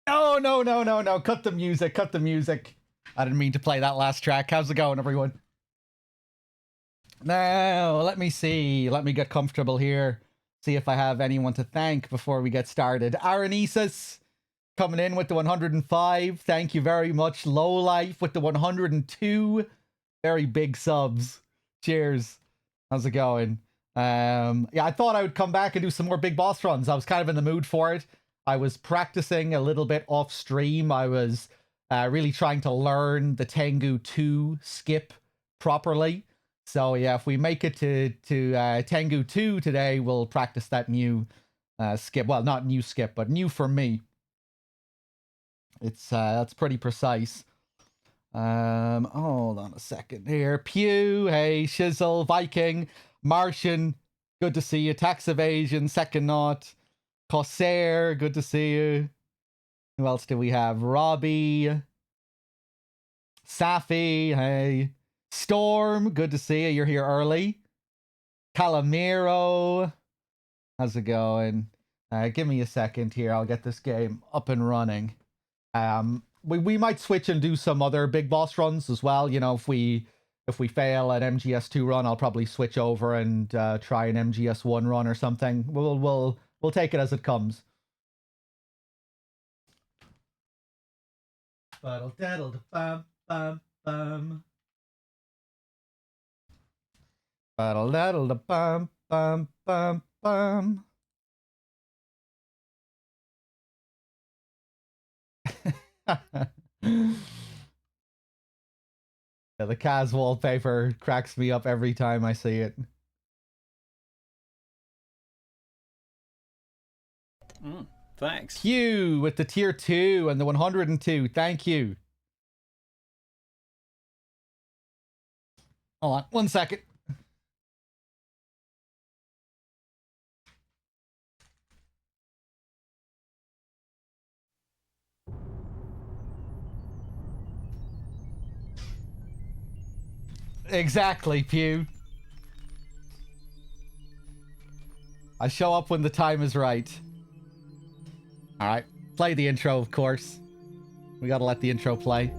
Oh, no, no, no, no. Cut the music. Cut the music. I didn't mean to play that last track. How's it going, everyone? Now, let me see. Let me get comfortable here. See if I have anyone to thank before we get started. Aranesis coming in with the 105. Thank you very much. Lowlife with the 102. Very big subs. Cheers. How's it going? Yeah, I thought I would come back and do some more big boss runs. I was kind of in the mood for it. I was practicing a little bit off stream. I was really trying to learn the Tengu 2 skip properly. So yeah, if we make it to Tengu 2 today, we'll practice that new skip. Well, not new skip, but new for me. It's that's pretty precise. Hold on a second here. Pew, hey, Shizzle, Viking, Martian, good to see you. Tax Evasion, Second Knot. Corsair, good to see you. Who else do we have? Robbie. Safi, hey. Storm, good to see you. You're here early. Calamiro. How's it going? Give me a second here. I'll get this game up and running. We might switch and do some other big boss runs as well. You know, if we fail an MGS 2 run, I'll probably switch over and try an MGS 1 run or something. We'll take it as it comes. Battle-daddle-da-bum-bum-bum. Battle-daddle-da-bum-bum-bum-bum. Yeah, the Kaz wallpaper cracks me up every time I see it. Thanks. Q with the tier 2 and the 102. Thank you. Hold on 1 second. Exactly, Pew. I show up when the time is right. Alright, play the intro, of course. We gotta let the intro play.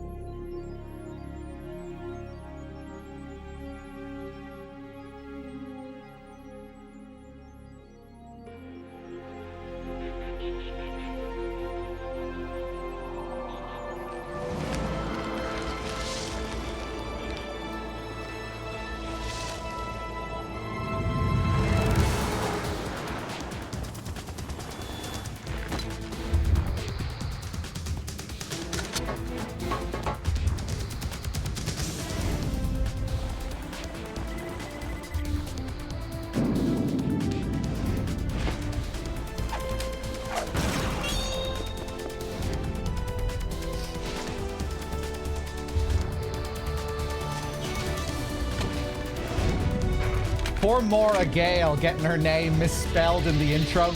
Poor Maura Gale getting her name misspelled in the intro.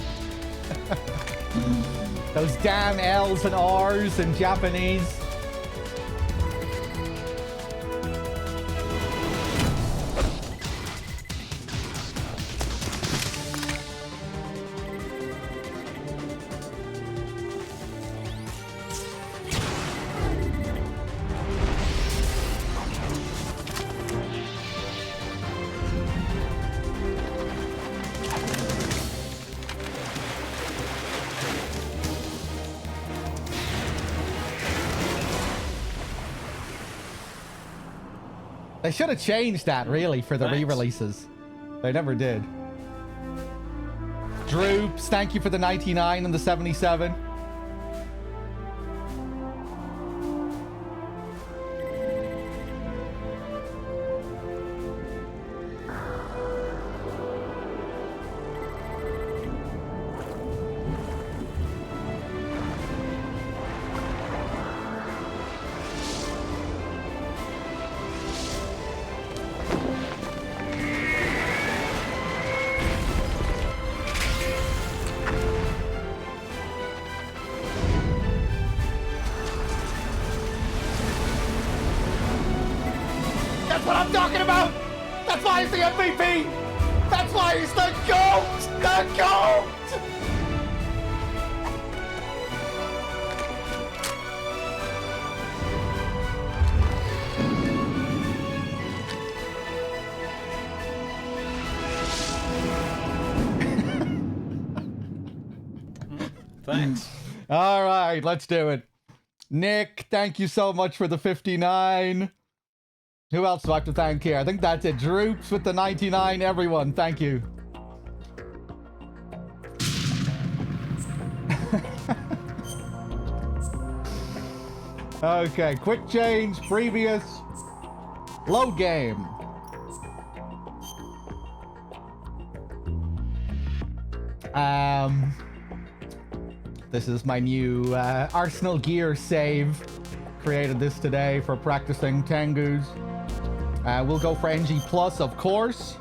Those damn L's and R's in Japanese. They should have changed that, really, for the re-releases. They never did. Droops, thank you for the 99 and the 77. That's what I'm talking about! That's why he's the MVP! That's why he's the GOAT! The GOAT! Thanks. All right, let's do it. Nick, thank you so much for the 59. Who else do I have to thank here? I think that's it. Droops with the 99. Everyone, thank you. Okay, quick change, previous, load game. This is my new Arsenal gear save. Created this today for practicing Tengus. We'll go for NG Plus, of course.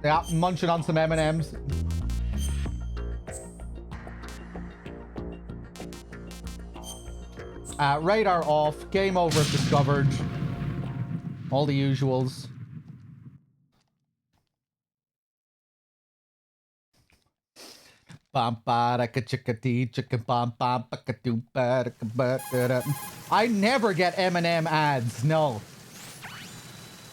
Yeah, munching on some M&Ms. Radar off. Game over if discovered. All the usuals. I never get M&M ads, no.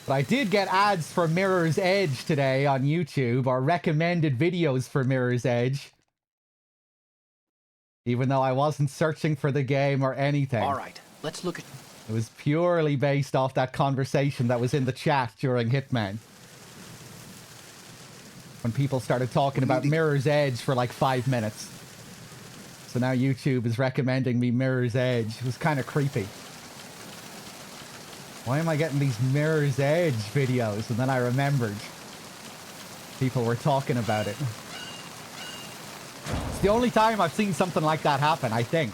But I did get ads for Mirror's Edge today on YouTube, or recommended videos for Mirror's Edge. Even though I wasn't searching for the game or anything. All right, let's look at... It was purely based off that conversation that was in the chat during Hitman. When people started talking about Mirror's Edge for like 5 minutes. So now YouTube is recommending me Mirror's Edge. It was kind of creepy. Why am I getting these Mirror's Edge videos? And then I remembered people were talking about it. It's the only time I've seen something like that happen, I think.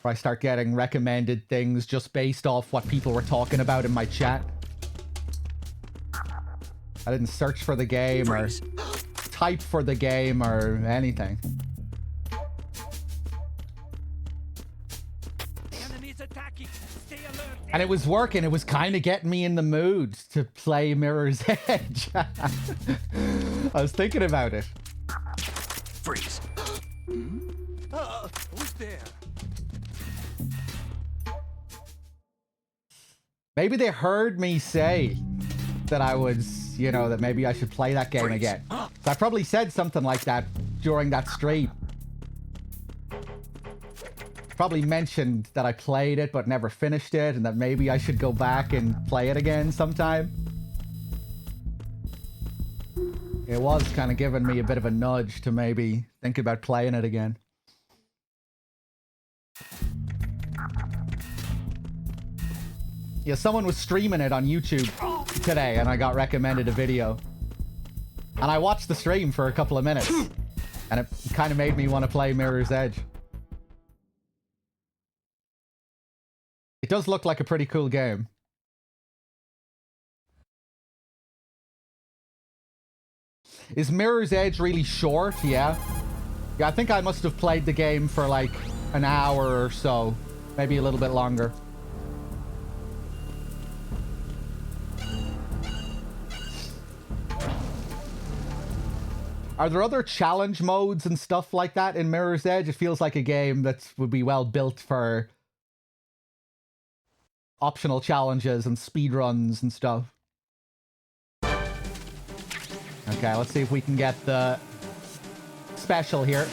Where I start getting recommended things just based off what people were talking about in my chat. I didn't search for the game or type for the game or anything. And it was working. It was kind of getting me in the mood to play Mirror's Edge. I was thinking about it. Freeze. Who's there? Maybe they heard me say that I was, you know, that maybe I should play that game again. So I probably said something like that during that stream. Probably mentioned that I played it but never finished it, and that maybe I should go back and play it again sometime. It was kind of giving me a bit of a nudge to maybe think about playing it again. Yeah, someone was streaming it on YouTube today, and I got recommended a video. And I watched the stream for a couple of minutes, and it kind of made me want to play Mirror's Edge. It does look like a pretty cool game. Is Mirror's Edge really short? Yeah. Yeah, I think I must have played the game for like an hour or so. Maybe a little bit longer. Are there other challenge modes and stuff like that in Mirror's Edge? It feels like a game that would be well built for optional challenges and speedruns and stuff. Okay, let's see if we can get the special here.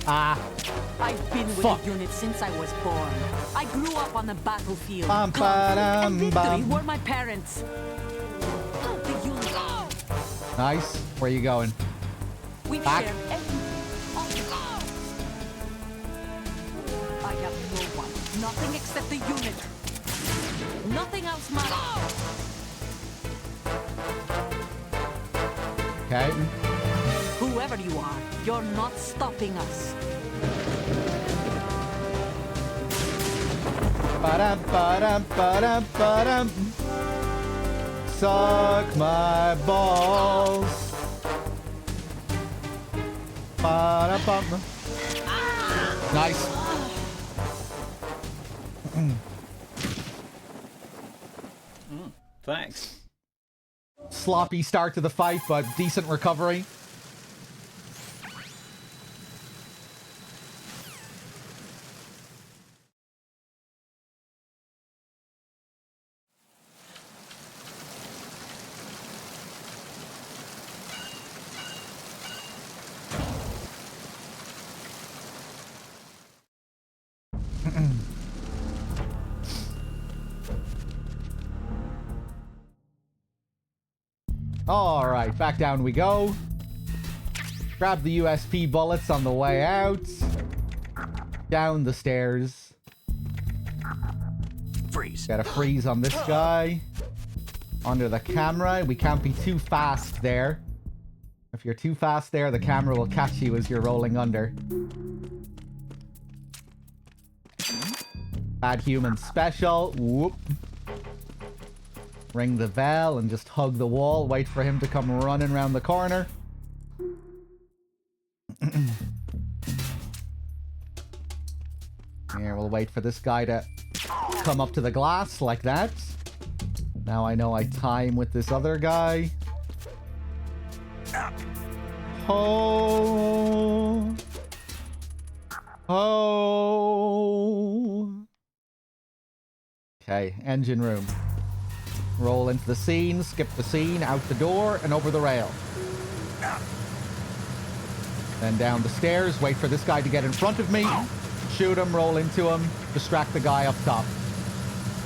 Ah. I've been with the unit since I was born. I grew up on the battlefield. Glory and victory were my parents. The unit. Nice. Where are you going? We Back. share everything. I have no one. Nothing except the unit. Nothing else matters. Okay. Whoever you are, you're not stopping us. Ba-dum, ba-dum, ba-dum, ba-dum. Suck my balls. Ba-dum-bum. Nice. Thanks. Sloppy start to the fight, but decent recovery. All right, back down we go. Grab the USP bullets on the way out. Down the stairs. Freeze. Got a freeze on this guy. Under the camera. We can't be too fast there. If you're too fast there, the camera will catch you as you're rolling under. Bad human special. Whoop. Ring the bell and just hug the wall. Wait for him to come running around the corner. Here, we'll wait for this guy to come up to the glass like that. Now I know I time with this other guy. Oh. Oh. Okay, engine room. Roll into the scene, skip the scene, out the door, and over the rail. Then down the stairs, wait for this guy to get in front of me. Shoot him, roll into him, distract the guy up top.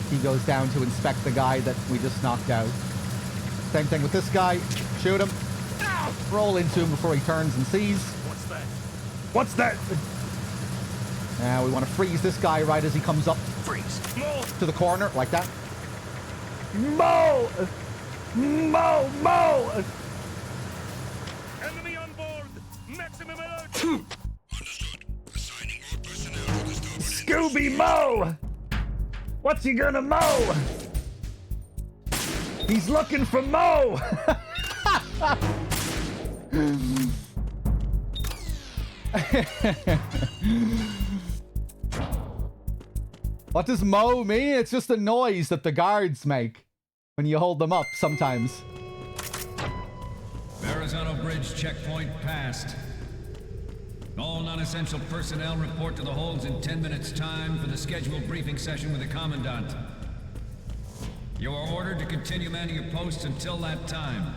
He goes down to inspect the guy that we just knocked out. Same thing with this guy. Shoot him. Roll into him before he turns and sees. What's that? What's that? Now we want to freeze this guy right as he comes up Freeze. to the corner, like that. Mo! Mo! Mo! Enemy on board. Maximum alert. Scooby Mo! What's he gonna mow? He's looking for Mo! What does Mo mean? It's just a noise that the guards make when you hold them up sometimes. Verrazano Bridge checkpoint passed. All non-essential personnel report to the holds in 10 minutes' time for the scheduled briefing session with the Commandant. You are ordered to continue manning your posts until that time.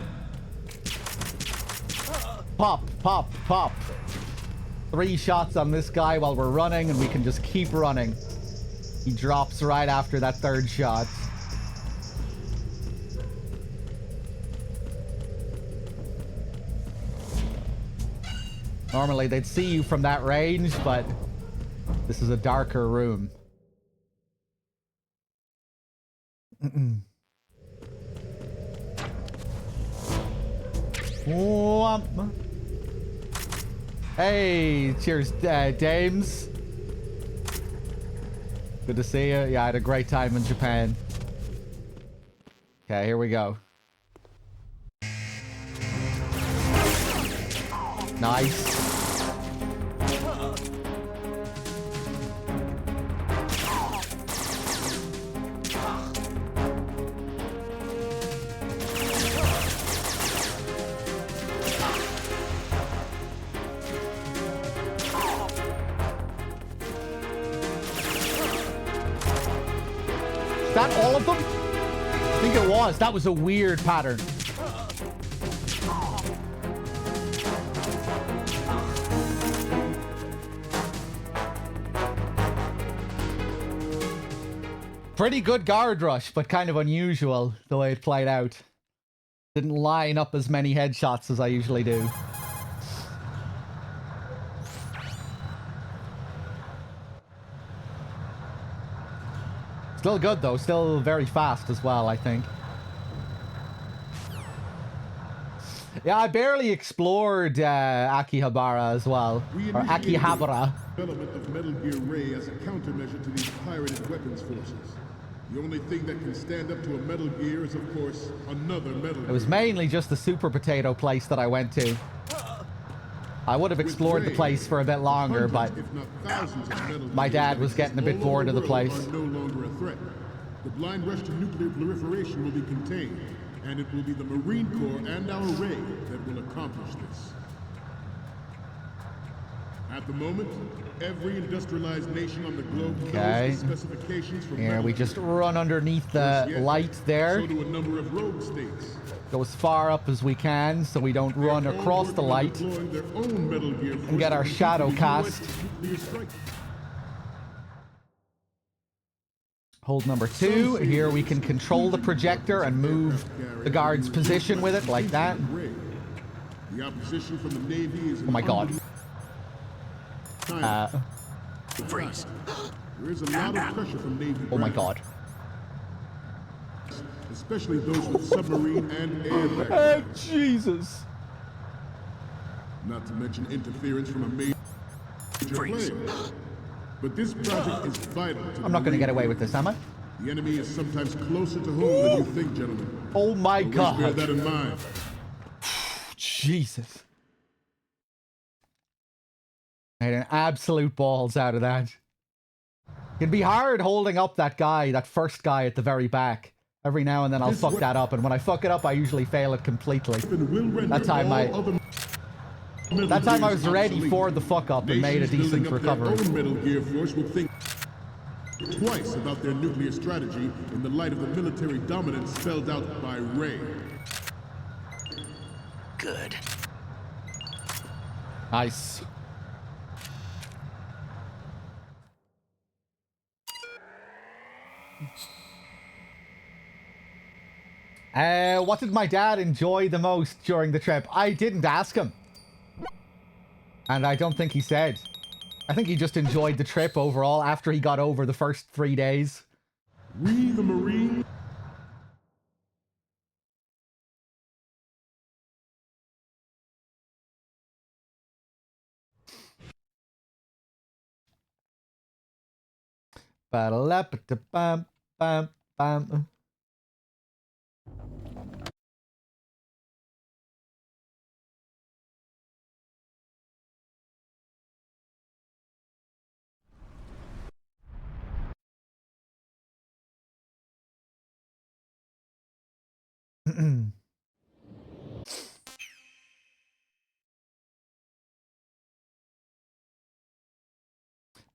Pop, pop, pop. 3 shots on this guy while we're running, and we can just keep running. He drops right after that 3rd shot. Normally they'd see you from that range, but this is a darker room. Whomp. Hey, cheers, dames. Good to see you. Yeah, I had a great time in Japan. Okay, here we go. Nice. Is that all of them? I think it was. That was a weird pattern. Pretty good guard rush, but kind of unusual the way it played out. Didn't line up as many headshots as I usually do. Still good though, still very fast as well, I think. Yeah, I barely explored Akihabara as well. Or Akihabara. Development of Metal Gear Ray as a countermeasure to these pirated weapons forces. The only thing that can stand up to a Metal Gear is, of course, another Metal Gear. It was mainly just the Super Potato place that I went to. I would have explored the place for a bit longer, but my dad was getting a bit bored of the place. No longer a threat. The blind rush to nuclear proliferation will be contained, and it will be the Marine Corps and our Ray that will accomplish this. At the moment, every industrialized nation on the globe knows the specifications for here we just run underneath the light there. So do a number of rogue states. Go as far up as we can so we don't run across the light and get our shadow cast. Hold number 2. Here we can control the projector and move the guard's position with it like that. The opposition from the Navy is oh my god. Freeze. There is a lot of pressure from Navy. Oh my god. Especially those with submarine and air Oh, Jesus. Not to mention interference from a major player. But this project is vital to I'm not going to get away with this, am I? The enemy is sometimes closer to home than you think, gentlemen. Oh my god. Bear that in mind. Jesus. Made an absolute balls out of that. It'd be hard holding up that guy, that first guy at the very back. Every now and then I'll fuck that up, and when I fuck it up, I usually fail it completely. That time I was ready for the fuck up and made a decent recovery. Their own Metal Gear Force will think twice about their nuclear strategy in the light of the military dominance spelled out by Ray. Good. Nice. What did my dad enjoy the most during the trip? I didn't ask him. And I don't think he said. I think he just enjoyed the trip overall after he got over the first 3 days. We, the Marines. Ba-da-la-ba-da-bam, bam, bam.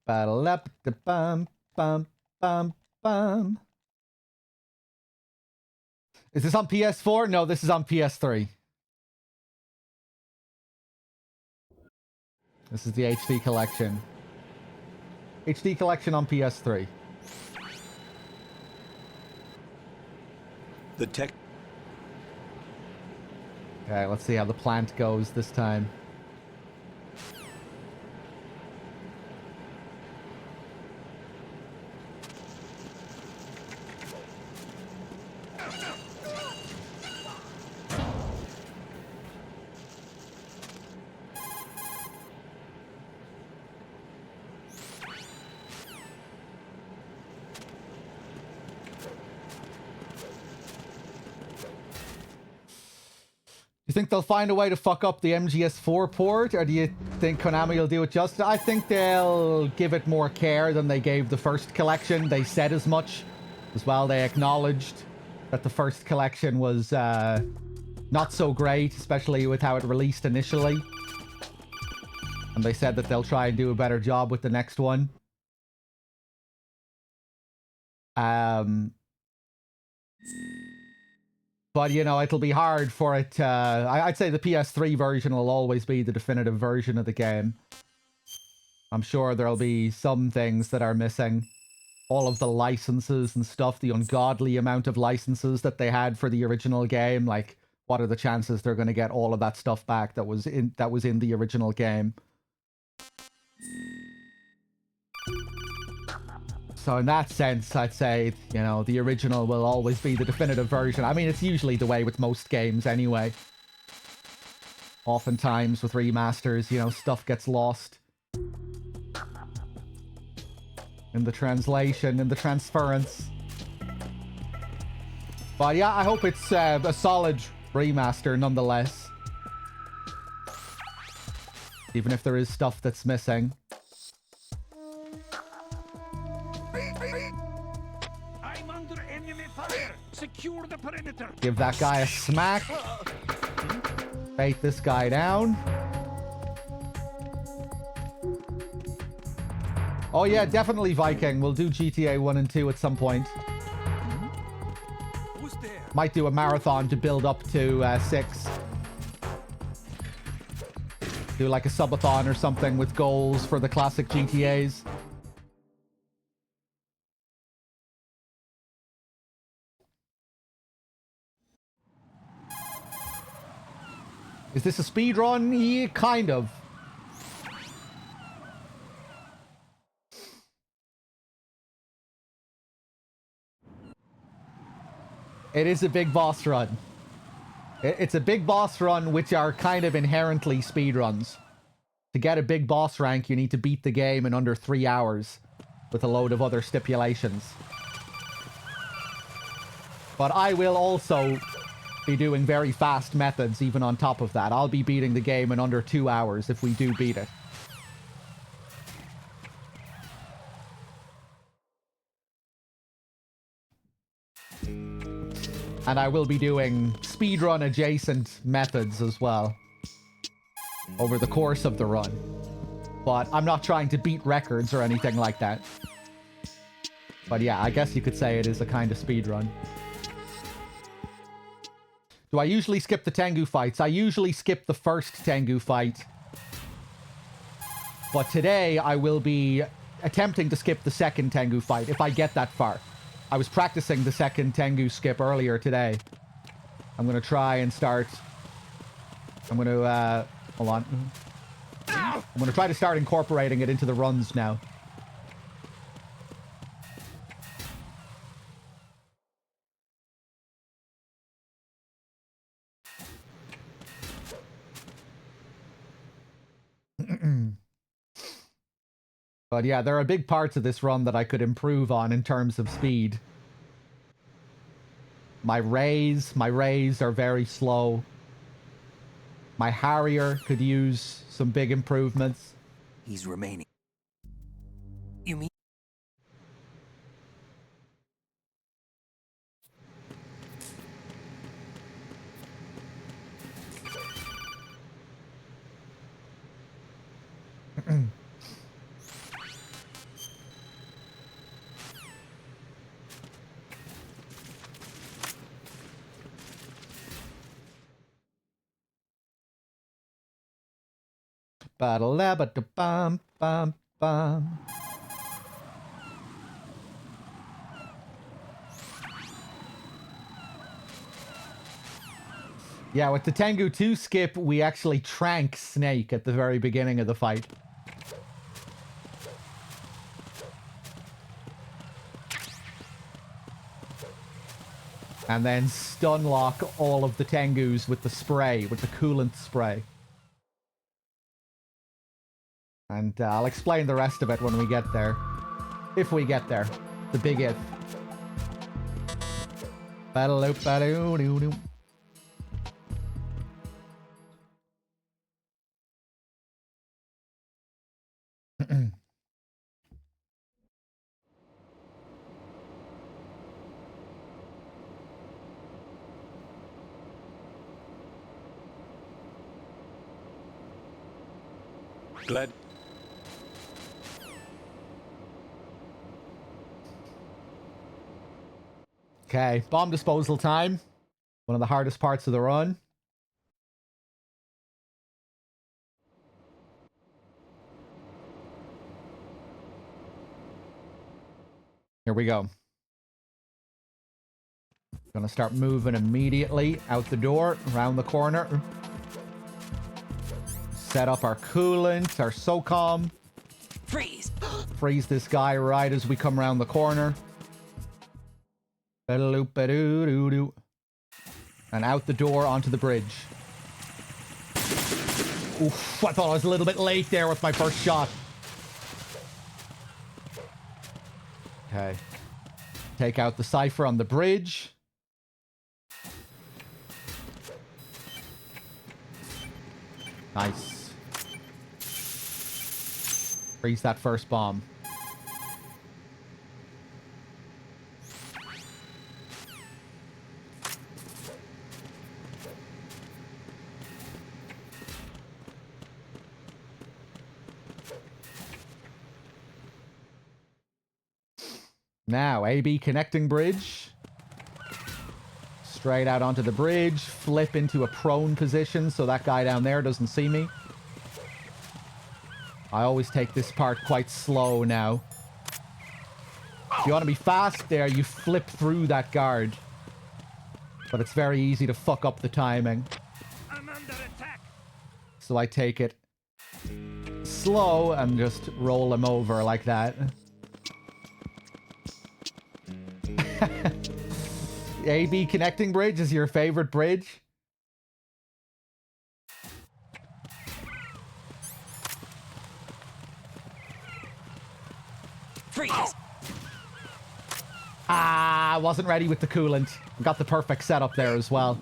Ba-da-la-ba-da-bam, bam, bam, bam. Is this on PS4? No, this is on PS3. This is the HD collection. HD collection on PS3. The tech. Okay, let's see how the plant goes this time. you think they'll find a way to fuck up the MGS4 port, or do you think Konami will do it justice? I think they'll give it more care than they gave the first collection. They said as much as well. They acknowledged that the first collection was not so great, especially with how it released initially. And they said that they'll try and do a better job with the next one. But, you know, it'll be hard for it. I'd say the PS3 version will always be the definitive version of the game. I'm sure there'll be some things that are missing. All of the licenses and stuff, the ungodly amount of licenses that they had for the original game. Like, what are the chances they're going to get all of that stuff back that was in the original game? So in that sense, I'd say, you know, the original will always be the definitive version. I mean, it's usually the way with most games anyway. Oftentimes with remasters, you know, stuff gets lost. In the translation, in the transference. But yeah, I hope it's a solid remaster nonetheless. Even if there is stuff that's missing. I'm under enemy fire. Secure the perimeter. Give that guy a smack. Bait this guy down. Oh yeah, definitely Viking. We'll do GTA 1 and 2 at some point. Who's there? Might do a marathon to build up to 6. Do like a subathon or something with goals for the classic GTAs. Is this a speed run? Yeah, kind of. It is a big boss run. It's a big boss run, which are kind of inherently speed runs. To get a big boss rank, you need to beat the game in under 3 hours with a load of other stipulations. But I will also be doing very fast methods even on top of that. I'll be beating the game in under 2 hours if we do beat it. And I will be doing speedrun adjacent methods as well over the course of the run. But I'm not trying to beat records or anything like that. But yeah, I guess you could say it is a kind of speedrun. Do I usually skip the Tengu fights? I usually skip the first Tengu fight. But today I will be attempting to skip the second Tengu fight if I get that far. I was practicing the second Tengu skip earlier today. I'm going to try and start... I'm going to... hold on. I'm going to try to start incorporating it into the runs now. But yeah, there are big parts of this run that I could improve on in terms of speed. My rays are very slow. My Harrier could use some big improvements. He's remaining. You mean? Ba-da-la-ba-da-bum, bum, bum. Yeah, with the Tengu 2 skip, we actually trank Snake at the very beginning of the fight. And then stun lock all of the Tengus with the spray, with the coolant spray. And I'll explain the rest of it when we get there. If we get there. The big if. Glad. Okay, bomb disposal time. One of the hardest parts of the run. Here we go. Gonna start moving immediately out the door, around the corner. Set up our coolant, our SOCOM. Freeze! Freeze this guy right as we come around the corner. Ba-da-loop-ba-doo-doo-doo. And out the door onto the bridge. Oof, I thought I was a little bit late there with my first shot. Okay. Take out the cipher on the bridge. Nice. Freeze that first bomb. Now, AB connecting bridge. Straight out onto the bridge. Flip into a prone position so that guy down there doesn't see me. I always take this part quite slow now. If you want to be fast there, you flip through that guard. But it's very easy to fuck up the timing. I'm under attack. So I take it slow and just roll him over like that. AB connecting bridge is your favorite bridge? Freeze! Ah, wasn't ready with the coolant. Got the perfect setup there as well.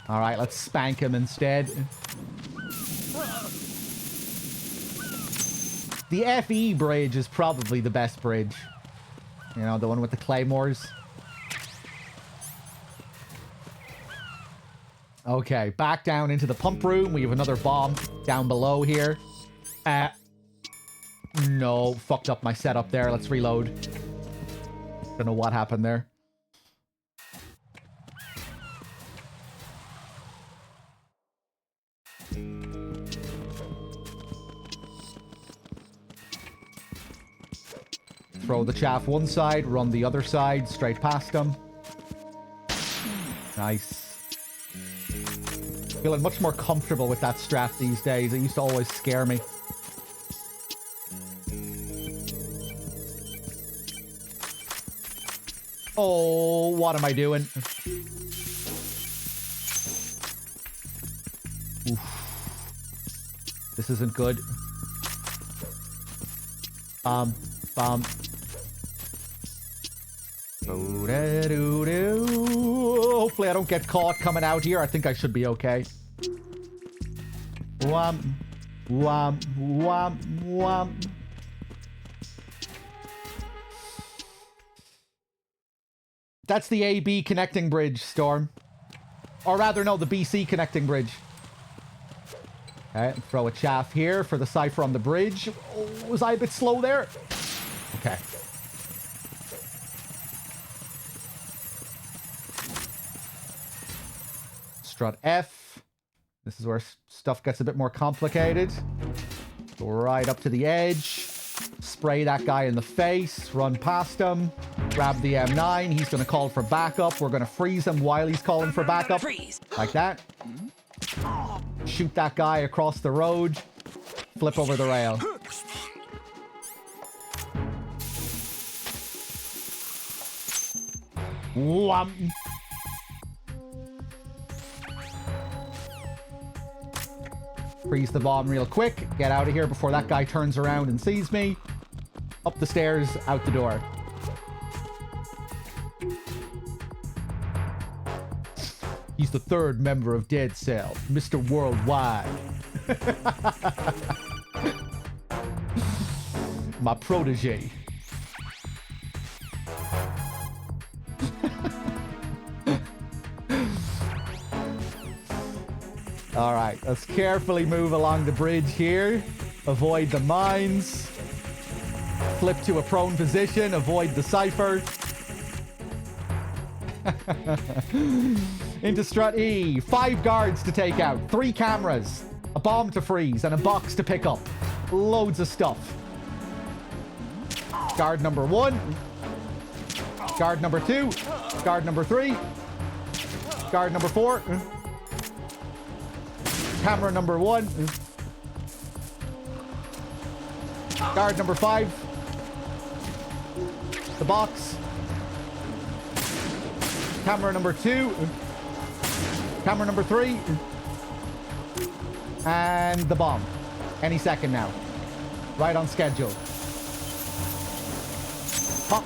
Alright, let's spank him instead. The FE bridge is probably the best bridge. You know, the one with the claymores. Okay, back down into the pump room. We have another bomb down below here. No, fucked up my setup there. Let's reload. Don't know what happened there. Throw the chaff one side, run the other side, straight past them. Nice. Feeling much more comfortable with that strap these days. It used to always scare me. Oh, what am I doing? Oof. This isn't good. Bomb. Hopefully I don't get caught coming out here. I think I should be okay. Wham. Wham. Wham. Wham. That's the AB connecting bridge, Storm. Or rather, no, the BC connecting bridge. Okay, throw a chaff here for the cipher on the bridge. Oh, was I a bit slow there? Okay. Strut F. This is where stuff gets a bit more complicated. Go right up to the edge. Spray that guy in the face. Run past him. Grab the M9. He's going to call for backup. We're going to freeze him while he's calling for backup. Freeze. Like that. Shoot that guy across the road. Flip over the rail. Wham. Freeze the bomb real quick. Get out of here before that guy turns around and sees me. Up the stairs, out the door. He's the third member of Dead Cell, Mr. Worldwide. My protege. All right, let's carefully move along the bridge here. Avoid the mines. Flip to a prone position. Avoid the cipher. Into strut E. 5 guards to take out. 3 cameras. A bomb to freeze. And a box to pick up. Loads of stuff. Guard number 1. Guard number 2. Guard number 3. Guard number 4. Camera number 1. Guard number 5. The box. Camera number 2. Camera number 3. And the bomb. Any second now. Right on schedule. Pop.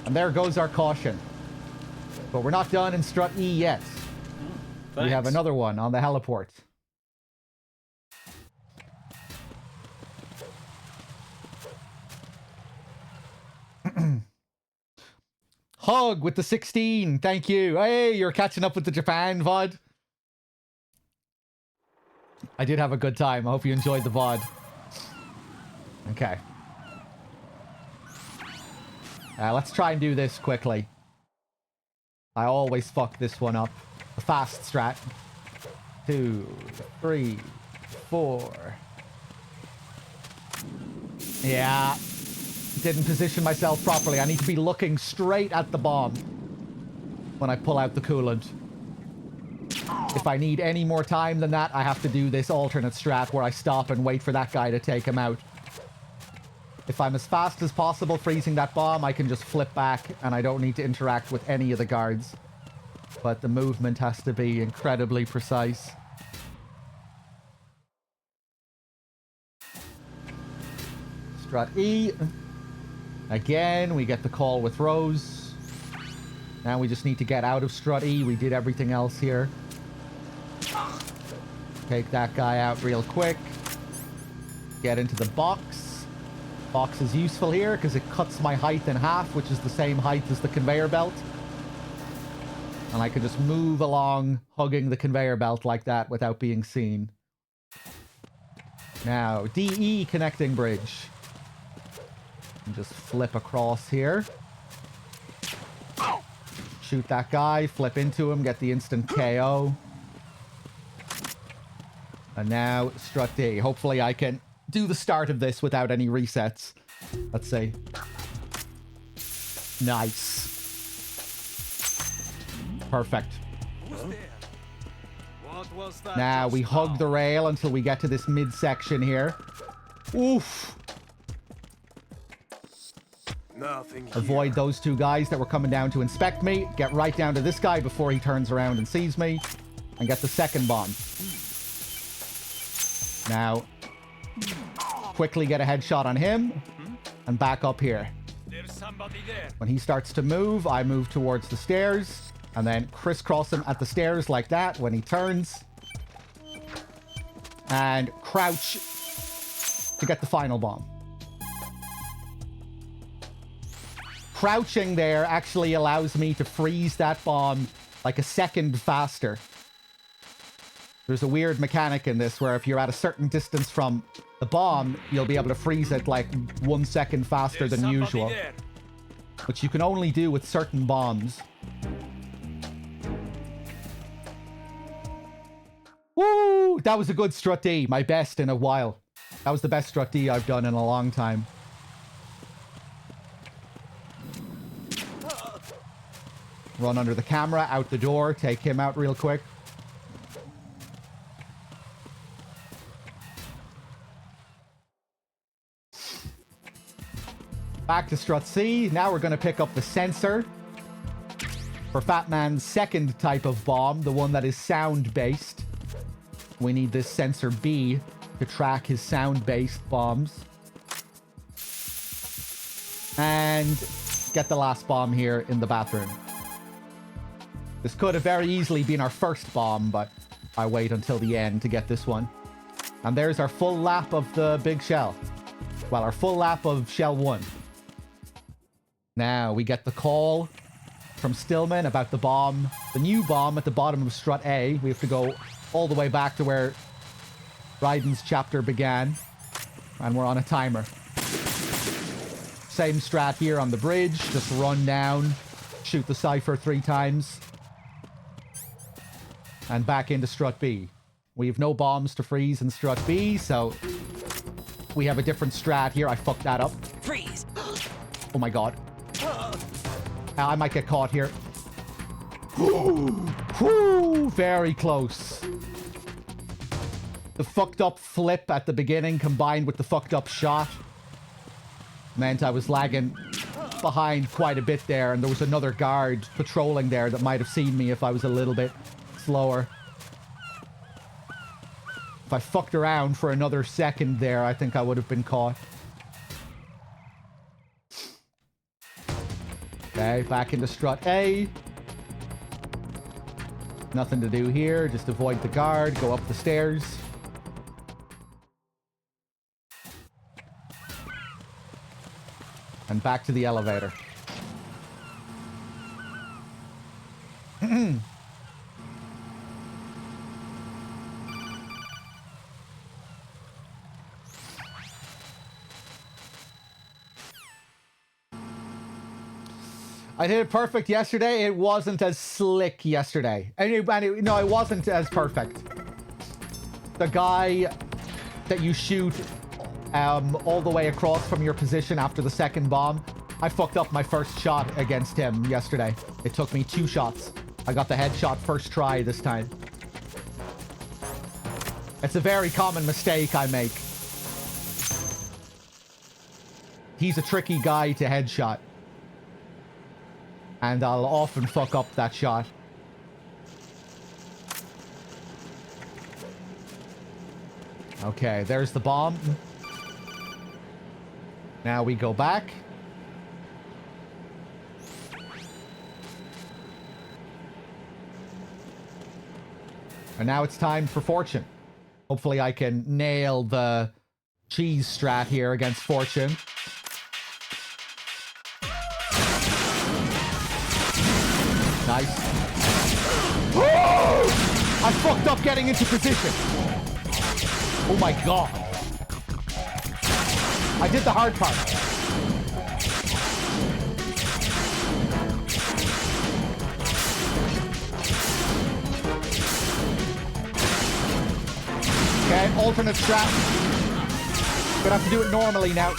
And there goes our caution. But we're not done in strut E yet. We have another one on the heliport. Hug with the 16. Thank you. Hey, you're catching up with the Japan VOD. I did have a good time. I hope you enjoyed the VOD. Okay. Let's try and do this quickly. I always fuck this one up. A fast strat. 2, 3, 4. Yeah. Didn't position myself properly. I need to be looking straight at the bomb when I pull out the coolant. If I need any more time than that, I have to do this alternate strat where I stop and wait for that guy to take him out. If I'm as fast as possible freezing that bomb, I can just flip back and I don't need to interact with any of the guards. But the movement has to be incredibly precise. Strut E. Again, we get the call with Rose. Now we just need to get out of strut E. We did everything else here. Take that guy out real quick. Get into the box. Box is useful here because it cuts my height in half, which is the same height as the conveyor belt. And I can just move along, hugging the conveyor belt like that without being seen. Now, DE connecting bridge. And just flip across here. Shoot that guy, flip into him, get the instant KO. And now, strut D. Hopefully I can do the start of this without any resets. Let's see. Nice. Perfect. Now we hug the rail until we get to this midsection here. Oof. Avoid those 2 guys that were coming down to inspect me. Get right down to this guy before he turns around and sees me. And get the second bomb. Now, quickly get a headshot on him. And back up here. When he starts to move, I move towards the stairs. And then crisscross him at the stairs like that when he turns. And crouch to get the final bomb. Crouching there actually allows me to freeze that bomb like a second faster. There's a weird mechanic in this where if you're at a certain distance from the bomb, you'll be able to freeze it like 1 second faster than usual. Which you can only do with certain bombs. Woo! That was a good strut D. My best in a while. That was the best strut D I've done in a long time. Run under the camera, out the door, take him out real quick. Back to strut C. Now we're going to pick up the sensor for Fat Man's second type of bomb, the one that is sound-based. We need this sensor B to track his sound-based bombs. And get the last bomb here in the bathroom. This could have very easily been our first bomb, but I wait until the end to get this one. And there's our full lap of the big shell. Well, our full lap of shell 1. Now, we get the call from Stillman about the bomb. The new bomb at the bottom of strut A. We have to go all the way back to where Raiden's chapter began. And we're on a timer. Same strat here on the bridge. Just run down. Shoot the Cypher 3 times. And back into strut B. We have no bombs to freeze in strut B, so we have a different strat here. I fucked that up. Freeze! Oh my god. I might get caught here. Whew, very close. The fucked up flip at the beginning combined with the fucked up shot meant I was lagging behind quite a bit there, and there was another guard patrolling there that might have seen me if I was a little bit slower. If I fucked around for another second there, I think I would have been caught. Okay, back into strut A. Nothing to do here. Just avoid the guard. Go up the stairs. And back to the elevator. I did it perfect yesterday. It wasn't as slick yesterday. No, it wasn't as perfect. The guy that you shoot all the way across from your position after the second bomb, I fucked up my first shot against him yesterday. It took me 2 shots. I got the headshot first try this time. It's a very common mistake I make. He's a tricky guy to headshot. And I'll often fuck up that shot. Okay, there's the bomb. Now we go back. And now it's time for Fortune. Hopefully I can nail the cheese strat here against Fortune. Nice. Oh! I fucked up getting into position. Oh my god. I did the hard part. Okay, alternate strat. Gonna have to do it normally now.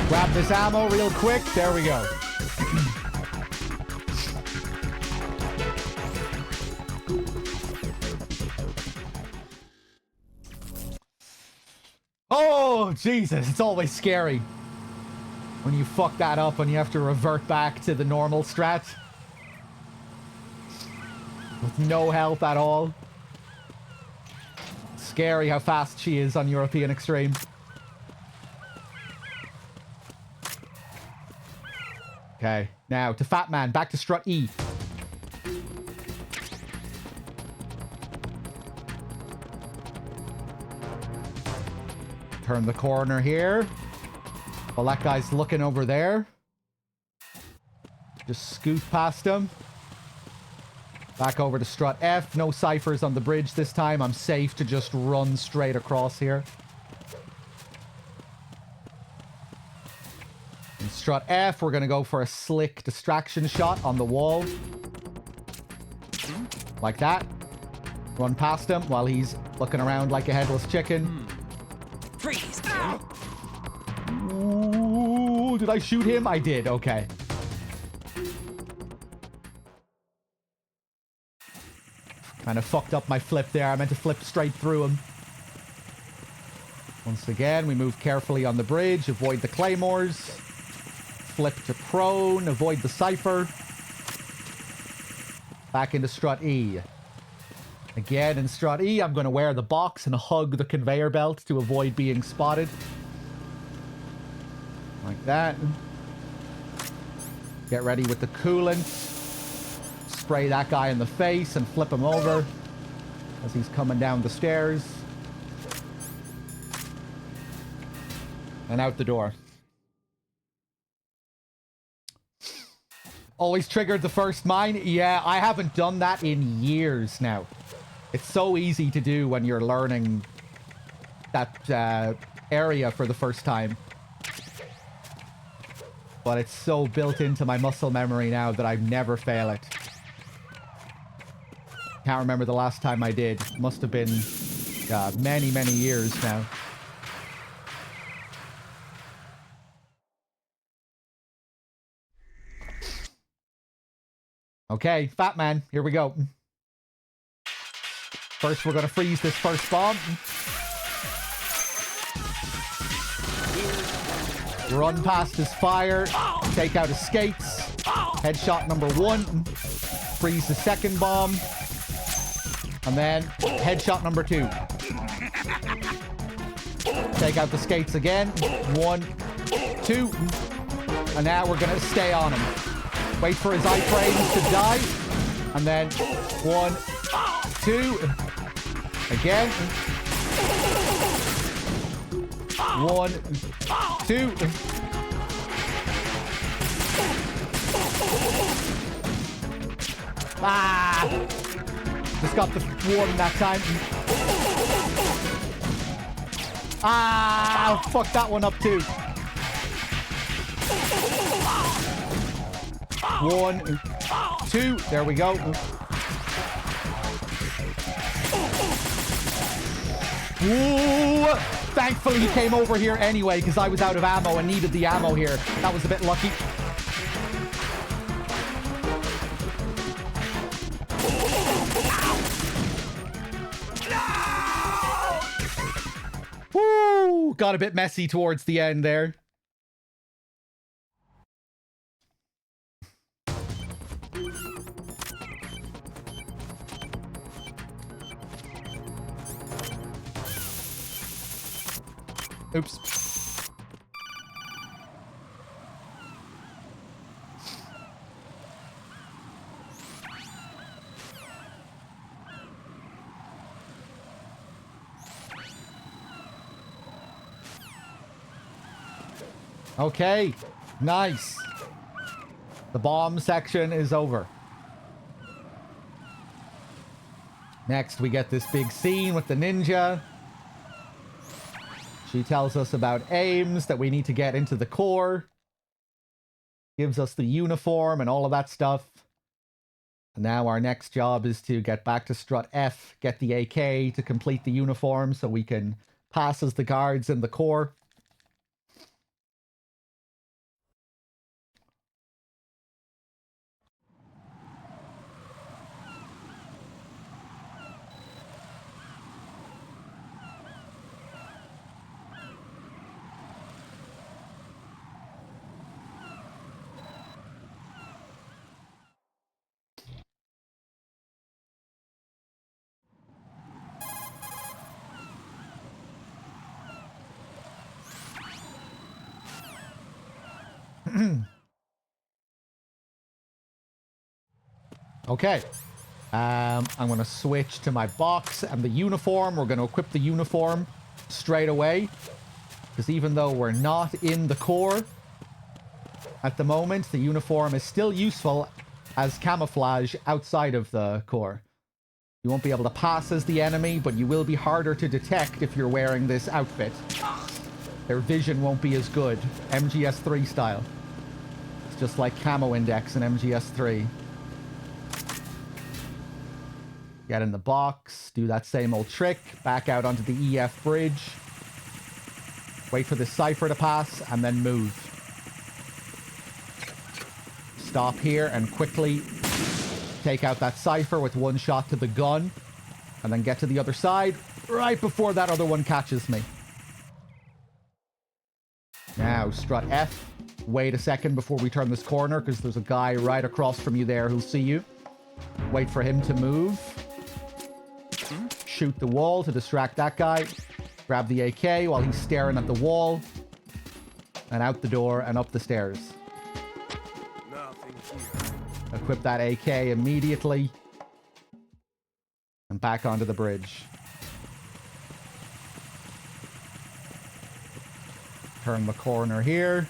Grab this ammo real quick. There we go. Oh, Jesus. It's always scary when you fuck that up and you have to revert back to the normal strat with no health at all. Scary how fast she is on European Extreme. Okay, now to Fat Man, back to strut E. Turn the corner here. While that guy's looking over there. Just scoot past him. Back over to strut F. No ciphers on the bridge this time. I'm safe to just run straight across here. And strut F, we're going to go for a slick distraction shot on the wall. Like that. Run past him while he's looking around like a headless chicken. did I shoot him? I did. Okay. Kind of fucked up my flip there. I meant to flip straight through him. Once again, we move carefully on the bridge. Avoid the claymores. Flip to prone. Avoid the cipher. Back into strut E. Again, in strut E, I'm going to wear the box and hug the conveyor belt to avoid being spotted. Like that. Get ready with the coolant. Spray that guy in the face and flip him over as he's coming down the stairs. And out the door. Always triggered the first mine? Yeah, I haven't done that in years now. It's so easy to do when you're learning that area for the first time. But it's so built into my muscle memory now that I never fail it. Can't remember the last time I did. Must have been many, many years now. Okay, Fat Man, here we go. First, we're going to freeze this first bomb. Run past his fire. Take out his skates. Headshot number 1. Freeze the second bomb. And then headshot number 2. Take out the skates again. 1, 2. And now we're going to stay on him. Wait for his iframes to die. And then 1, 2. Again. 1, 2. Ah! Just got the 1 that time. Ah! Fuck that one up too. 1, 2. There we go. Whoa! Thankfully he came over here anyway because I was out of ammo and needed the ammo here. That was a bit lucky. Woo! Got a bit messy towards the end there. Oops. Okay, nice. The bomb section is over. Next, we get this big scene with the ninja. She tells us about aims, that we need to get into the core. Gives us the uniform and all of that stuff. And now our next job is to get back to strut F, get the AK to complete the uniform so we can pass as the guards in the core. Okay. I'm going to switch to my box and the uniform. We're going to equip the uniform straight away. Because even though we're not in the core at the moment, the uniform is still useful as camouflage outside of the core. You won't be able to pass as the enemy, but you will be harder to detect if you're wearing this outfit. Their vision won't be as good. MGS 3 style. It's just like camo index in MGS 3. Get in the box, do that same old trick, back out onto the EF bridge. Wait for the cipher to pass, and then move. stop here and quickly take out that Cypher with one shot to the gun. And then get to the other side right before that other one catches me. Now, strut F. Wait a second before we turn this corner, because there's a guy right across from you there who'll see you. Wait for him to move. Shoot the wall to distract that guy. Grab the AK while he's staring at the wall. And out the door and up the stairs. Equip that AK immediately. And back onto the bridge. Turn the corner here.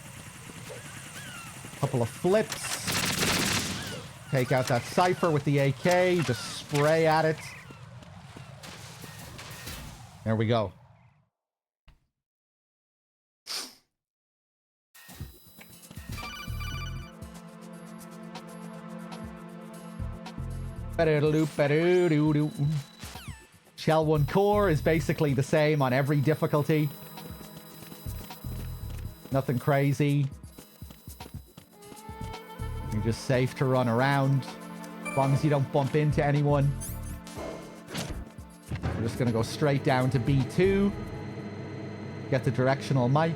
Couple of flips. Take out that Cypher with the AK. Just spray at it. There we go. Shell 1 core is basically the same on every difficulty. Nothing crazy. You're just safe to run around. As long as you don't bump into anyone. We're just going to go straight down to B2. Get the directional mic.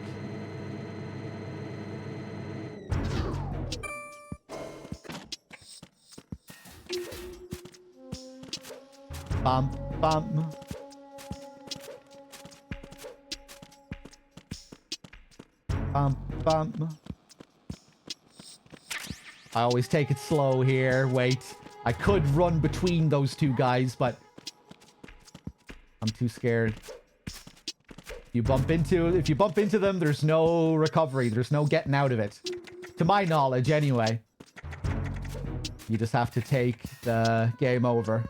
Bump, bump. Bump, bump. I always take it slow here. Wait. I could run between those two guys, but I'm too scared. If you bump into them, there's no recovery. There's no getting out of it. To my knowledge, anyway. You just have to take the game over.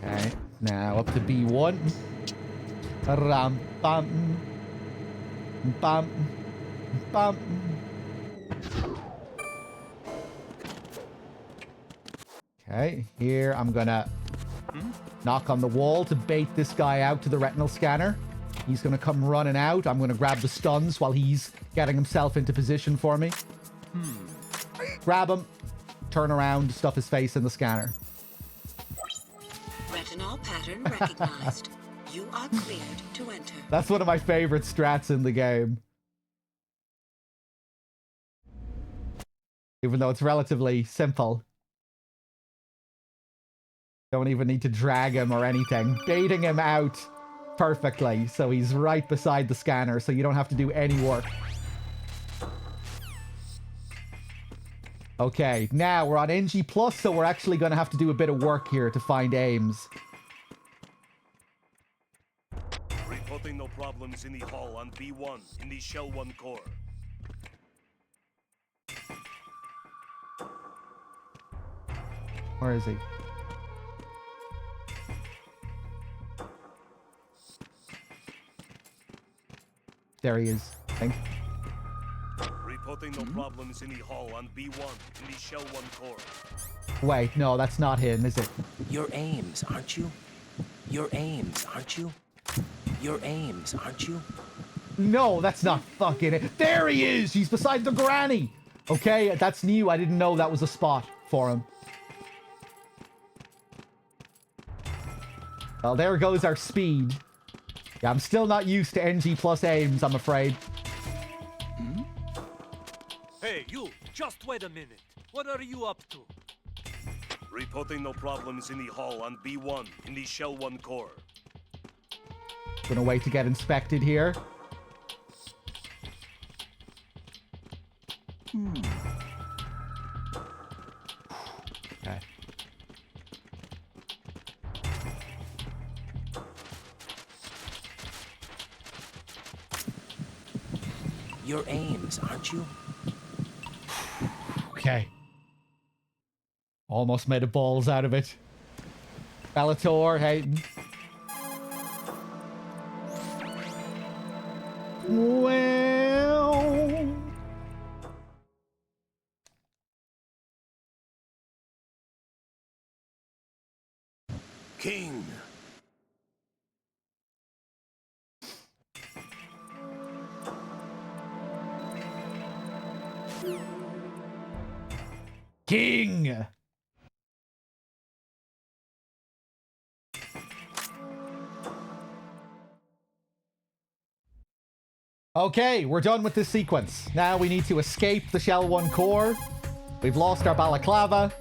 Okay, now up to B1. Ram, bam, bam, bam. Okay, here I'm gonna knock on the wall to bait this guy out to the retinal scanner. He's gonna come running out. I'm gonna grab the stuns while he's getting himself into position for me. Grab him, turn around, stuff his face in the scanner. Retinal pattern recognized. You are cleared to enter. That's one of my favorite strats in the game. Even though it's relatively simple. Don't even need to drag him or anything. Baiting him out perfectly, so he's right beside the scanner, so you don't have to do any work. Okay, now we're on NG+, so we're actually going to have to do a bit of work here to find aims. Reporting no problems in the hall on B1 in the Shell 1 core. Where is he? There he is, I think. Reporting no problems in the hall on B1 in the Shell 1 core. Wait, no, that's not him, is it? Your aims, aren't you? Your aims, aren't you? Your aims, aren't you? No, that's not fucking it. There he is! He's beside the granny! Okay, that's new. I didn't know that was a spot for him. Well, there goes our speed. Yeah, I'm still not used to NG+ aims, I'm afraid. Hey, you! Just wait a minute. What are you up to? Reporting no problems in the hall on B1 in the Shell 1 core. Gonna wait to get inspected here. Okay. Your aims, aren't you? Okay. Almost made a balls out of it. Bellator, Hayden. Well... King. King! Okay, we're done with this sequence. Now we need to escape the Shell 1 core. We've lost our balaclava.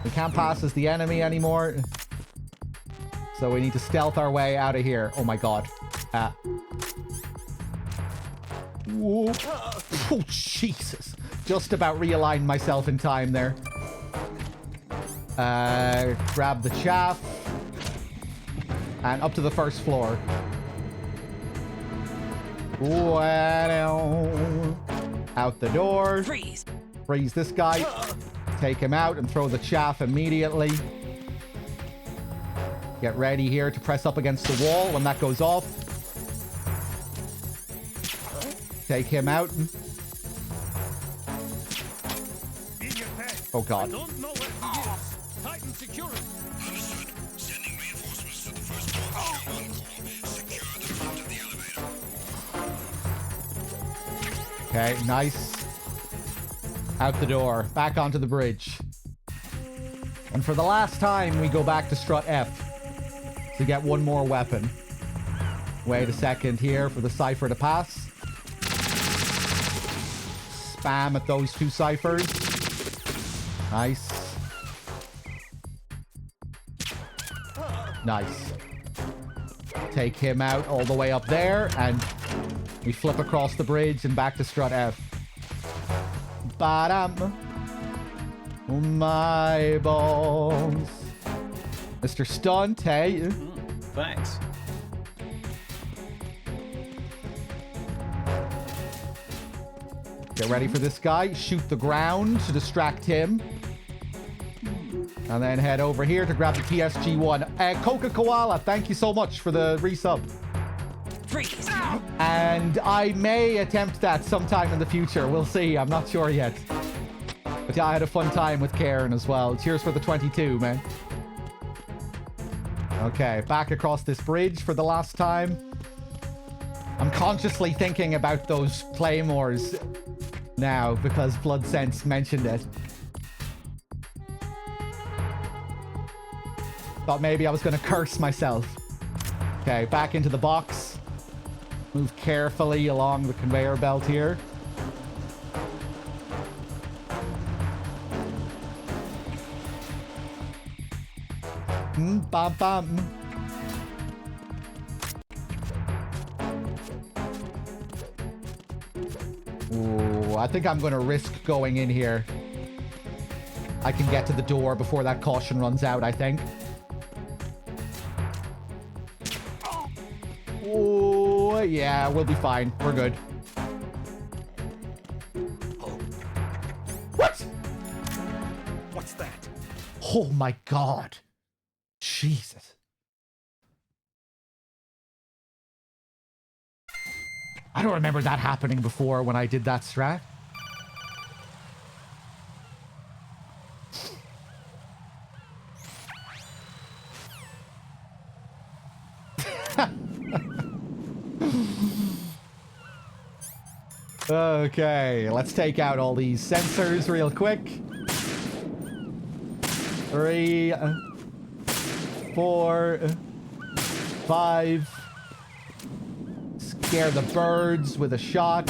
We can't pass as the enemy anymore. So we need to stealth our way out of here. Oh my god. Whoa. Oh, Jesus. Just about realigned myself in time there. Grab the chaff. And up to the first floor. Well, out the door. Freeze. Freeze this guy. Take him out and throw the chaff immediately. Get ready here to press up against the wall when that goes off. Take him out. Oh god. Don't know where he is. Titan security. Understood. Sending reinforcements to the first floor of Shell 1 core. Secure the front of the elevator. Okay, nice. Out the door. Back onto the bridge. And for the last time, we go back to strut F to get one more weapon. Wait a second here for the cipher to pass. Spam at those two ciphers. Nice. Nice. Take him out all the way up there, and we flip across the bridge and back to strut F. Ba-dum. Oh, my balls. Mr. Stunt, hey? Thanks. Get ready for this guy. Shoot the ground to distract him. And then head over here to grab the PSG-1. Coca Koala, thank you so much for the resub. Freeze. And I may attempt that sometime in the future. We'll see. I'm not sure yet. But yeah, I had a fun time with Karen as well. Cheers for the 22, man. Okay, back across this bridge for the last time. I'm consciously thinking about those claymores now because Blood Sense mentioned it. Thought maybe I was going to curse myself. Okay, back into the box. Move carefully along the conveyor belt here. Bam, bam. Ooh, I think I'm going to risk going in here. I can get to the door before that caution runs out, I think. Oh, yeah, we'll be fine. We're good. What? What's that? Oh my god. Jesus. I don't remember that happening before when I did that strat. Okay, let's take out all these sensors real quick. 3, 4, 5. Scare the birds with a shot.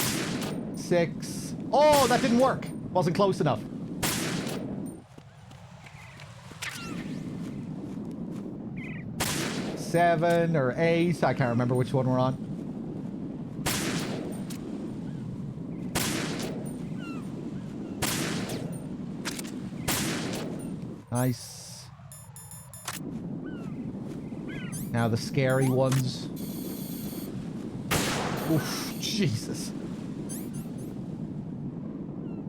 6. Oh, that didn't work. Wasn't close enough. Seven or 8. I can't remember which one we're on. Nice. Now the scary ones. Oof, Jesus.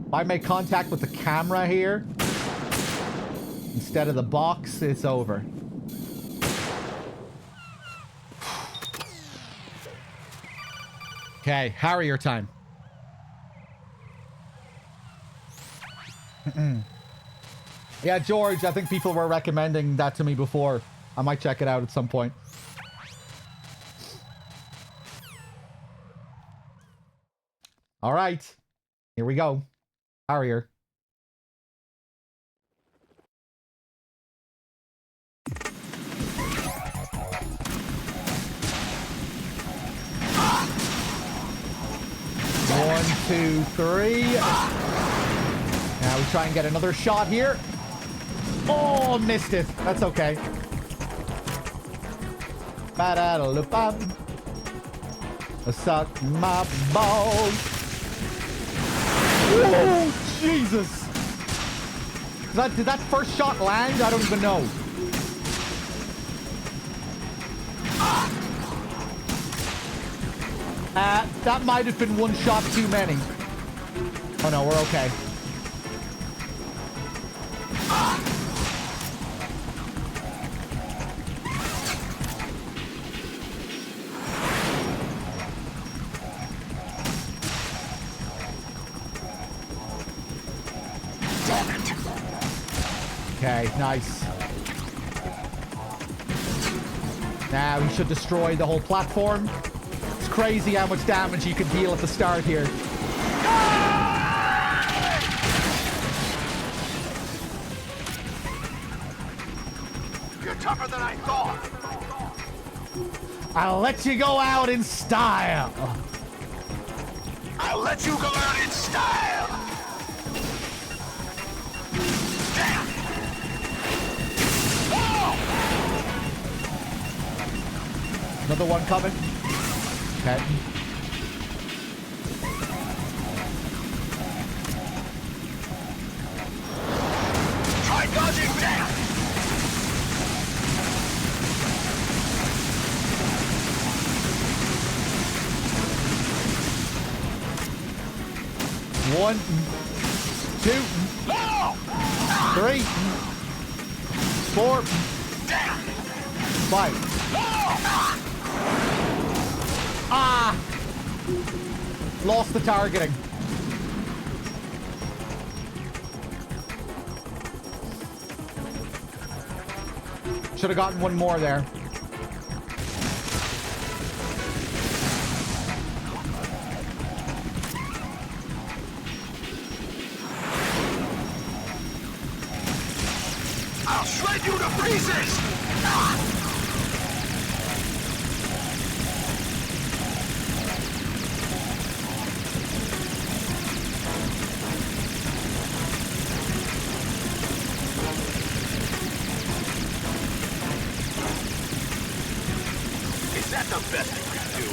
If I make contact with the camera here, instead of the box, it's over. Okay, Harrier time. Yeah, George, I think people were recommending that to me before. I might check it out at some point. All right. Here we go. Harrier. One, two, three. Now we try and get another shot here. Oh, missed it. That's okay. Ba-da-da-da-bum. Suck my balls. Oh, Jesus. Did that first shot land? I don't even know. That might have been one shot too many. Oh no, we're okay. Okay, nice. Now we should destroy the whole platform. It's crazy how much damage you can deal at the start here. You're tougher than I thought. I'll let you go out in style. I'll let you go out in style. Damn. Another one coming. Okay. Try dodging that. One, two, three, four, five. Ah! Lost the targeting. Should have gotten one more there. I'll shred you to pieces! Is that the best you can do?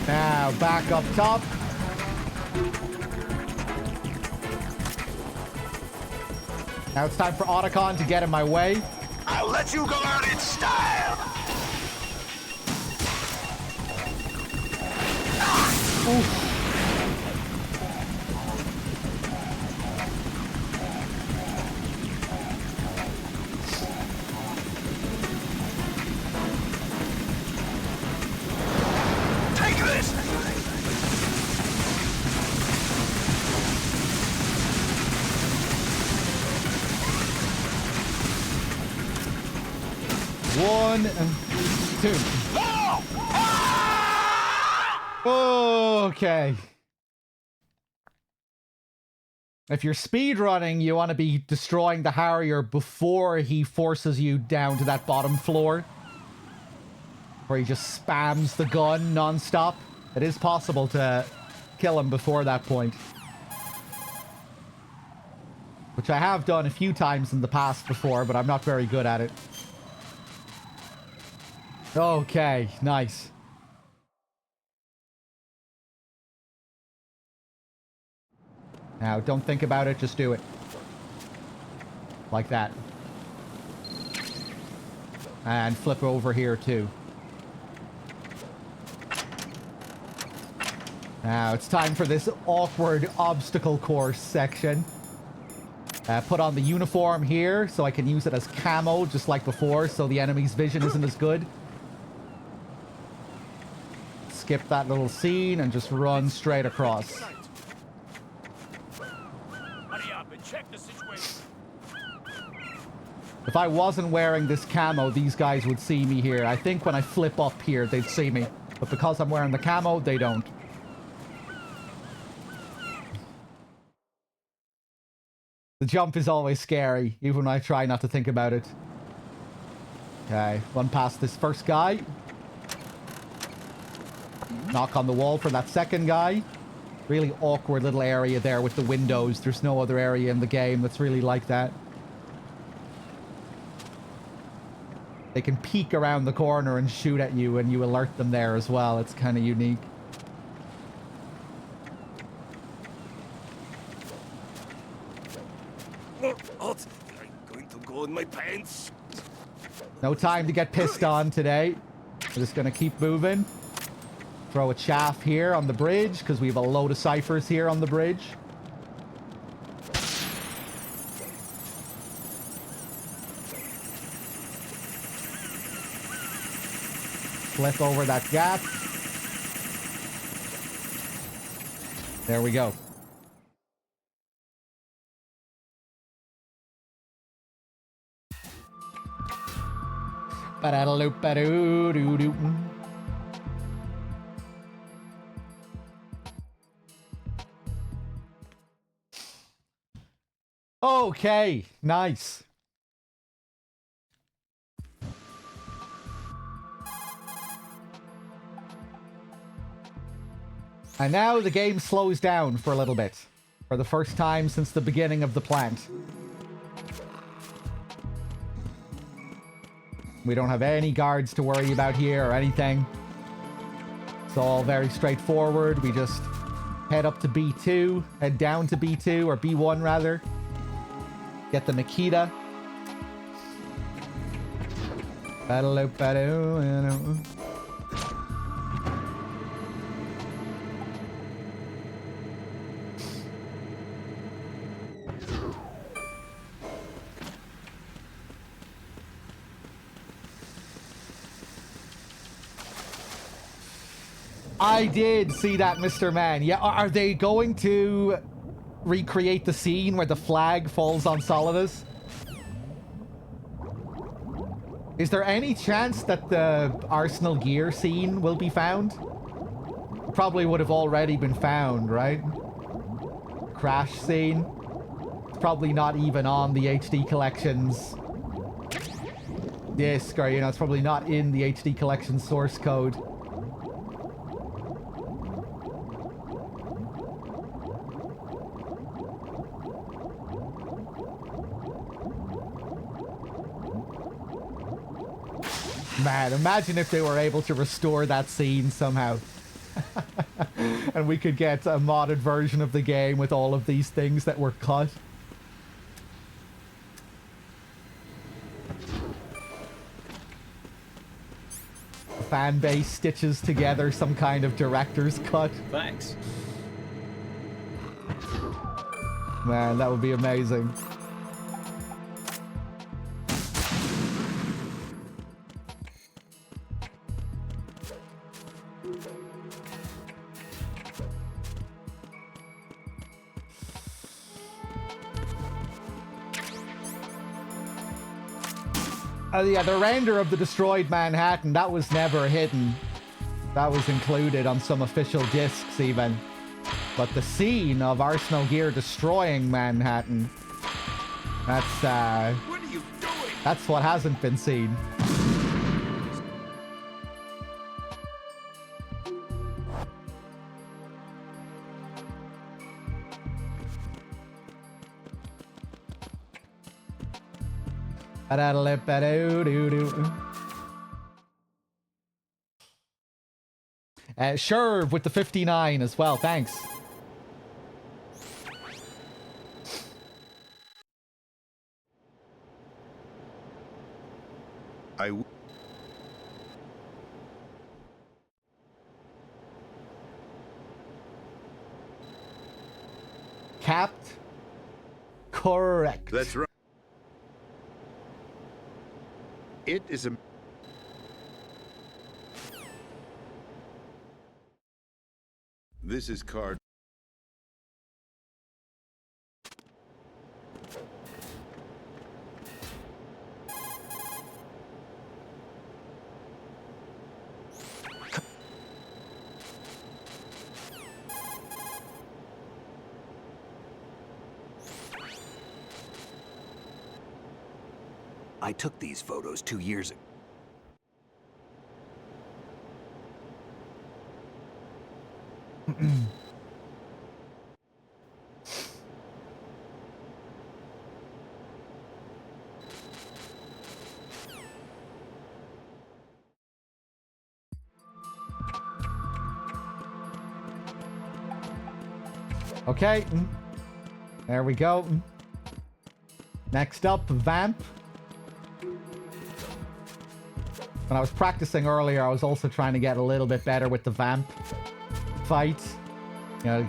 Now, back up top. Now it's time for Otacon to get in my way. I'll let you go out in style! Oof. Take this! One, two. Okay. If you're speedrunning, you want to be destroying the Harrier before he forces you down to that bottom floor. Where he just spams the gun non-stop. It is possible to kill him before that point. Which I have done a few times in the past before, but I'm not very good at it. Okay, nice. Now, don't think about it, just do it. Like that. And flip over here, too. Now, it's time for this awkward obstacle course section. Put on the uniform here, so I can use it as camo, just like before, so the enemy's vision isn't as good. Skip that little scene and just run straight across. Hurry up and check the situation. If I wasn't wearing this camo, these guys would see me here. I think when I flip up here, they'd see me. But because I'm wearing the camo, they don't. The jump is always scary, even when I try not to think about it. Okay, run past this first guy. Knock on the wall for that second guy. Really awkward little area there with the windows. There's no other area in the game that's really like that. They can peek around the corner and shoot at you, and you alert them there as well. It's kind of unique. I'm going to go in my pants. No time to get pissed on today. We're just going to keep moving. Throw a chaff here on the bridge, because we have a load of ciphers here on the bridge. Flip over that gap. There we go. Ba-da-da-loop-ba-doo-doo-doo. Okay, nice. And now the game slows down for a little bit. For the first time since the beginning of the plant. We don't have any guards to worry about here or anything. It's all very straightforward. We just head up to B2, head down to B2, or B1 rather. Get the Nikita. I did see that, Mr. Man. Yeah, are they going to recreate the scene where the flag falls on Solidus? Is there any chance that the Arsenal gear scene will be found? Probably would have already been found, right? Crash scene. It's probably not even on the HD Collections disc, or, you know, it's probably not in the HD Collection source code. Man, imagine if they were able to restore that scene somehow. And we could get a modded version of the game with all of these things that were cut. The fan base stitches together some kind of director's cut. Thanks. Man, that would be amazing. Yeah, the render of the destroyed Manhattan, that was never hidden. That was included on some official discs even. But the scene of Arsenal Gear destroying Manhattan, that's, What are you doing? that's what hasn't been seen. Sure, with the 59 as well, thanks. Capped? Correct. That's right. It is a... This is card. I took these photos 2 years ago. Okay. There we go. Next up, Vamp. When I was practicing earlier, I was also trying to get a little bit better with the Vamp fight. You know,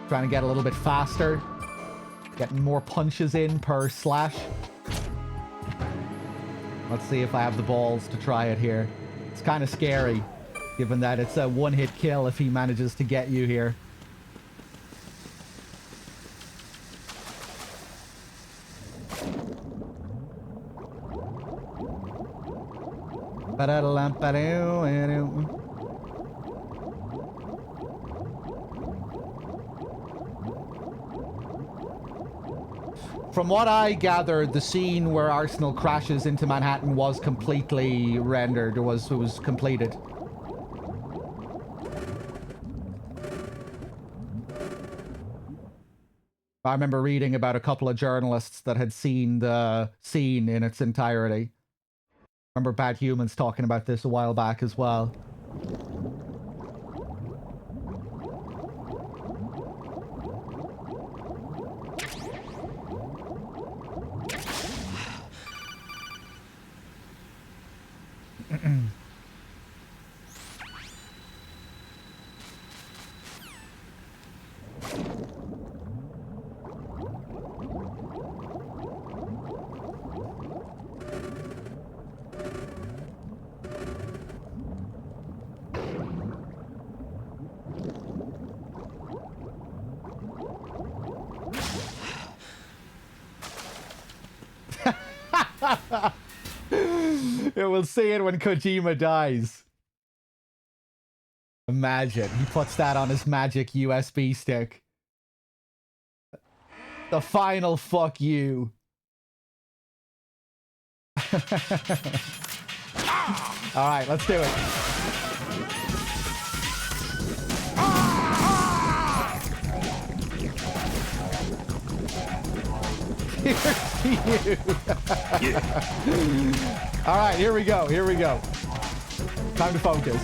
trying to get a little bit faster. Getting more punches in per slash. Let's see if I have the balls to try it here. It's kind of scary, given that it's a one-hit kill if he manages to get you here. From what I gathered, the scene where Arsenal crashes into Manhattan was completely rendered. It was completed. I remember reading about a couple of journalists that had seen the scene in its entirety. I remember Bad Humans talking about this a while back as well. We'll see it when Kojima dies. Imagine he puts that on his magic USB stick. The final fuck you. All right, let's do it. Here's to you. All right, here we go. Here we go. Time to focus.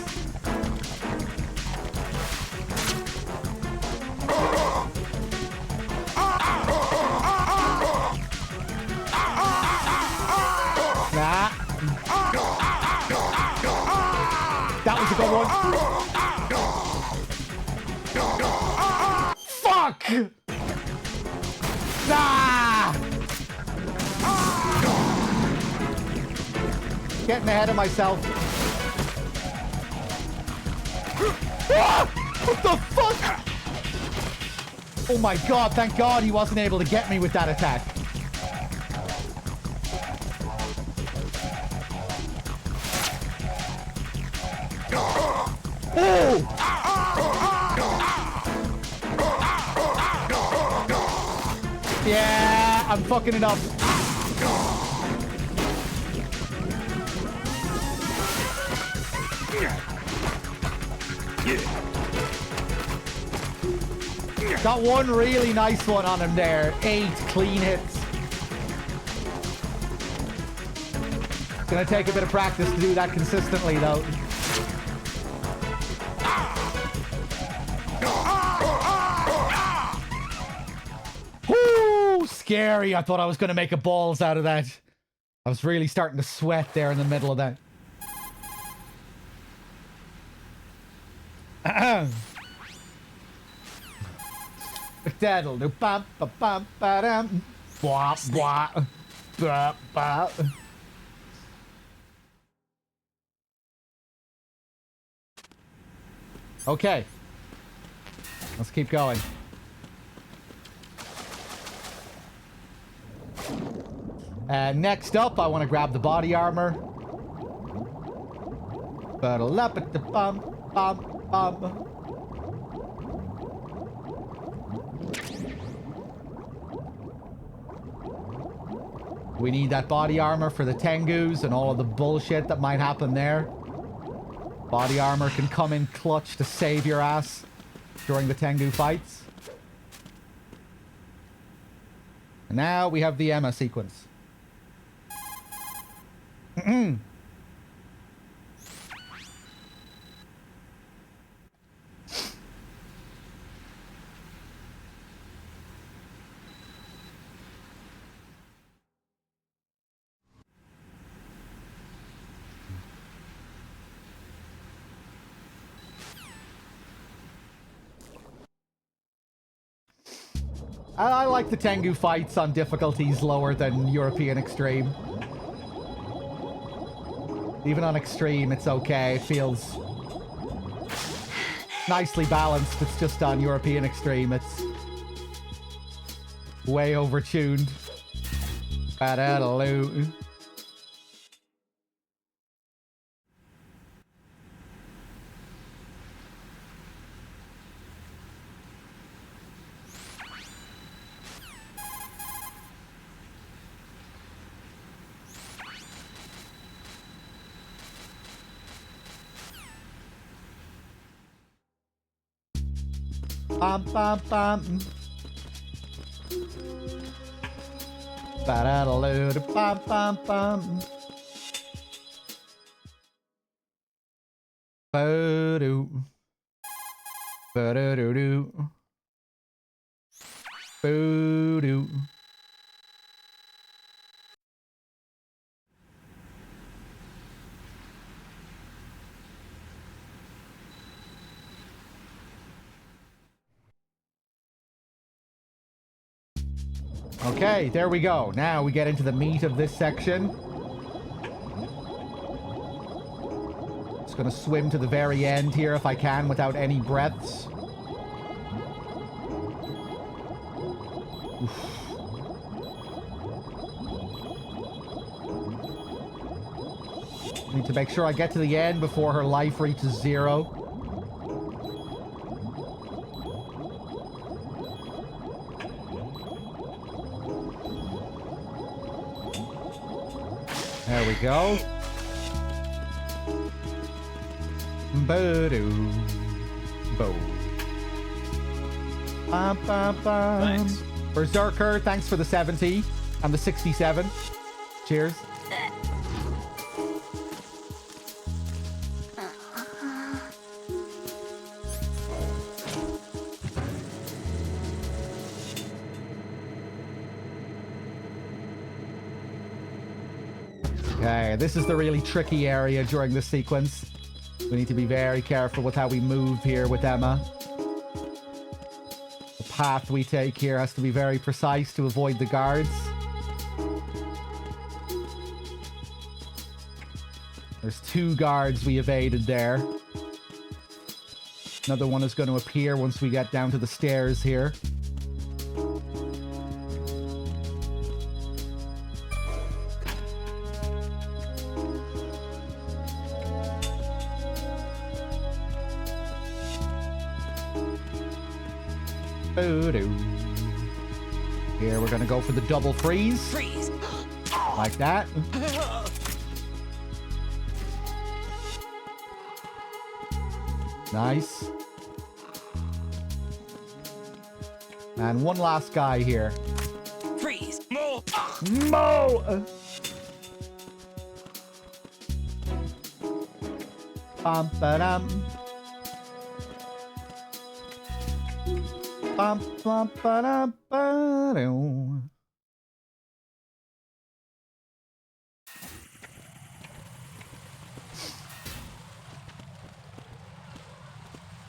Nah. That was a good one. Fuck! Nah! Getting ahead of myself. Ah! What the fuck? Oh my god, thank god he wasn't able to get me with that attack. Oh! Yeah, I'm fucking it up. Got one really nice one on him there. 8 clean hits. It's gonna take a bit of practice to do that consistently, though. Woo! Scary. I thought I was gonna make a balls out of that. I was really starting to sweat there in the middle of that. That'll do. Bum, bum, bum, ba-dum. Blah, blah, blah, blah. Okay. Let's keep going. Next up, I want to grab the body armor. Ba-da-la-ba-da-bum, bum, bum. We need that body armor for the Tengus and all of the bullshit that might happen there. Body armor can come in clutch to save your ass during the Tengu fights. And now we have the Emma sequence. I like the Tengu fights on difficulties lower than European Extreme. Even on Extreme, it's okay. It feels nicely balanced. It's just on European Extreme, it's way overtuned. Ba-da-da-loo. Bum, bum, bum. Ba-da-da-loo, bum, bum, bum. Ba-doo. Ba-da-doo-doo. Boo-doo. Okay, there we go. Now we get into the meat of this section. Just gonna swim to the very end here if I can without any breaths. Oof. Need to make sure I get to the end before her life reaches 0. There we go. Boo-doo. Bo. Bum, bum, bum. Thanks. Berserker, thanks for the 70 and the 67. Cheers. Okay, this is the really tricky area during this sequence. We need to be very careful with how we move here with Emma. The path we take here has to be very precise to avoid the guards. There's 2 guards we evaded there. Another one is going to appear once we get down to the stairs here. Here, we're gonna go for the double freeze. Freeze! Like that. Nice. And one last guy here. Freeze! Mo! Mo! Bum-ba-dum. Bum, bum, ba-dum, ba-dum.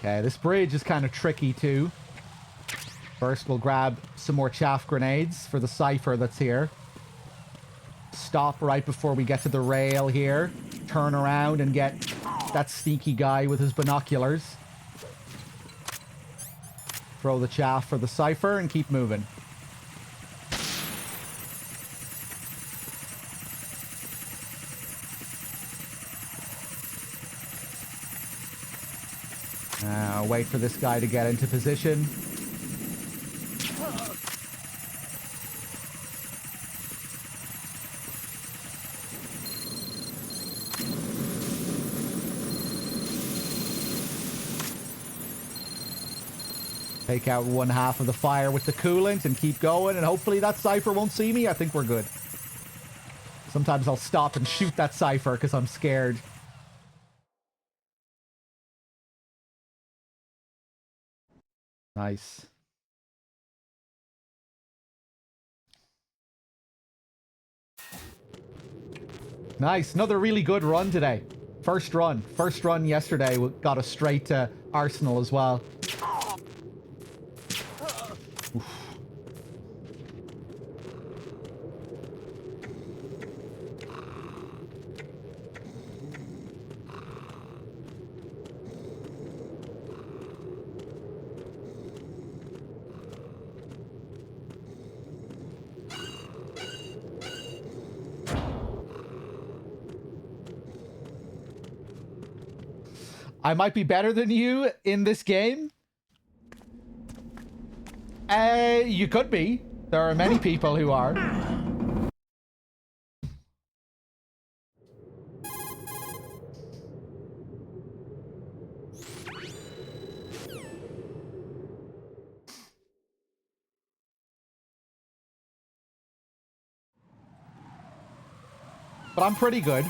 Okay, this bridge is kind of tricky too. First, we'll grab some more chaff grenades for the cipher that's here. Stop right before we get to the rail here. Turn around and get that sneaky guy with his binoculars. Throw the chaff for the cipher and keep moving. Now, wait for this guy to get into position. Take out one half of the fire with the coolant and keep going, and hopefully that Cypher won't see me. I think we're good. Sometimes I'll stop and shoot that Cypher because I'm scared. Nice. Nice. Another really good run today. First run. First run yesterday got us straight to Arsenal as well. Oof. I might be better than you in this game. You could be. There are many people who are. But I'm pretty good.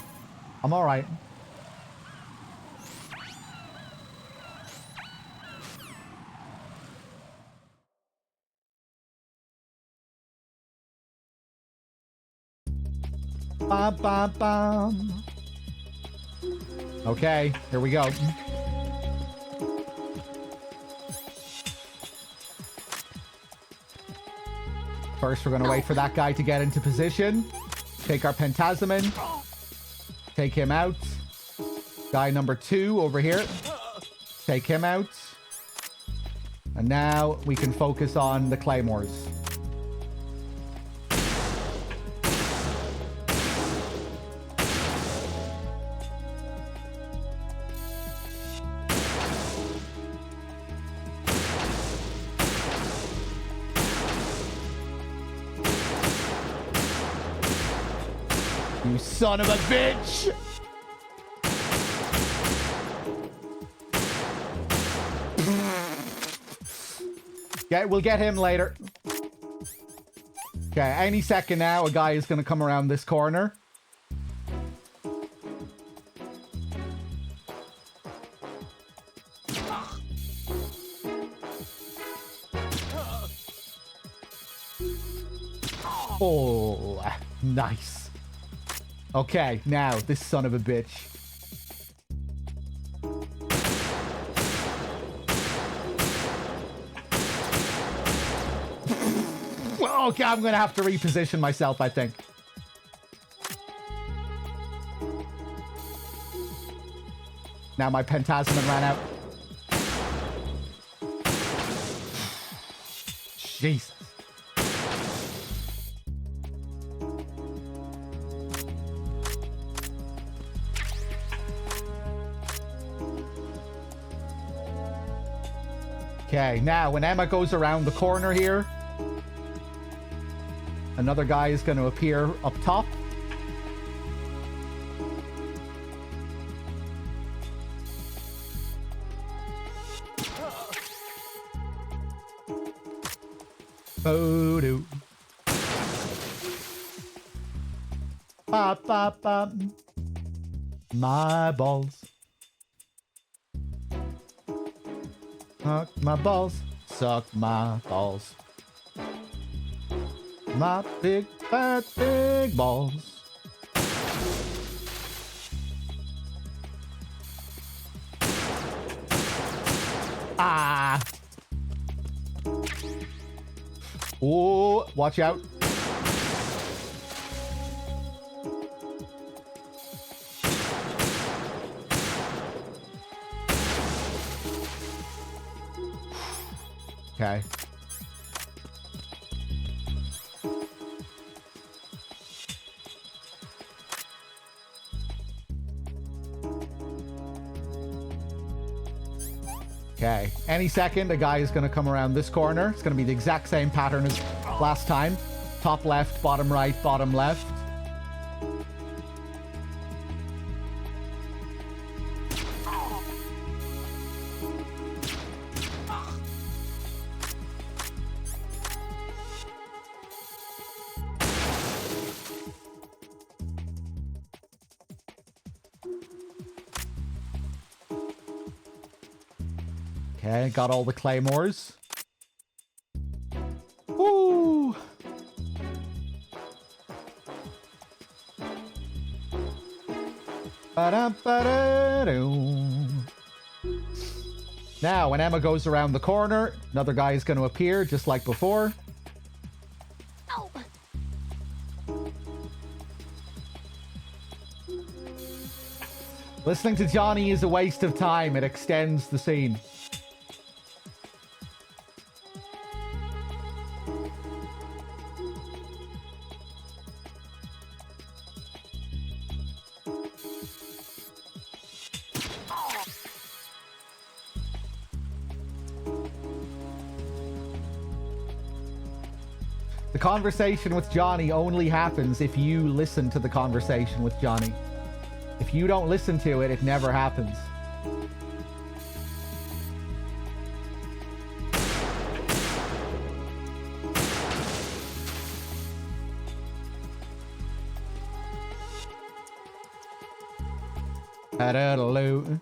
I'm all right. Bum, bum, bum. Okay, here we go. First, we're going to wait for that guy to get into position. Take our Pentasamin. Take him out. Guy number 2 over here. Take him out. And now we can focus on the Claymores. You son of a bitch! Okay, we'll get him later. Okay, any second now, a guy is going to come around this corner. Oh, nice. Okay, now, this son of a bitch. Okay, I'm going to have to reposition myself, I think. Now my Pentasamin ran out. Jesus. Okay, now when Emma goes around the corner here, another guy is going to appear up top. Oh, pop, pop, pop. My balls. Suck my balls. Suck my balls. My big, fat, big balls. Ah! Oh, watch out. Okay. Okay, any second, a guy is going to come around this corner. It's going to be the exact same pattern as last time. Top left, bottom right, bottom left. Okay, got all the claymores. Woo! Now, when Emma goes around the corner, another guy is going to appear, just like before. Ow. Listening to Johnny is a waste of time. It extends the scene. The conversation with Johnny only happens if you listen to the conversation with Johnny. If you don't listen to it, it never happens. Hello.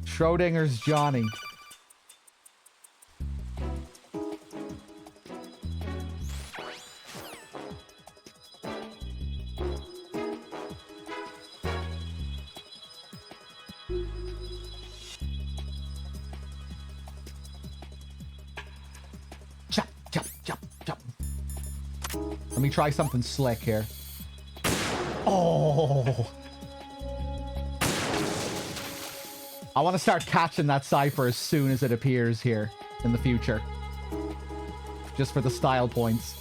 Schrodinger's Johnny. Chop, chop, chop, chop. Let me try something slick here. Oh! I want to start catching that cipher as soon as it appears here in the future. Just for the style points.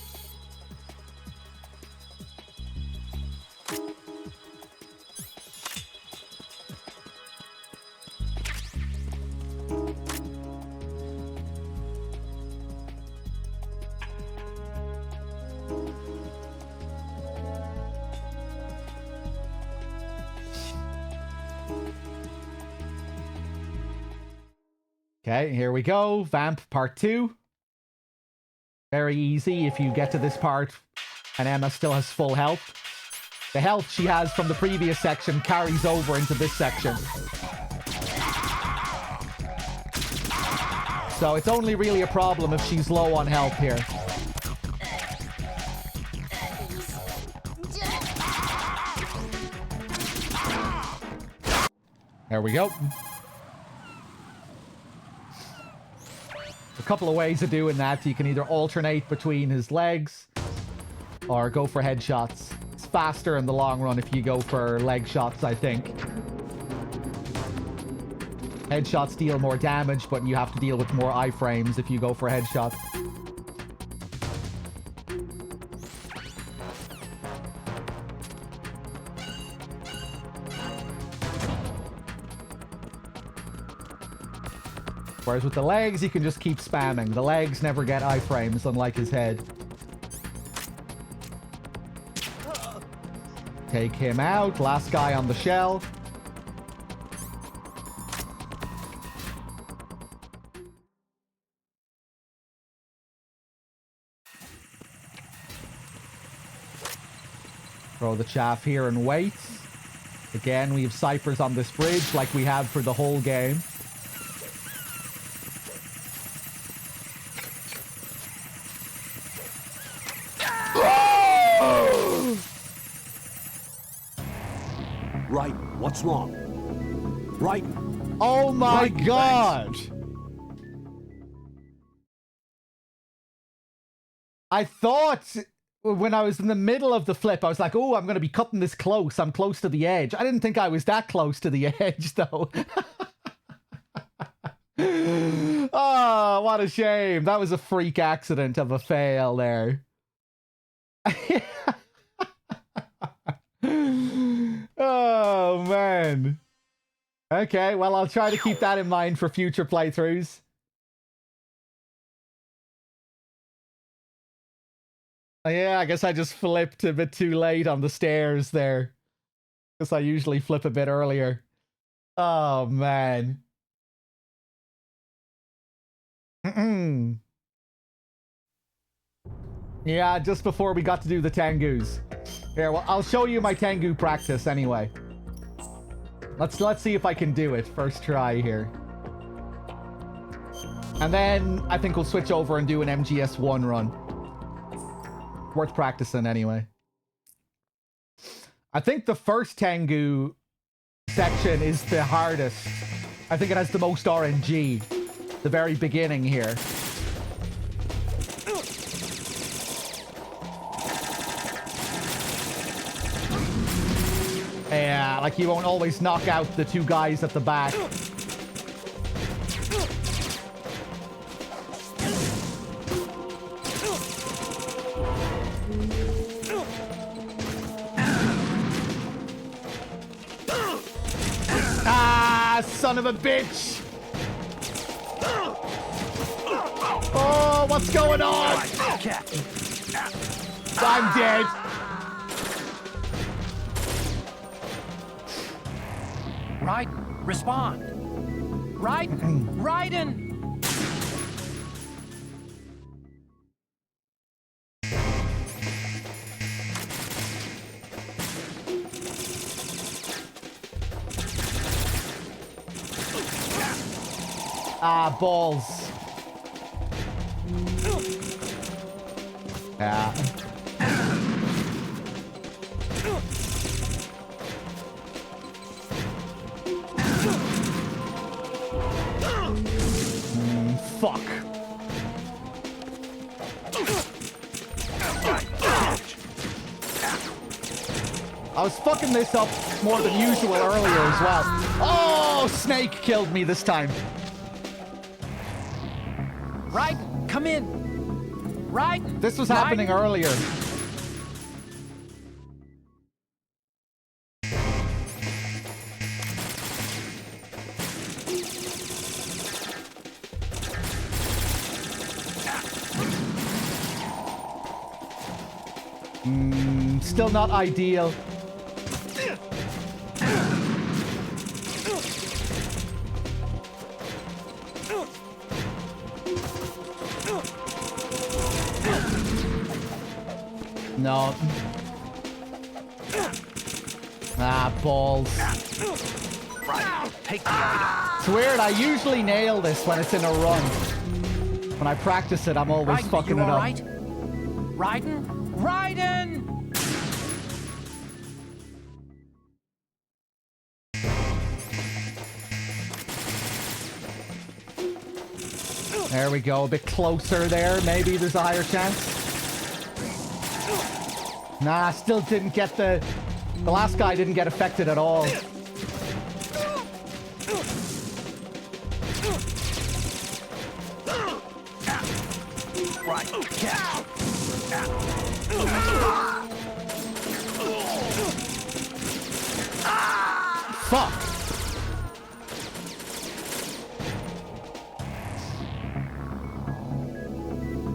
Okay, here we go. Vamp part 2. Very easy if you get to this part and Emma still has full health. The health she has from the previous section carries over into this section. So it's only really a problem if she's low on health here. There we go. A couple of ways of doing that. You can either alternate between his legs or go for headshots. It's faster in the long run if you go for leg shots, I think. Headshots deal more damage, but you have to deal with more iframes if you go for headshots. Whereas with the legs, you can just keep spamming. The legs never get iframes, unlike his head. Take him out. Last guy on the shell. Throw the chaff here and wait. Again, we have ciphers on this bridge like we have for the whole game. Right, what's wrong? Right. Oh my god! I thought when I was in the middle of the flip, I was like, oh, I'm going to be cutting this close. I'm close to the edge. I didn't think I was that close to the edge, though. Oh, what a shame. That was a freak accident of a fail there. Oh, man. Okay, well, I'll try to keep that in mind for future playthroughs. Yeah, I guess I just flipped a bit too late on the stairs there. Because I usually flip a bit earlier. Oh, man. Yeah, just before we got to do the Tengus. Here, well, I'll show you my Tengu practice anyway. Let's see if I can do it. First try here. And then I think we'll switch over and do an MGS 1 run. Worth practicing anyway. I think the first Tengu section is the hardest. I think it has the most RNG. The very beginning here. Yeah, like you won't always knock out the two guys at the back. Ah, son of a bitch! Oh, what's going on? I'm dead. Right, respond. Right, Raiden. Ah, balls. Yeah. Fuck. I was fucking this up more than usual earlier as well. Oh, Snake killed me this time. Right, come in. Right. This was happening earlier. Still not ideal. No. Ah, balls. Take the item. It's weird, I usually nail this when it's in a run. When I practice it, I'm always fucking it up. Right? Raiden? Raiden! There we go, a bit closer there. Maybe there's a higher chance. Nah, still didn't get the last guy didn't get affected at all. Right, catch. Fuck.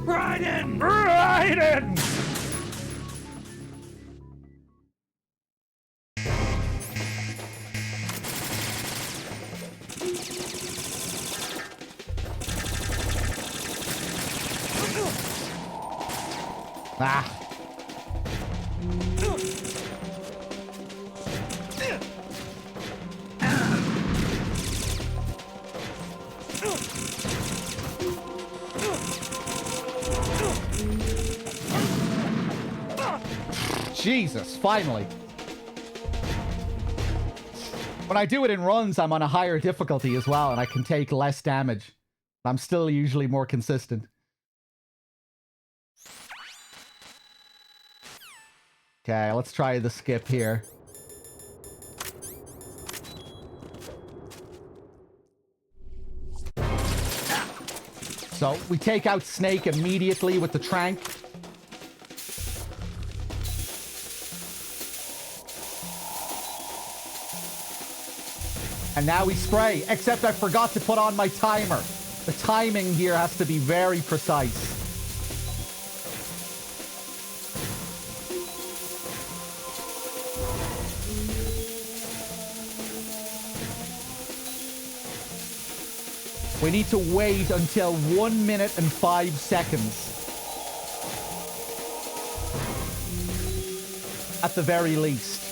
Raiden! Raiden! Ah. Jesus, finally. When I do it in runs, I'm on a higher difficulty as well, and I can take less damage. I'm still usually more consistent. Okay, let's try the skip here. So, we take out Snake immediately with the Trank. And now we spray, except I forgot to put on my timer. The timing here has to be very precise. We need to wait until 1 minute and 5 seconds. at the very least.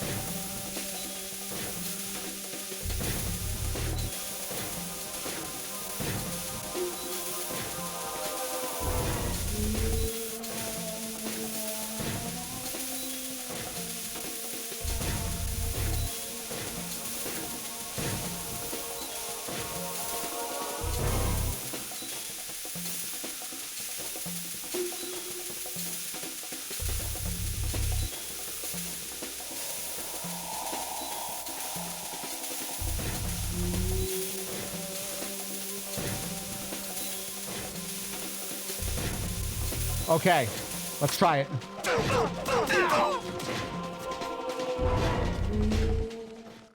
Okay, let's try it.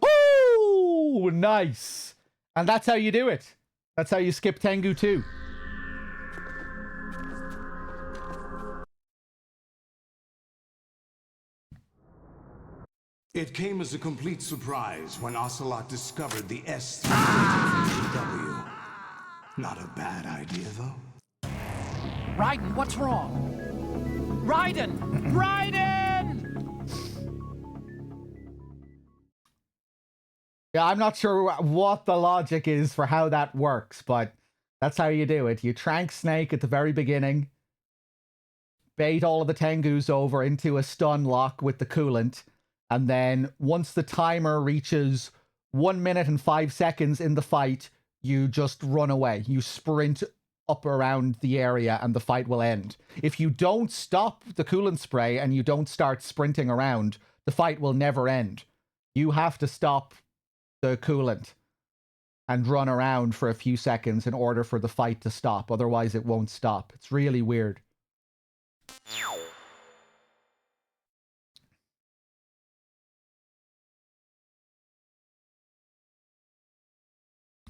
Woo! Nice. And that's how you do it. That's how you skip Tengu 2. It came as a complete surprise when Ocelot discovered the S-3W. Not a bad idea, though. Raiden, what's wrong? Raiden! Raiden! Yeah, I'm not sure what the logic is for how that works, but that's how you do it. You trank Snake at the very beginning, bait all of the Tengus over into a stun lock with the coolant, and then once the timer reaches 1 minute and 5 seconds in the fight, you just run away. You sprint up around the area and the fight will end. If you don't stop the coolant spray and you don't start sprinting around, the fight will never end. You have to stop the coolant and run around for a few seconds in order for the fight to stop. Otherwise, it won't stop. It's really weird.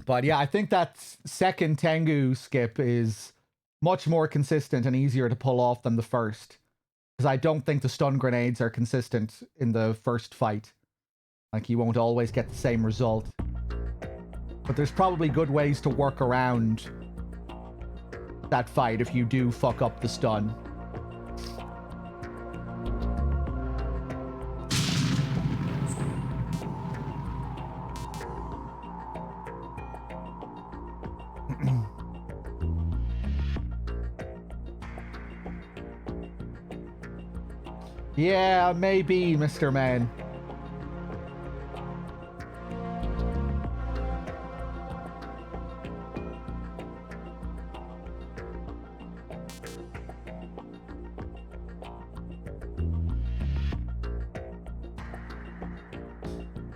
But yeah, I think that second Tengu skip is much more consistent and easier to pull off than the first. Because I don't think the stun grenades are consistent in the first fight. Like, you won't always get the same result. But there's probably good ways to work around that fight if you do fuck up the stun. Yeah, maybe, Mr. Man.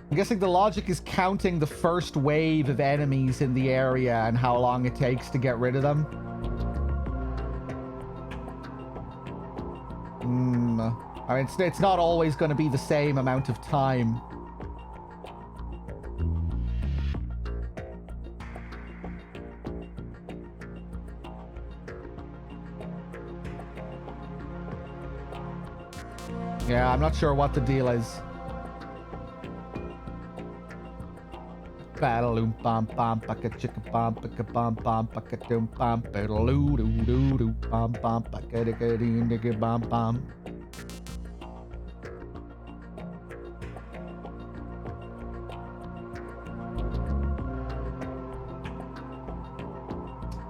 I'm guessing the logic is counting the first wave of enemies in the area and how long it takes to get rid of them. I mean, it's not always going to be the same amount of time. Yeah, I'm not sure what the deal is. Battle bam bam baka chicka bam baka bam bam baka dum bam battle doo doo doo bam bam baka dicka ding dicka bam bam.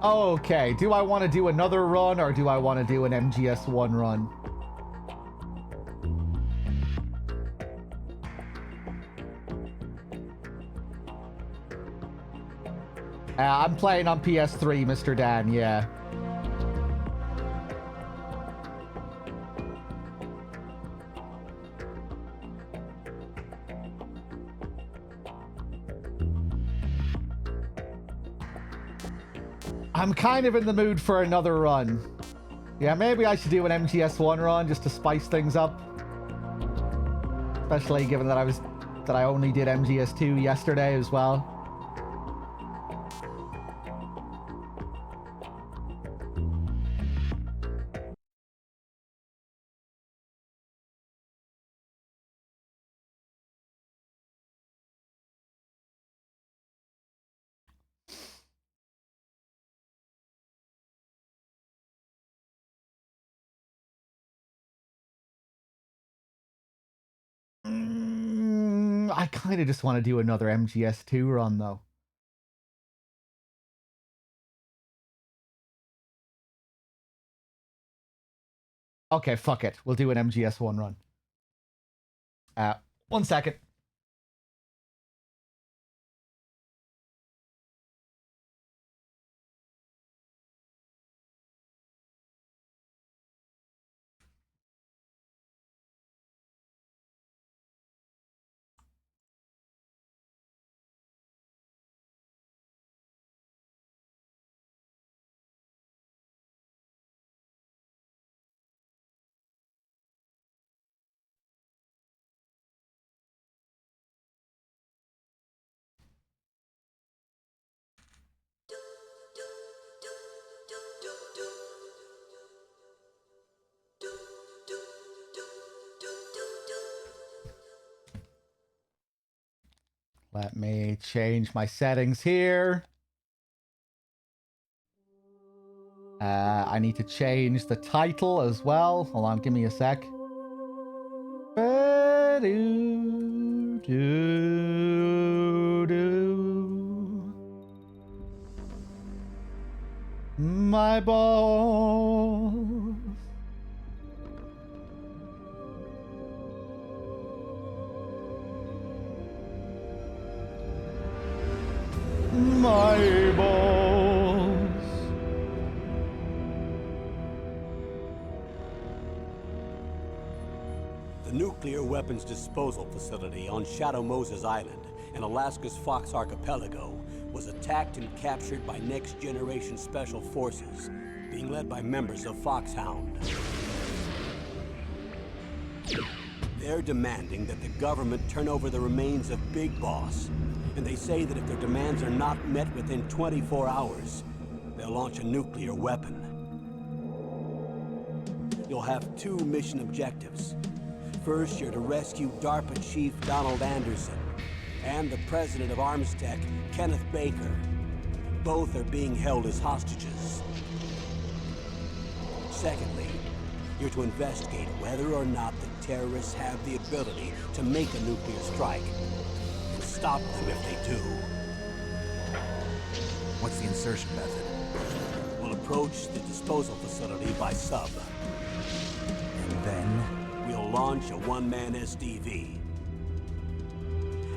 Okay, do I want to do another run or do I want to do an MGS 1 run? I'm playing on PS3, Mr. Dan, yeah. I'm kind of in the mood for another run. Yeah, maybe I should do an MGS 1 run just to spice things up. Especially given that I only did MGS 2 yesterday as well. I kind of just want to do another MGS2 run, though. Okay, fuck it. We'll do an MGS1 run. 1 second. Let me change my settings here. I need to change the title as well. Hold on, give me a sec. My balls. My balls. The nuclear weapons disposal facility on Shadow Moses Island in Alaska's Fox Archipelago was attacked and captured by next-generation special forces, being led by members of Foxhound. They're demanding that the government turn over the remains of Big Boss, and they say that if their demands are not met within 24 hours, they'll launch a nuclear weapon. You'll have 2 mission objectives. First, you're to rescue DARPA Chief Donald Anderson and the president of Armstech, Kenneth Baker. Both are being held as hostages. Secondly, you're to investigate whether or not the terrorists have the ability to make a nuclear strike, and stop them if they do. What's the insertion method? We'll approach the disposal facility by sub. And then? We'll launch a one-man SDV.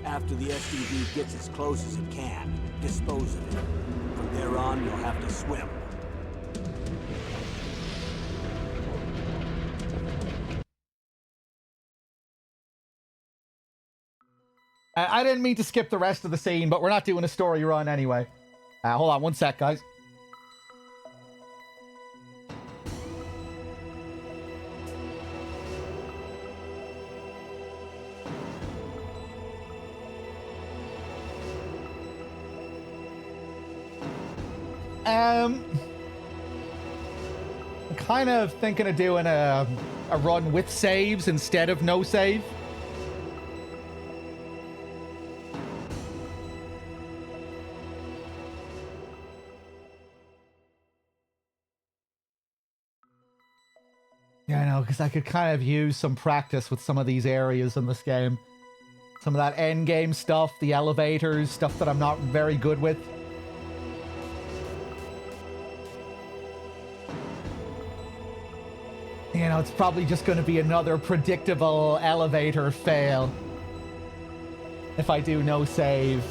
After the SDV gets as close as it can, dispose of it. From there on, you'll have to swim. I didn't mean to skip the rest of the scene, but we're not doing a story run anyway. Hold on 1 sec, guys. I'm kind of thinking of doing a run with saves instead of no save. Yeah, I know, because I could kind of use some practice with some of these areas in this game. Some of that end game stuff, the elevators, stuff that I'm not very good with. You know, it's probably just going to be another predictable elevator fail if I do no save.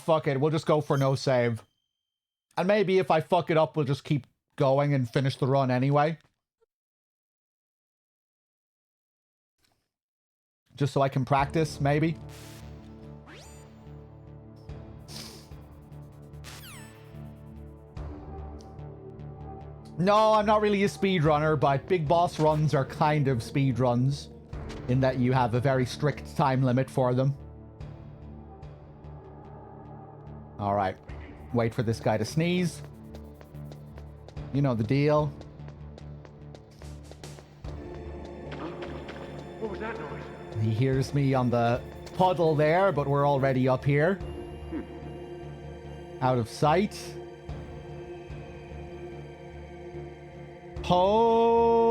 Fuck it. We'll just go for no save. And maybe if I fuck it up, we'll just keep going and finish the run anyway. Just so I can practice, maybe. No, I'm not really a speedrunner, but Big Boss runs are kind of speedruns in that you have a very strict time limit for them. Alright. Wait for this guy to sneeze. You know the deal. What was that? that noise? He hears me on the puddle there, but we're already up here. Out of sight. Oh.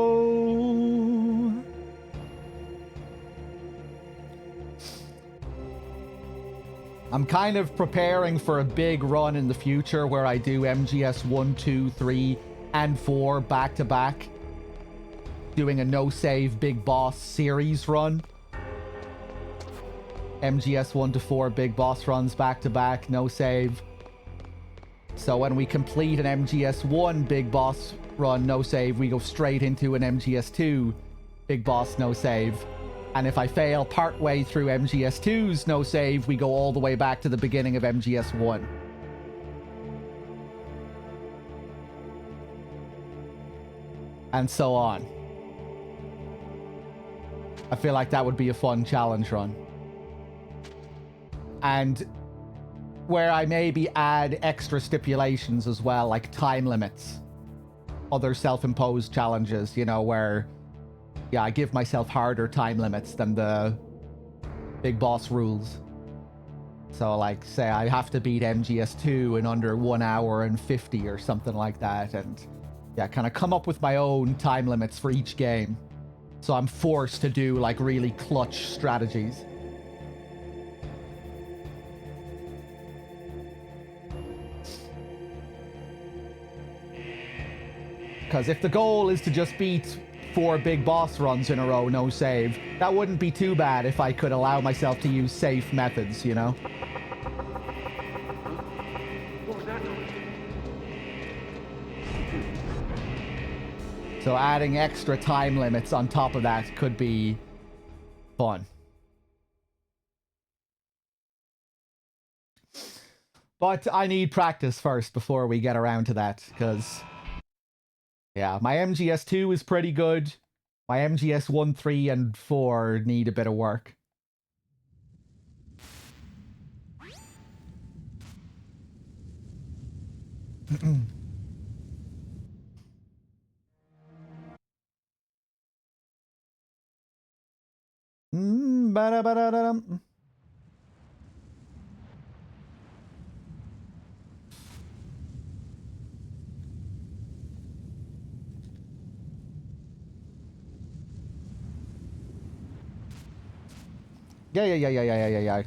I'm kind of preparing for a big run in the future where I do MGS 1, 2, 3, and 4 back to back. Doing a no-save Big Boss series run. MGS 1 to 4 Big Boss runs back to back, no save. So when we complete an MGS 1 Big Boss run, no save, we go straight into an MGS 2 Big Boss, no save. And if I fail partway through MGS 2's no save, we go all the way back to the beginning of MGS 1. And so on. I feel like that would be a fun challenge run. And where I maybe add extra stipulations as well, like time limits. Other self-imposed challenges, you know, where, yeah, I give myself harder time limits than the Big Boss rules. So, like, say I have to beat MGS2 in under 1 hour and 50 or something like that. And, yeah, kind of come up with my own time limits for each game. So I'm forced to do, like, really clutch strategies. Because if the goal is to just beat 4 Big Boss runs in a row, no save, that wouldn't be too bad if I could allow myself to use safe methods, you know? What was that noise? So adding extra time limits on top of that could be fun. But I need practice first before we get around to that, because... yeah, my MGS2 is pretty good. My MGS 1, 3, and 4 need a bit of work. Ba-da-ba-da-da-dum. Yeah.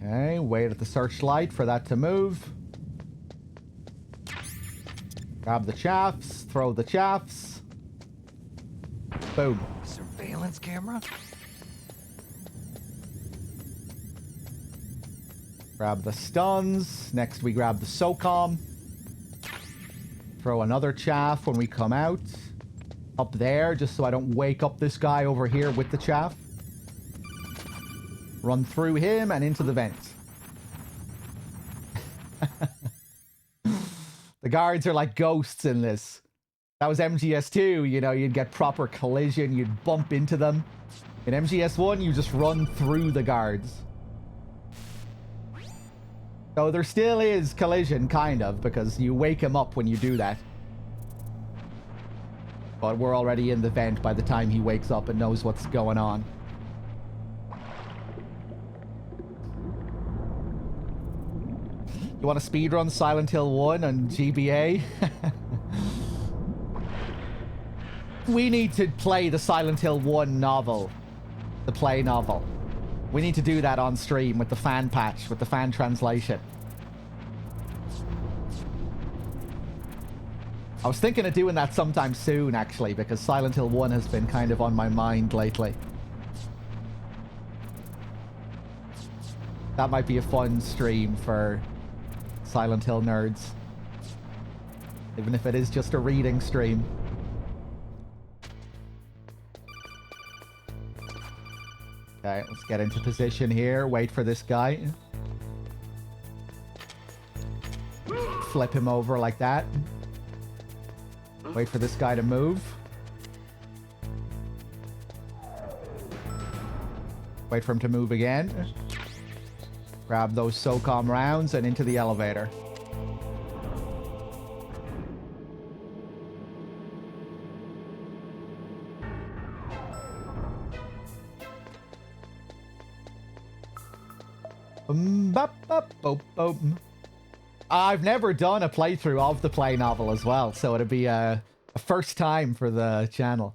Okay, wait at the searchlight for that to move. Grab the chaffs, throw the chaffs. Boom. Surveillance camera? Grab the stuns. Next we grab the SOCOM. Throw another chaff when we come out. Up there, just so I don't wake up this guy over here with the chaff. Run through him and into the vent. The guards are like ghosts in this. That was MGS2, you know, you'd get proper collision, you'd bump into them. In MGS1, you just run through the guards. So there still is collision, kind of, because you wake him up when you do that. But we're already in the vent by the time he wakes up and knows what's going on. You want to speedrun Silent Hill 1 and GBA? We need to play the Silent Hill 1 novel. The play novel. We need to do that on stream with the fan patch, with the fan translation. I was thinking of doing that sometime soon, actually, because Silent Hill 1 has been kind of on my mind lately. That might be a fun stream for Silent Hill nerds. Even if it is just a reading stream. Okay, let's get into position here. Wait for this guy. Flip him over like that. Wait for this guy to move. Wait for him to move again. Grab those SOCOM rounds and into the elevator. I've never done a playthrough of the play novel as well, so it'd be a first time for the channel.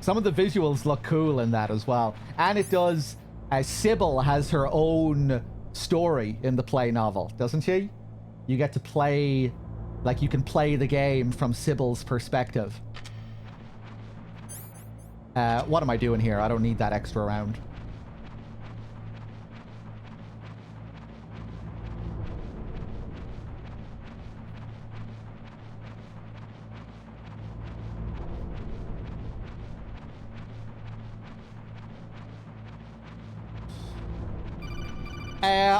Some of the visuals look cool in that as well. And it does, Sybil has her own story in the play novel, doesn't she? You get to play, like you can play the game from Sybil's perspective. What am I doing here? I don't need that extra round.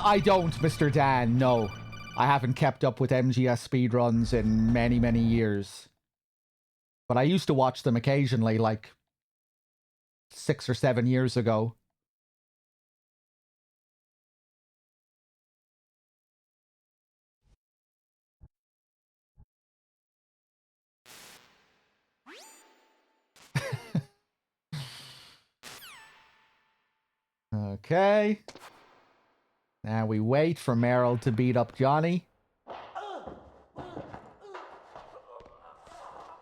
I don't, Mr. Dan, no. I haven't kept up with MGS speedruns in many, many years. But I used to watch them occasionally, like 6 or 7 years ago. Okay. Now we wait for Meryl to beat up Johnny.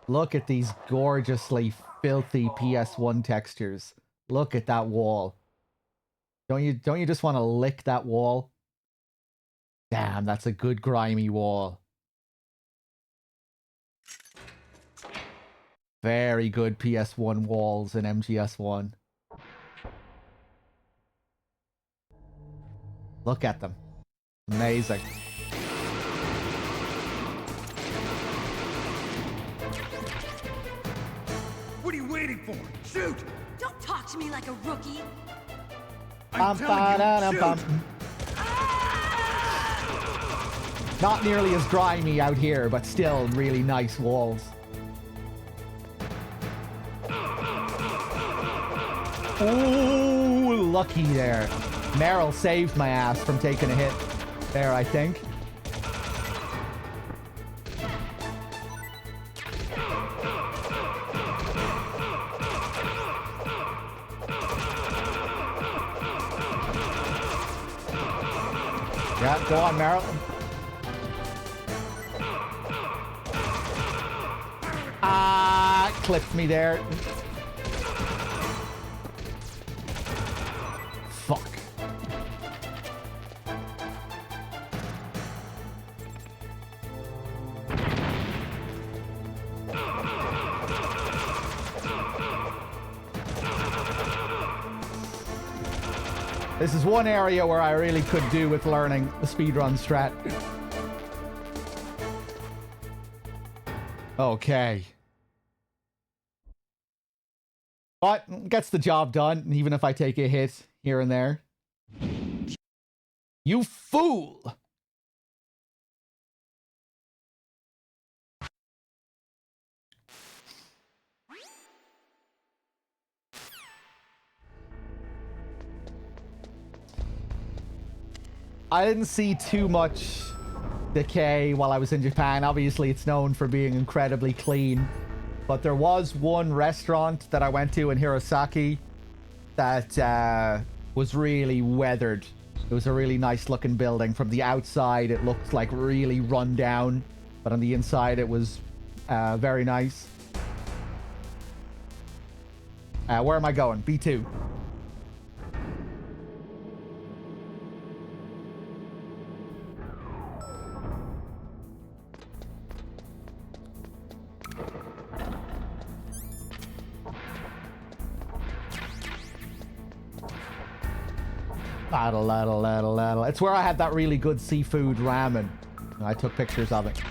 Look at these gorgeously filthy PS1 textures. Look at that wall. Don't you just want to lick that wall? Damn, that's a good grimy wall. Very good PS1 walls in MGS1. Look at them. Amazing. What are you waiting for? Shoot! Don't talk to me like a rookie. I'm telling you, shoot! Not nearly as grimy out here, but still really nice walls. Ooh, lucky there. Meryl saved my ass from taking a hit there, I think. Yeah, go on, Meryl. Ah, clipped me there. Fuck. This is one area where I really could do with learning the speedrun strat. Okay. But gets the job done, even if I take a hit here and there. You fool! I didn't see too much decay while I was in Japan. Obviously, it's known for being incredibly clean. But there was one restaurant that I went to in Hirosaki that was really weathered. It was a really nice looking building. From the outside, it looked like really run down. But on the inside, it was very nice. Where am I going? B2. Ladle. It's where I had that really good seafood ramen. I took pictures of it.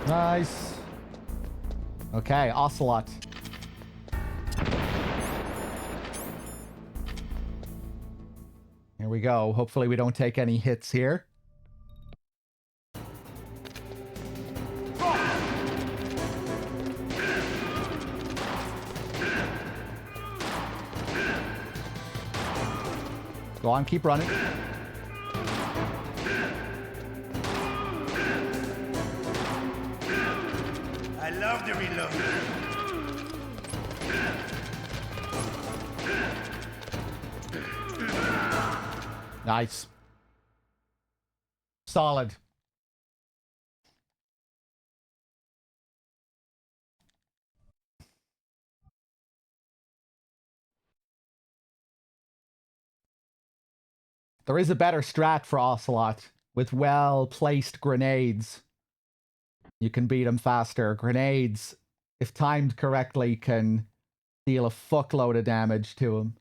Nice. Okay, Ocelot. Here we go. Hopefully we don't take any hits here. Go on, keep running. I love the reload. Nice. Solid. There is a better strat for Ocelot with well-placed grenades. You can beat him faster. Grenades, if timed correctly, can deal a fuckload of damage to him.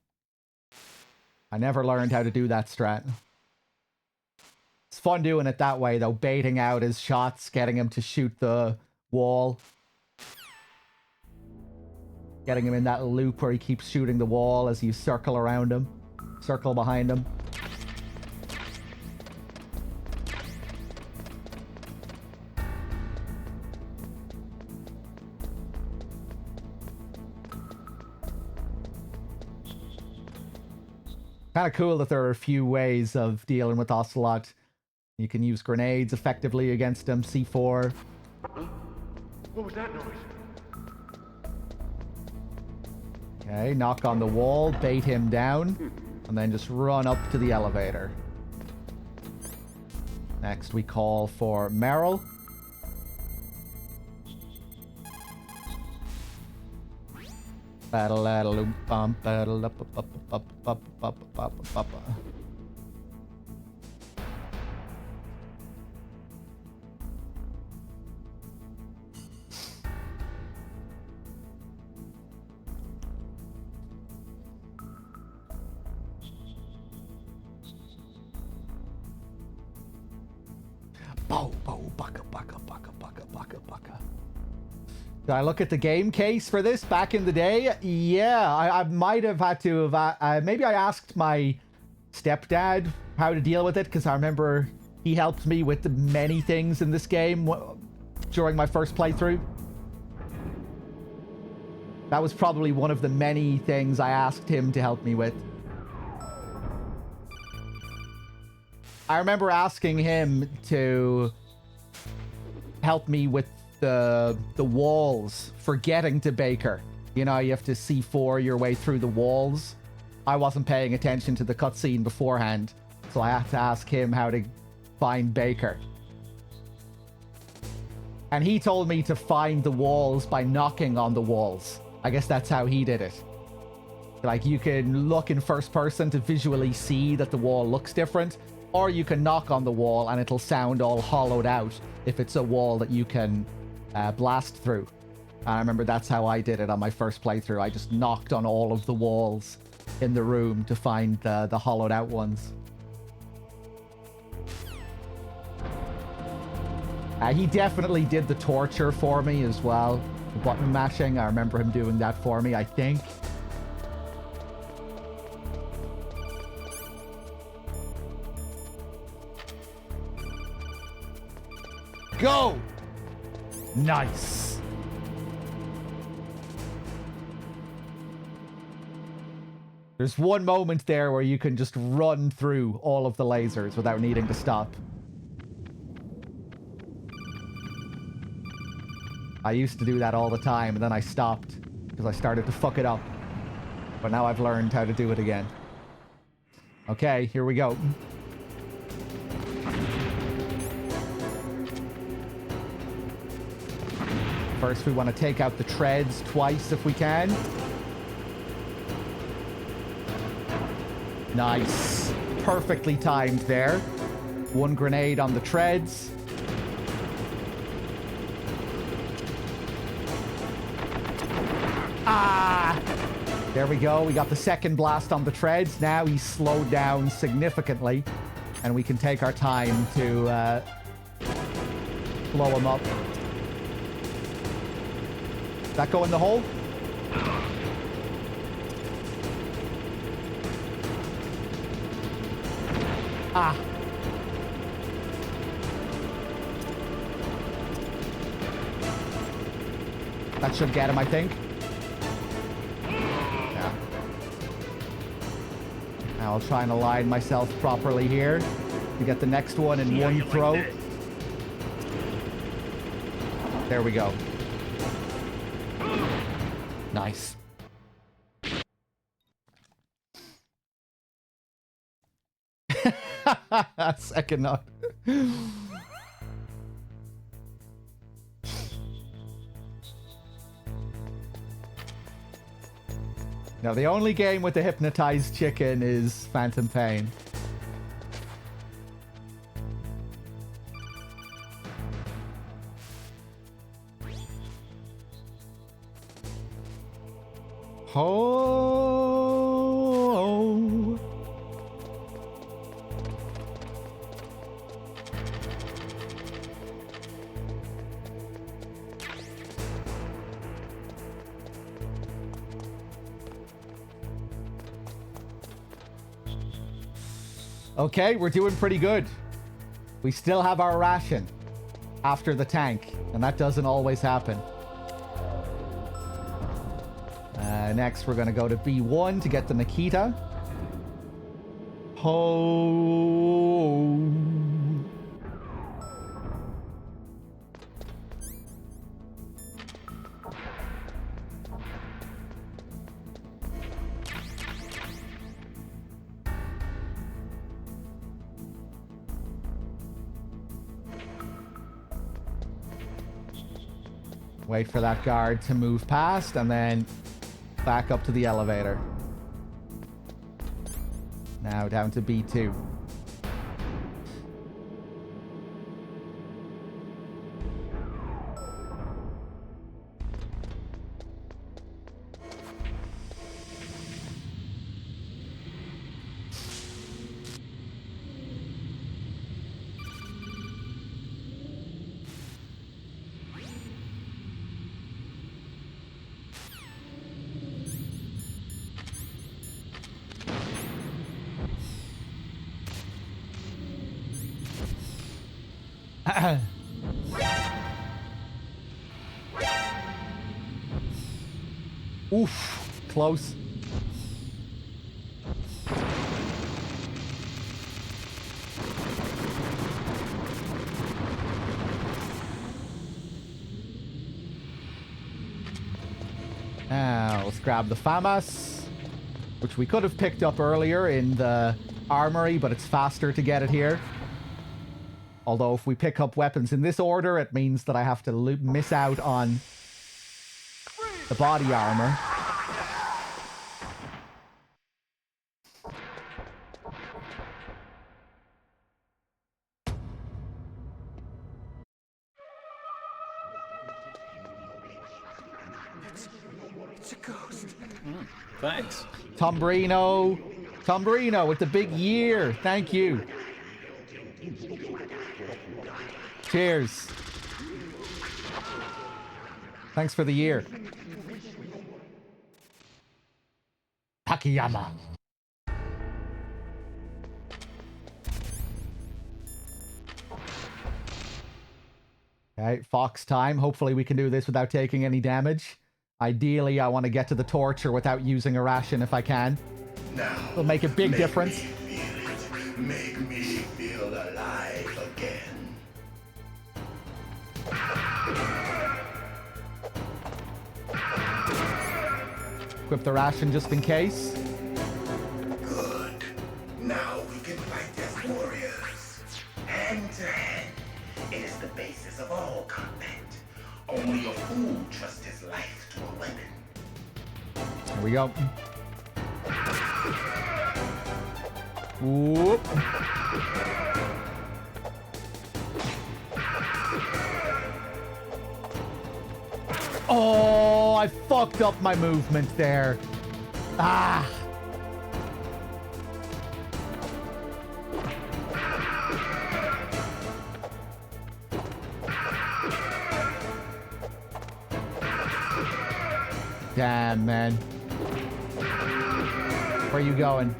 I never learned how to do that strat. It's fun doing it that way, though, baiting out his shots, getting him to shoot the wall. Getting him in that loop where he keeps shooting the wall as you circle around him. Circle behind him. Kind of cool that there are a few ways of dealing with Ocelot. You can use grenades effectively against him, C4. What was that noise? Okay, knock on the wall, bait him down, and then just run up to the elevator. Next we call for Meryl. Bow, bow, baka, baka, baka, baka, baka, baka. Did I look at the game case for this back in the day? Yeah, I might have had to have... maybe I asked my stepdad how to deal with it, because I remember he helped me with many things in this game during my first playthrough. That was probably one of the many things I asked him to help me with. I remember asking him to help me with the walls for getting to Baker. You know, you have to C4 your way through the walls. I wasn't paying attention to the cutscene beforehand, so I had to ask him how to find Baker. And he told me to find the walls by knocking on the walls. I guess that's how he did it. Like, you can look in first person to visually see that the wall looks different, or you can knock on the wall and it'll sound all hollowed out if it's a wall that you can blast through. And I remember that's how I did it on my first playthrough. I just knocked on all of the walls in the room to find the hollowed out ones. He definitely did the torture for me as well. The button mashing, I remember him doing that for me, I think. Go! Nice. There's one moment there where you can just run through all of the lasers without needing to stop. I used to do that all the time, and then I stopped because I started to fuck it up. But now I've learned how to do it again. Okay, here we go. First, we want to take out the treads twice if we can. Nice. Perfectly timed there. One grenade on the treads. Ah! There we go. We got the second blast on the treads. Now he's slowed down significantly. And we can take our time to blow him up. That go in the hole? Ah. That should get him, I think. Yeah. Now I'll try and align myself properly here to get the next one in one throw. There we go. Nice. Second knock. No, the only game with the hypnotized chicken is Phantom Pain. Oh. Okay, we're doing pretty good. We still have our ration after the tank, and that doesn't always happen. Next, we're going to go to B1 to get the Nikita. Oh. Wait for that guard to move past, and then back up to the elevator. Now down to B2. Oof, close. Now, let's grab the FAMAS, which we could have picked up earlier in the armory, but it's faster to get it here. Although if we pick up weapons in this order, it means that I have to miss out on the body armor. It's a ghost. Thanks. Tombrino with the big year. Thank you. Cheers. Thanks for the year. Takayama. Okay, Fox time. Hopefully we can do this without taking any damage. Ideally, I want to get to the torture without using a ration if I can. Now, it'll make a big difference. Make me feel alive again. Equip the ration just in case. Good. Now we can fight as warriors. Hand to hand. It is the basis of all combat. Only a fool trusts his life to a weapon. Here we go. Whoop. Oh, I fucked up my movement there. Ah. Damn, man. Where are you going?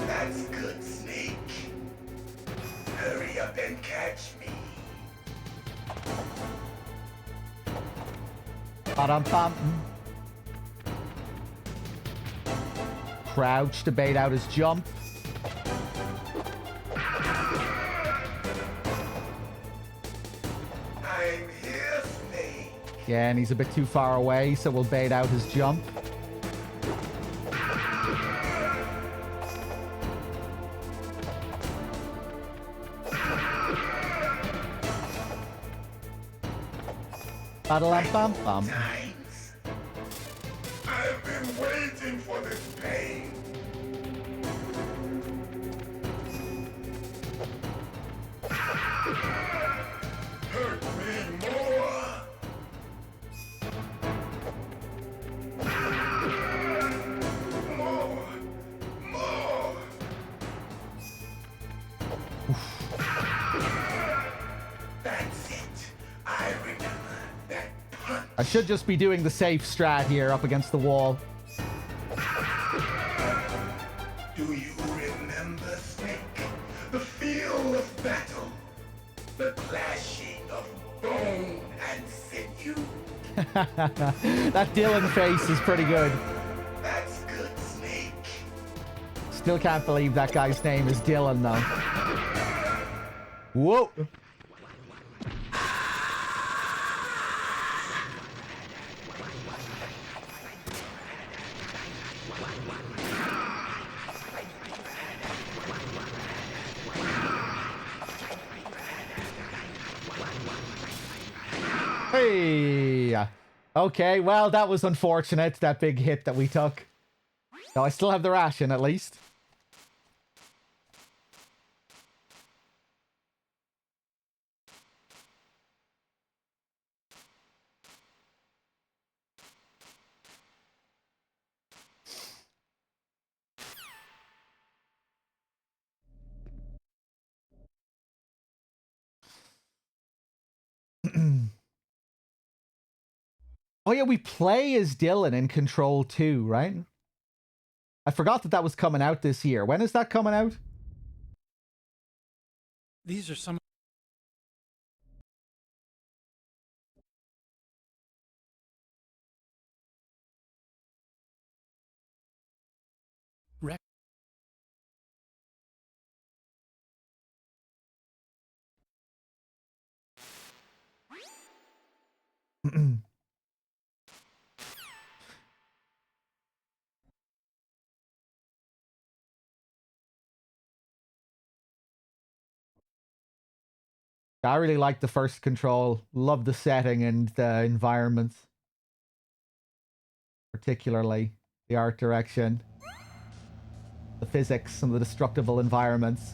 That's good, Snake. Hurry up and catch me. Ba-dum-bum. Crouch to bait out his jump. I'm here, Snake. Yeah, and he's a bit too far away, so we'll bait out his jump. Ba-da-lam-bum-bum. I've been waiting for this pain. Hurt me more. More. More. That's it. I remember that punch. I should just be doing the safe strat here up against the wall. Do you remember, Snake? The feel of battle. The clashing of bone and sinew. That Dylan face is pretty good. That's good, Snake. Still can't believe that guy's name is Dylan, though. Whoa! Hey! Okay, well, that was unfortunate, that big hit that we took. So I still have the ration, at least. Oh yeah, we play as Dylan in Control 2, right? I forgot that that was coming out this year. When is that coming out? These are some... Rec I really like the first Control. Love the setting and the environment. Particularly the art direction. The physics and the destructible environments.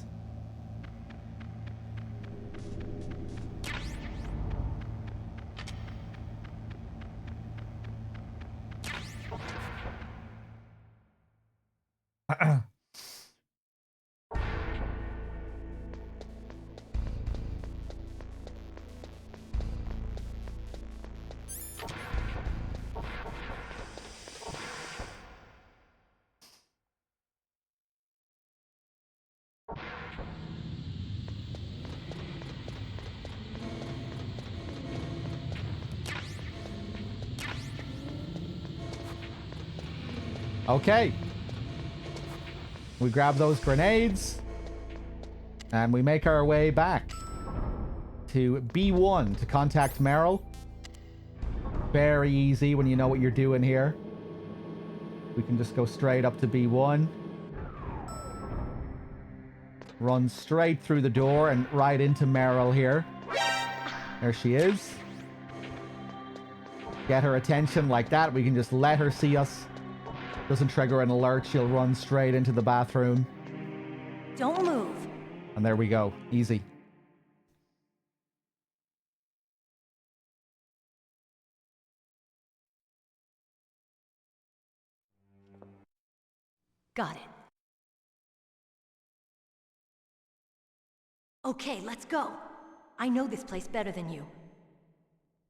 Okay. We grab those grenades. And we make our way back to B1 to contact Meryl. Very easy when you know what you're doing here. We can just go straight up to B1. Run straight through the door and right into Meryl here. There she is. Get her attention like that. We can just let her see us. Doesn't trigger an alert. She'll run straight into the bathroom. Don't move. And there we go. Easy. Got it. Okay, let's go. I know this place better than you.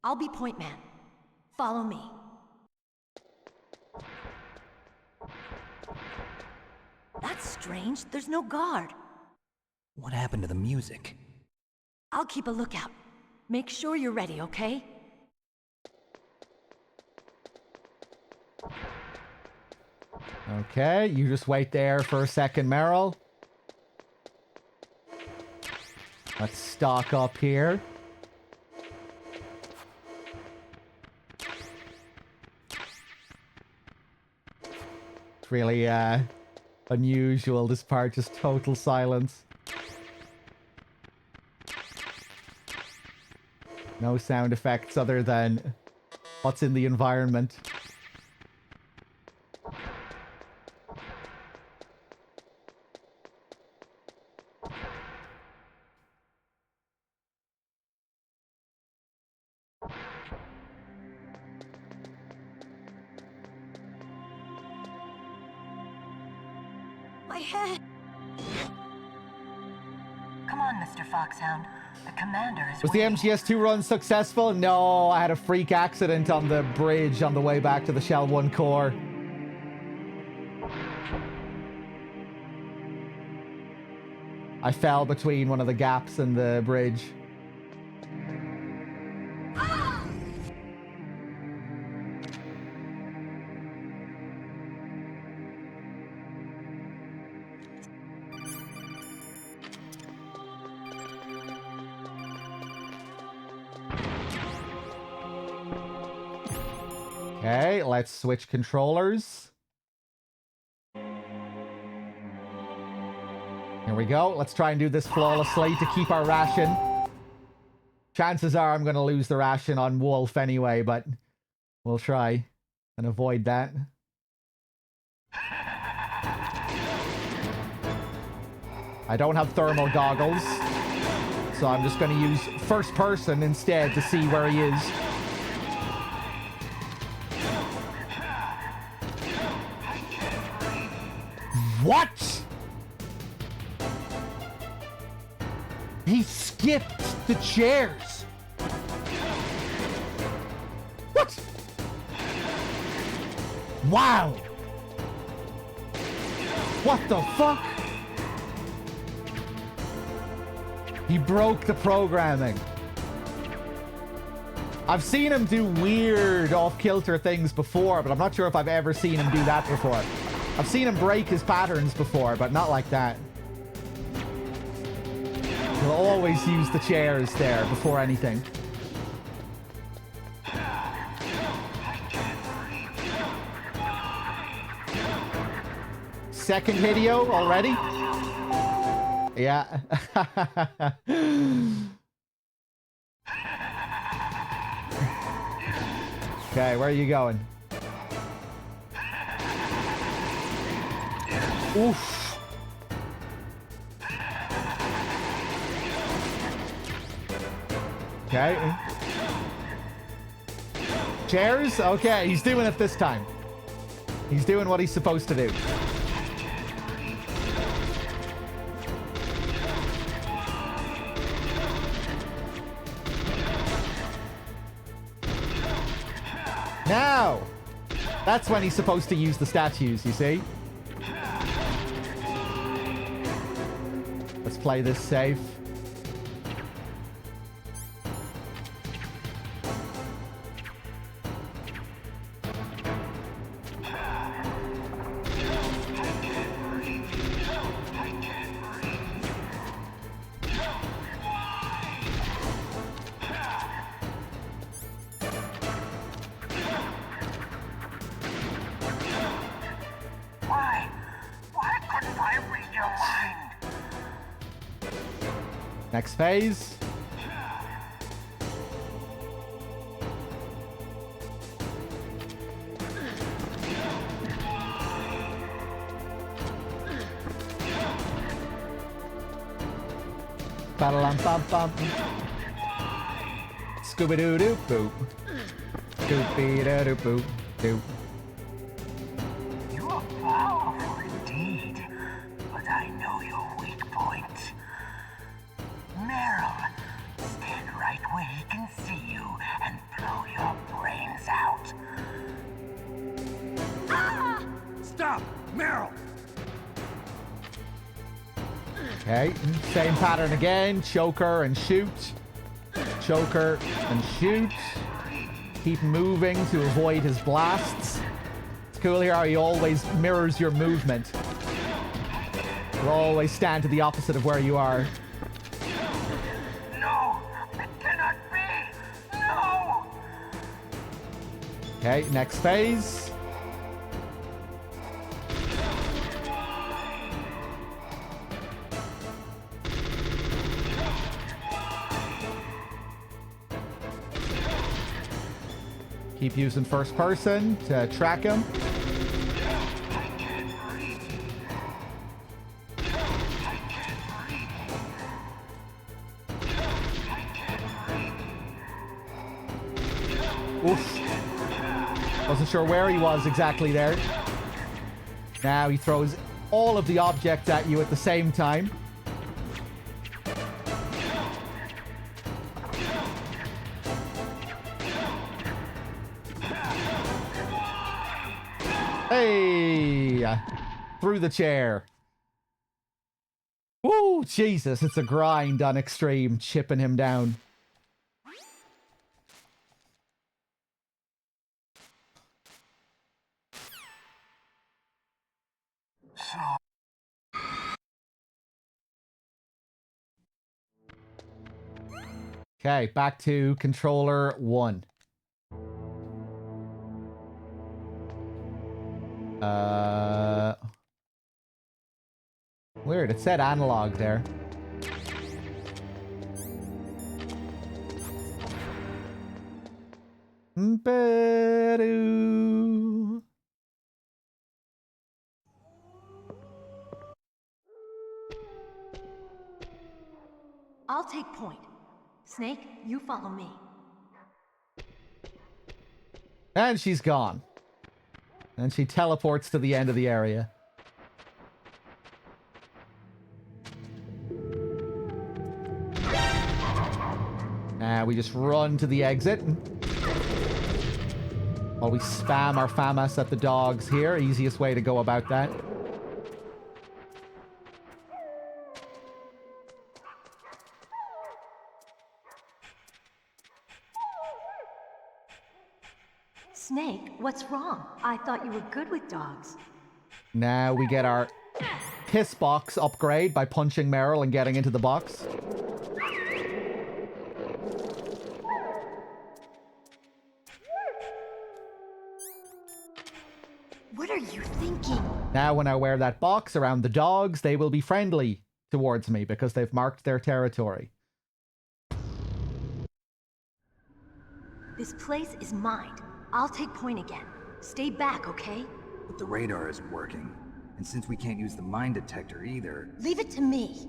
I'll be point man. Follow me. That's strange. There's no guard. What happened to the music? I'll keep a lookout. Make sure you're ready, okay? Okay, you just wait there for a second, Meryl. Let's stock up here. It's really unusual, this part, just total silence. No sound effects other than what's in the environment. My head! Come on, Mr. Foxhound. The commander is Was the MGS2 run successful? No, I had a freak accident on the bridge on the way back to the Shell 1 core. I fell between one of the gaps in the bridge. Okay, let's switch controllers. Here we go. Let's try and do this flawlessly to keep our ration. Chances are I'm going to lose the ration on Wolf anyway, but we'll try and avoid that. I don't have thermal goggles, so I'm just going to use first person instead to see where he is. What? He skipped the chairs. What? Wow. What the fuck? He broke the programming. I've seen him do weird off-kilter things before, but I'm not sure if I've ever seen him do that before. I've seen him break his patterns before, but not like that. He'll always use the chairs there before anything. Second video already? Yeah. Okay, where are you going? Oof. Okay. Chairs? Okay, he's doing it this time. He's doing what he's supposed to do. Now! That's when he's supposed to use the statues, you see? Let's play this safe. Why couldn't I read your mind? Next phase. Ba-da-lum-bum-bum. Scooby-doo-doo-boop. Doopy-da-doo-boop-doop. You are powerful indeed, but I know your weak point. Okay, same pattern again. Choker and shoot. Choker and shoot. Keep moving to avoid his blasts. It's cool here how he always mirrors your movement. He'll always stand to the opposite of where you are. No! It cannot be! No! Okay, next phase. Keep using first person to track him. Oof. Wasn't sure where he was exactly there. Now he throws all of the objects at you at the same time. Hey! Through the chair. Woo! Jesus, it's a grind on extreme, chipping him down. Okay, back to controller 1. Weird, it said analog there. I'll take point. Snake, you follow me. And she's gone. And she teleports to the end of the area. Now we just run to the exit. While we spam our FAMAS at the dogs here. Easiest way to go about that. Snake, what's wrong? I thought you were good with dogs. Now we get our piss box upgrade by punching Meryl and getting into the box. What are you thinking? Now when I wear that box around the dogs, they will be friendly towards me because they've marked their territory. This place is mine. I'll take point again. Stay back, okay? But the radar isn't working. And since we can't use the mine detector either... Leave it to me.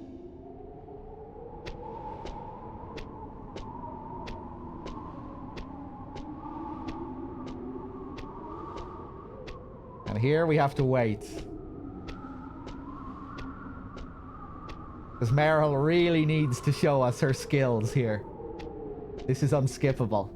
And here we have to wait. Because Meryl really needs to show us her skills here. This is unskippable.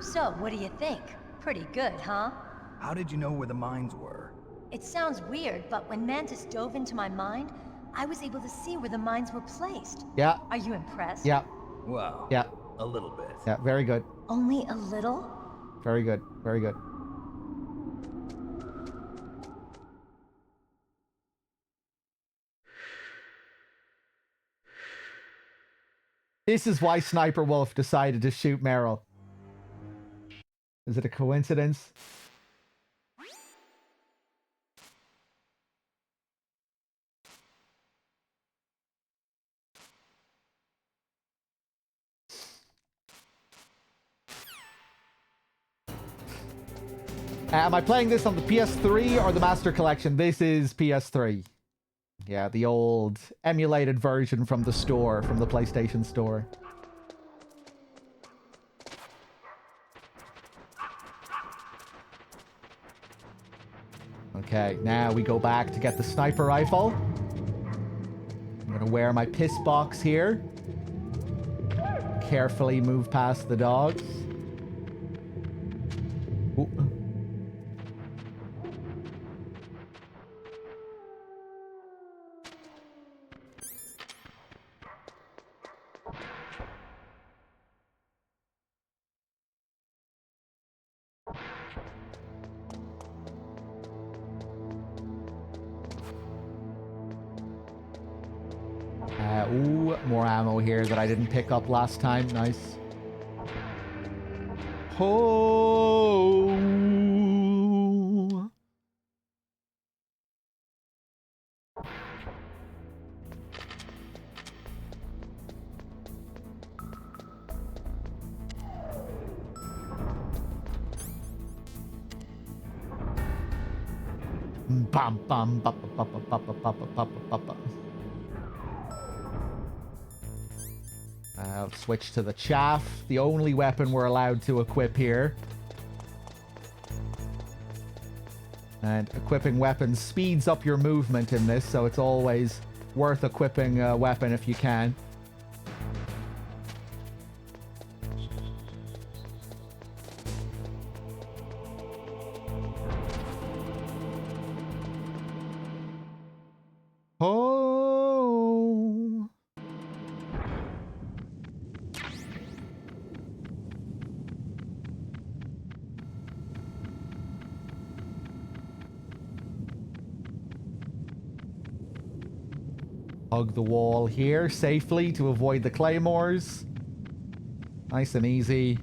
So, what do you think? Pretty good, huh? How did you know where the mines were? It sounds weird, but when Mantis dove into my mind, I was able to see where the mines were placed. Yeah. Are you impressed? Yeah. Well, yeah. A little bit. Yeah, very good. Only a little? Very good. Very good. This is why Sniper Wolf decided to shoot Meryl. Is it a coincidence? Am I playing this on the PS3 or the Master Collection? This is PS3. Yeah, the old emulated version from the store, from the PlayStation Store. Okay, now we go back to get the sniper rifle. I'm gonna wear my piss box here. Carefully move past the dogs. Ooh. Ooh, more ammo here that I didn't pick up last time. Nice. Oh. Bum bum bum bum bum bum bum bum bum bum bum. I'll switch to the chaff, the only weapon we're allowed to equip here. And equipping weapons speeds up your movement in this, so it's always worth equipping a weapon if you can. Oh. Hug the wall here safely to avoid the claymores. Nice and easy.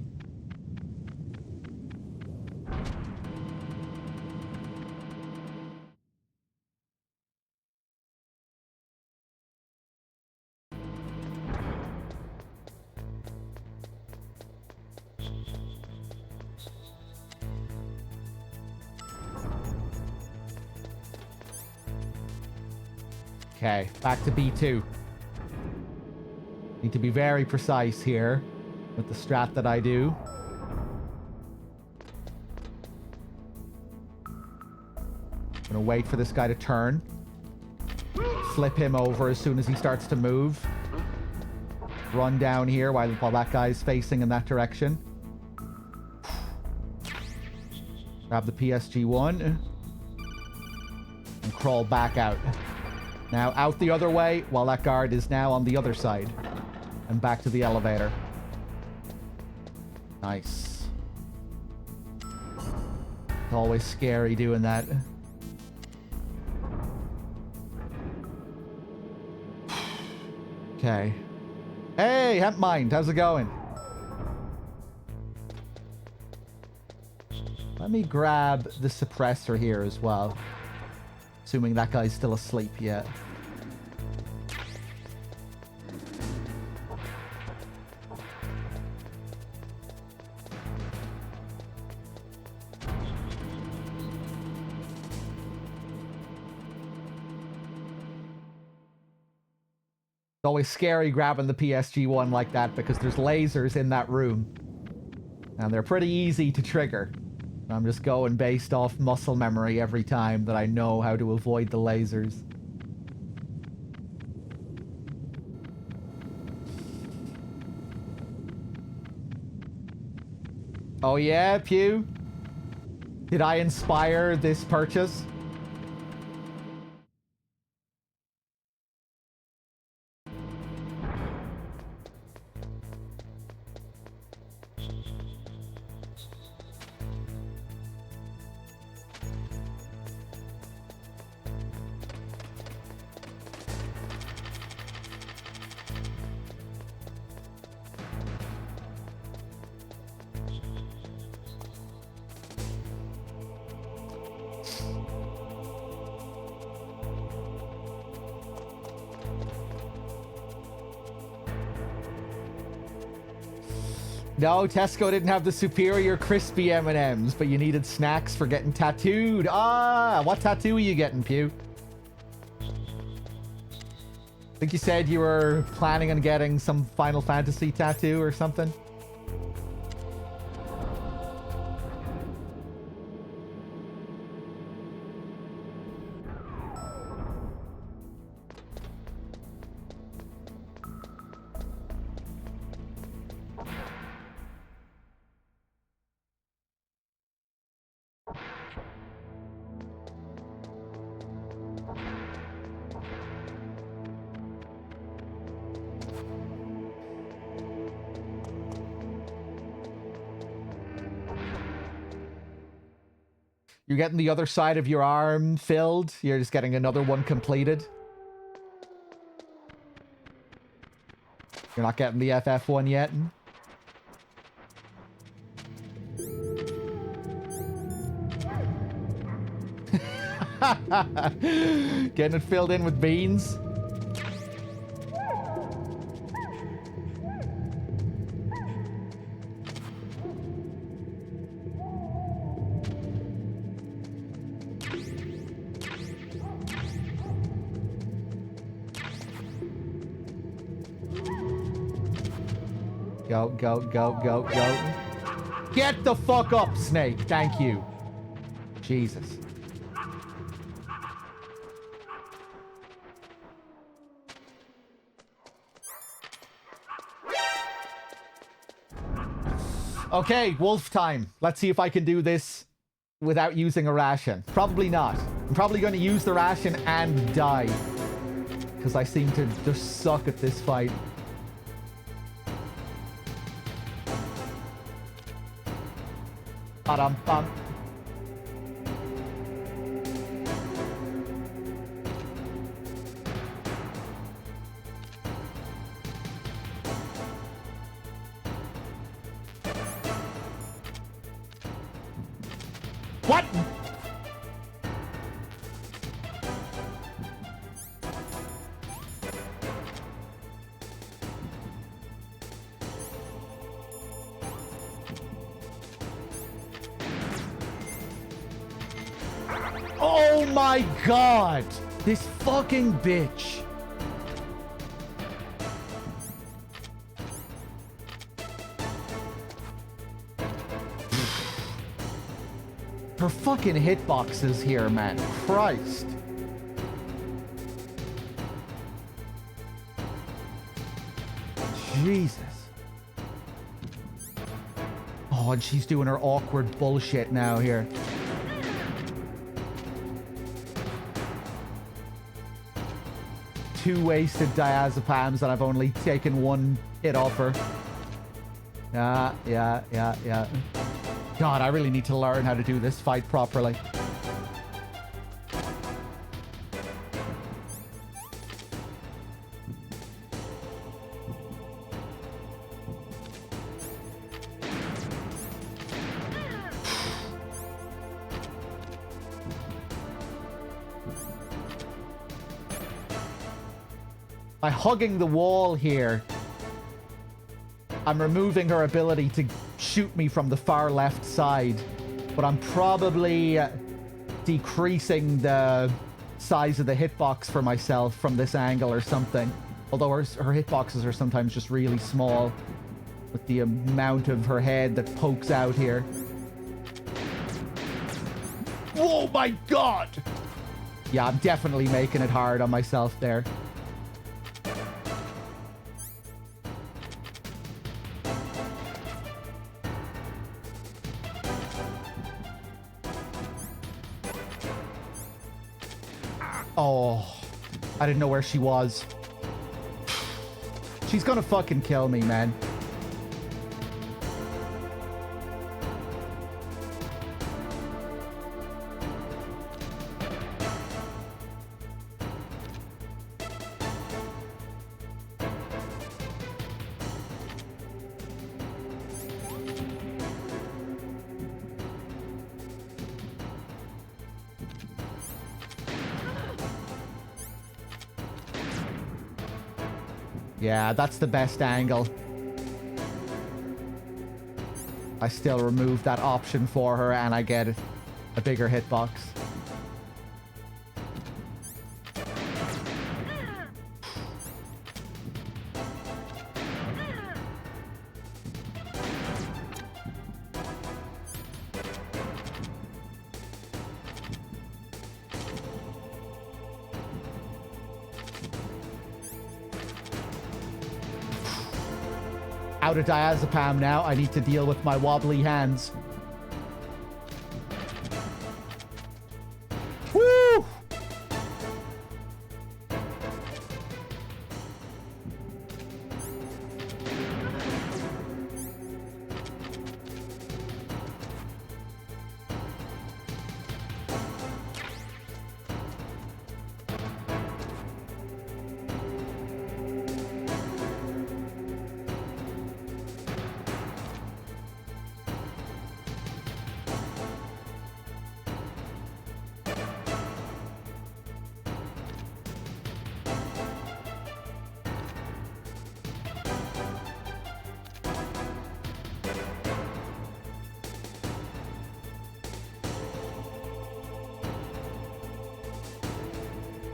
Okay, back to B2. Need to be very precise here with the strat that I do. Gonna wait for this guy to turn. Flip him over as soon as he starts to move. Run down here while that guy's facing in that direction. Grab the PSG-1. And crawl back out. Now out the other way while that guard is now on the other side. And back to the elevator. Nice. It's always scary doing that. Okay. Hey, Hemp Mind, how's it going? Let me grab the suppressor here as well. Assuming that guy's still asleep yet. It's always scary grabbing the PSG-1 like that because there's lasers in that room. And they're pretty easy to trigger. I'm just going based off muscle memory every time that I know how to avoid the lasers. Oh yeah, Pew? Did I inspire this purchase? No, Tesco didn't have the superior crispy M&Ms, but you needed snacks for getting tattooed. Ah, what tattoo are you getting, Pew? I think you said you were planning on getting some Final Fantasy tattoo or something. You're getting the other side of your arm filled. You're just getting another one completed. You're not getting the FF one yet. Getting it filled in with beans. Go, go, go, go, go. Get the fuck up, Snake. Thank you. Jesus. Okay, wolf time. Let's see if I can do this without using a ration. Probably not. I'm probably going to use the ration and die. Because I seem to just suck at this fight. Ba-dum-bum. What? Oh my god! This fucking bitch. Her fucking hitboxes here, man. Christ. Jesus. Oh, and she's doing her awkward bullshit now here. Two wasted diazepams and I've only taken one hit off her. Yeah. God, I really need to learn how to do this fight properly. By hugging the wall here, I'm removing her ability to shoot me from the far left side, but I'm probably decreasing the size of the hitbox for myself from this angle or something. Although her hitboxes are sometimes just really small with the amount of her head that pokes out here. Oh my god! Yeah, I'm definitely making it hard on myself there. Oh, I didn't know where she was. She's gonna fucking kill me, man. Yeah, that's the best angle. I still remove that option for her and I get a bigger hitbox. Out of diazepam now. I need to deal with my wobbly hands. Woo!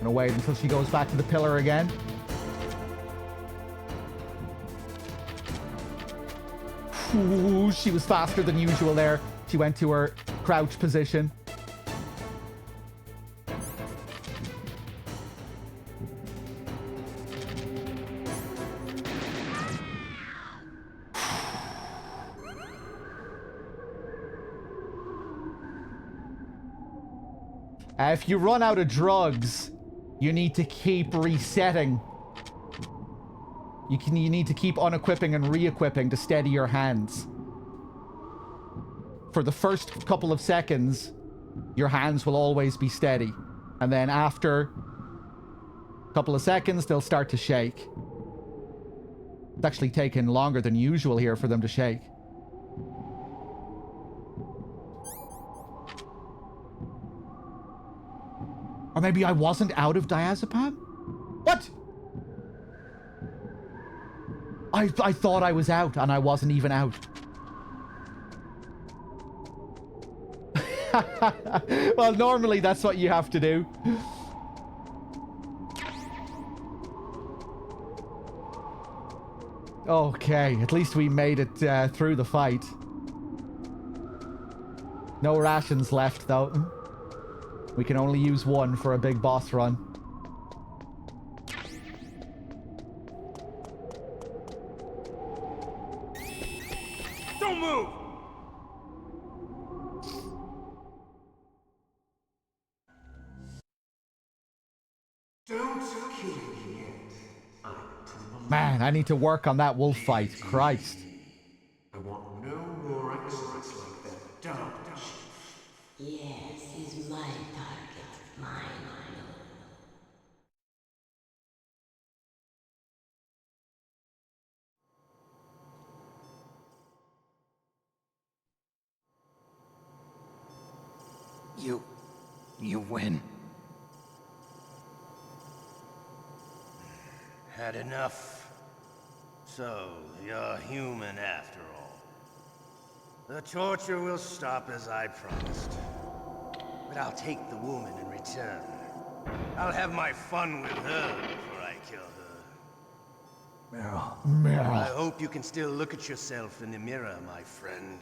Gonna wait until she goes back to the pillar again. Ooh, she was faster than usual there. She went to her crouch position. If you run out of drugs, you need to keep resetting. You need to keep unequipping and re-equipping to steady your hands. For the first couple of seconds, your hands will always be steady. And then after a couple of seconds, they'll start to shake. It's actually taken longer than usual here for them to shake. Or maybe I wasn't out of diazepam? What? I thought I was out, and I wasn't even out. Well, normally that's what you have to do. Okay, at least we made it through the fight. No rations left, though. We can only use one for a big boss run. Don't move! Don't kill me yet. Man, I need to work on that wolf fight. Christ. I want no more accidents like that, don't you? Yes, he's my target. Mine. You win. Had enough? So, you're human after all. The torture will stop as I promised. But I'll take the woman in return. I'll have my fun with her before I kill her. Meryl. I hope you can still look at yourself in the mirror, my friend.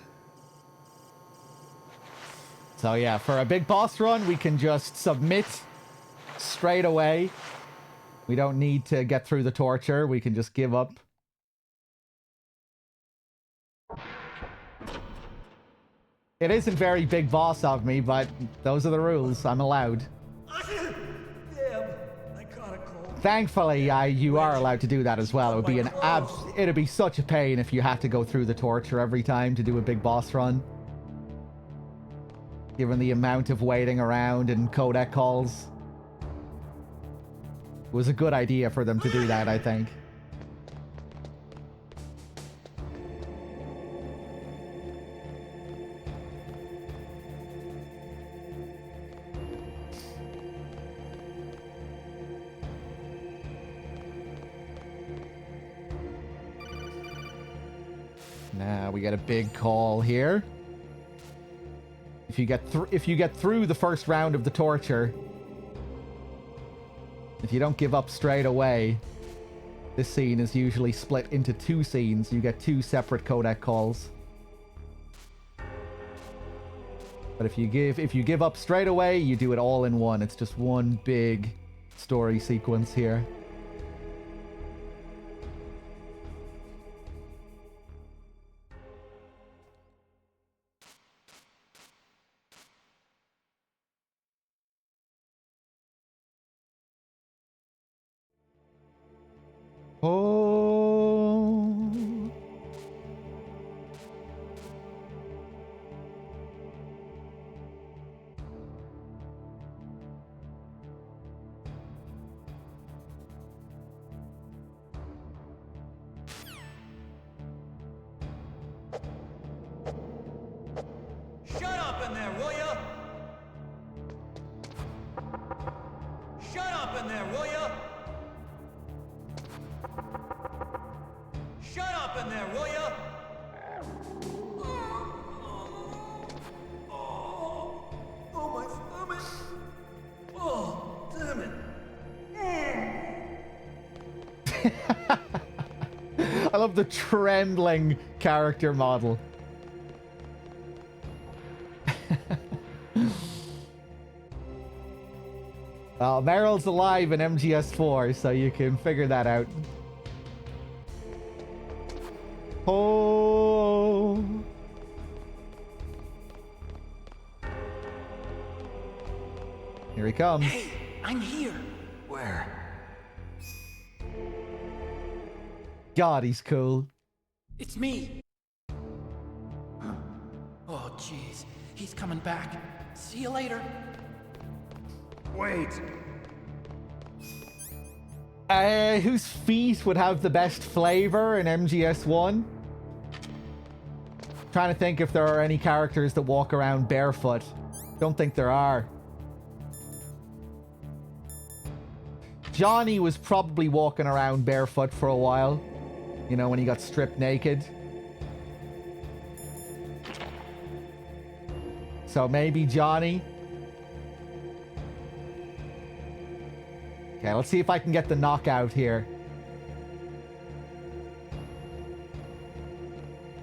So yeah, for a big boss run, we can just submit straight away. We don't need to get through the torture. We can just give up. It isn't very big boss of me, but those are the rules. I'm allowed. Damn, I caught a cold. Thankfully, you are allowed to do that as well. It would be it'd be such a pain if you had to go through the torture every time to do a big boss run. Given the amount of waiting around and codec calls. It was a good idea for them to do that, I think. Now we get a big call here. If you get through the first round of the torture, if you don't give up straight away, this scene is usually split into 2 scenes. You get 2 separate codec calls. But if you give up straight away, you do it all in one. It's just one big story sequence here. Oh. Shut up in there, will ya? Shut up in there, will ya? Shut up in there, will ya? Oh, my stomach. Oh, damn it. I love the trembling character model. Well, Meryl's alive in MGS 4, so you can figure that out. Oh. Here he comes. Hey, I'm here. Where? God, he's cool. It's me. Oh, jeez. He's coming back. See you later. Wait. Whose feet would have the best flavor in MGS1? Trying to think if there are any characters that walk around barefoot. Don't think there are. Johnny was probably walking around barefoot for a while. You know, when he got stripped naked. So maybe Johnny. Okay, let's see if I can get the knockout here.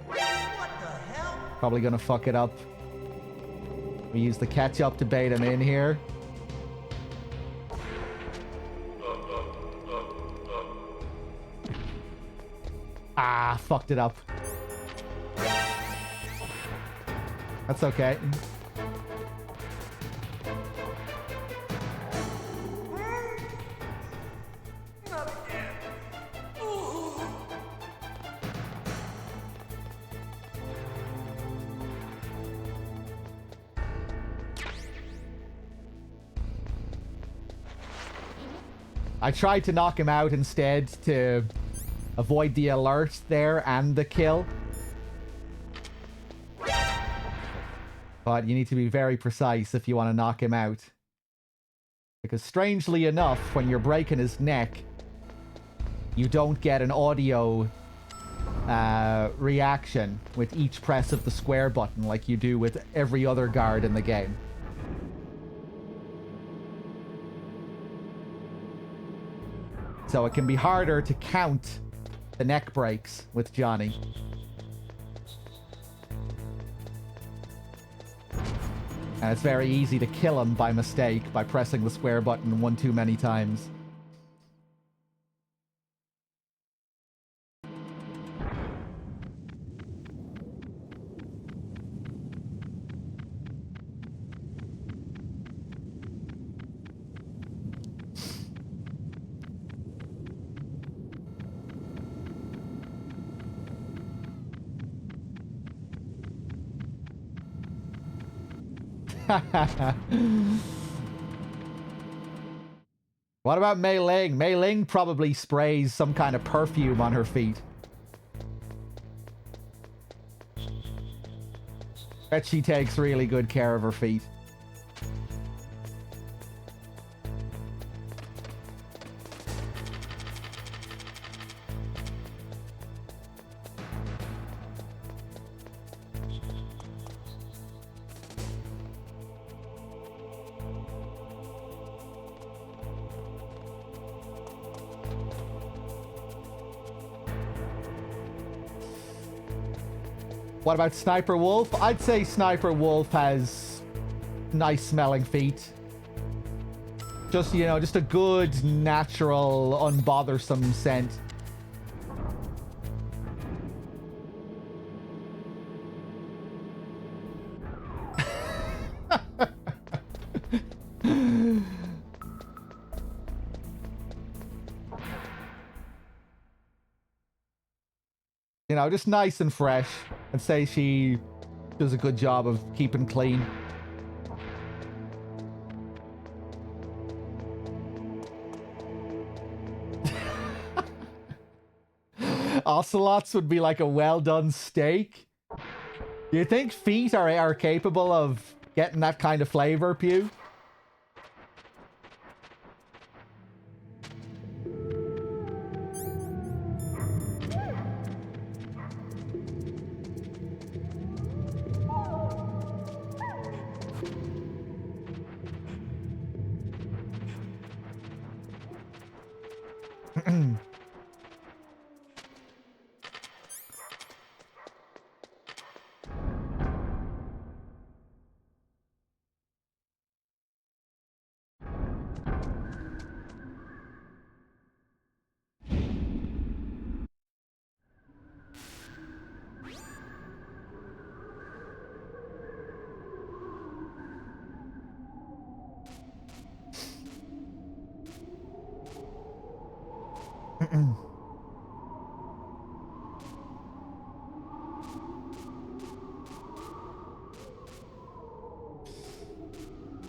What the hell? Probably gonna fuck it up. We use the catch-up to bait him in here. Ah, fucked it up. That's okay. I tried to knock him out instead to avoid the alert there and the kill. But you need to be very precise if you want to knock him out. Because strangely enough, when you're breaking his neck, you don't get an audio reaction with each press of the square button like you do with every other guard in the game. So it can be harder to count the neck breaks with Johnny. And it's very easy to kill him by mistake by pressing the square button one too many times. What about Mei Ling? Mei Ling probably sprays some kind of perfume on her feet. Bet she takes really good care of her feet. What about Sniper Wolf? I'd say Sniper Wolf has nice smelling feet. Just, you know, just a good, natural, unbothersome scent. You know, just nice and fresh. I'd say she does a good job of keeping clean. Ocelots would be like a well-done steak. Do you think feet are capable of getting that kind of flavor, Pew?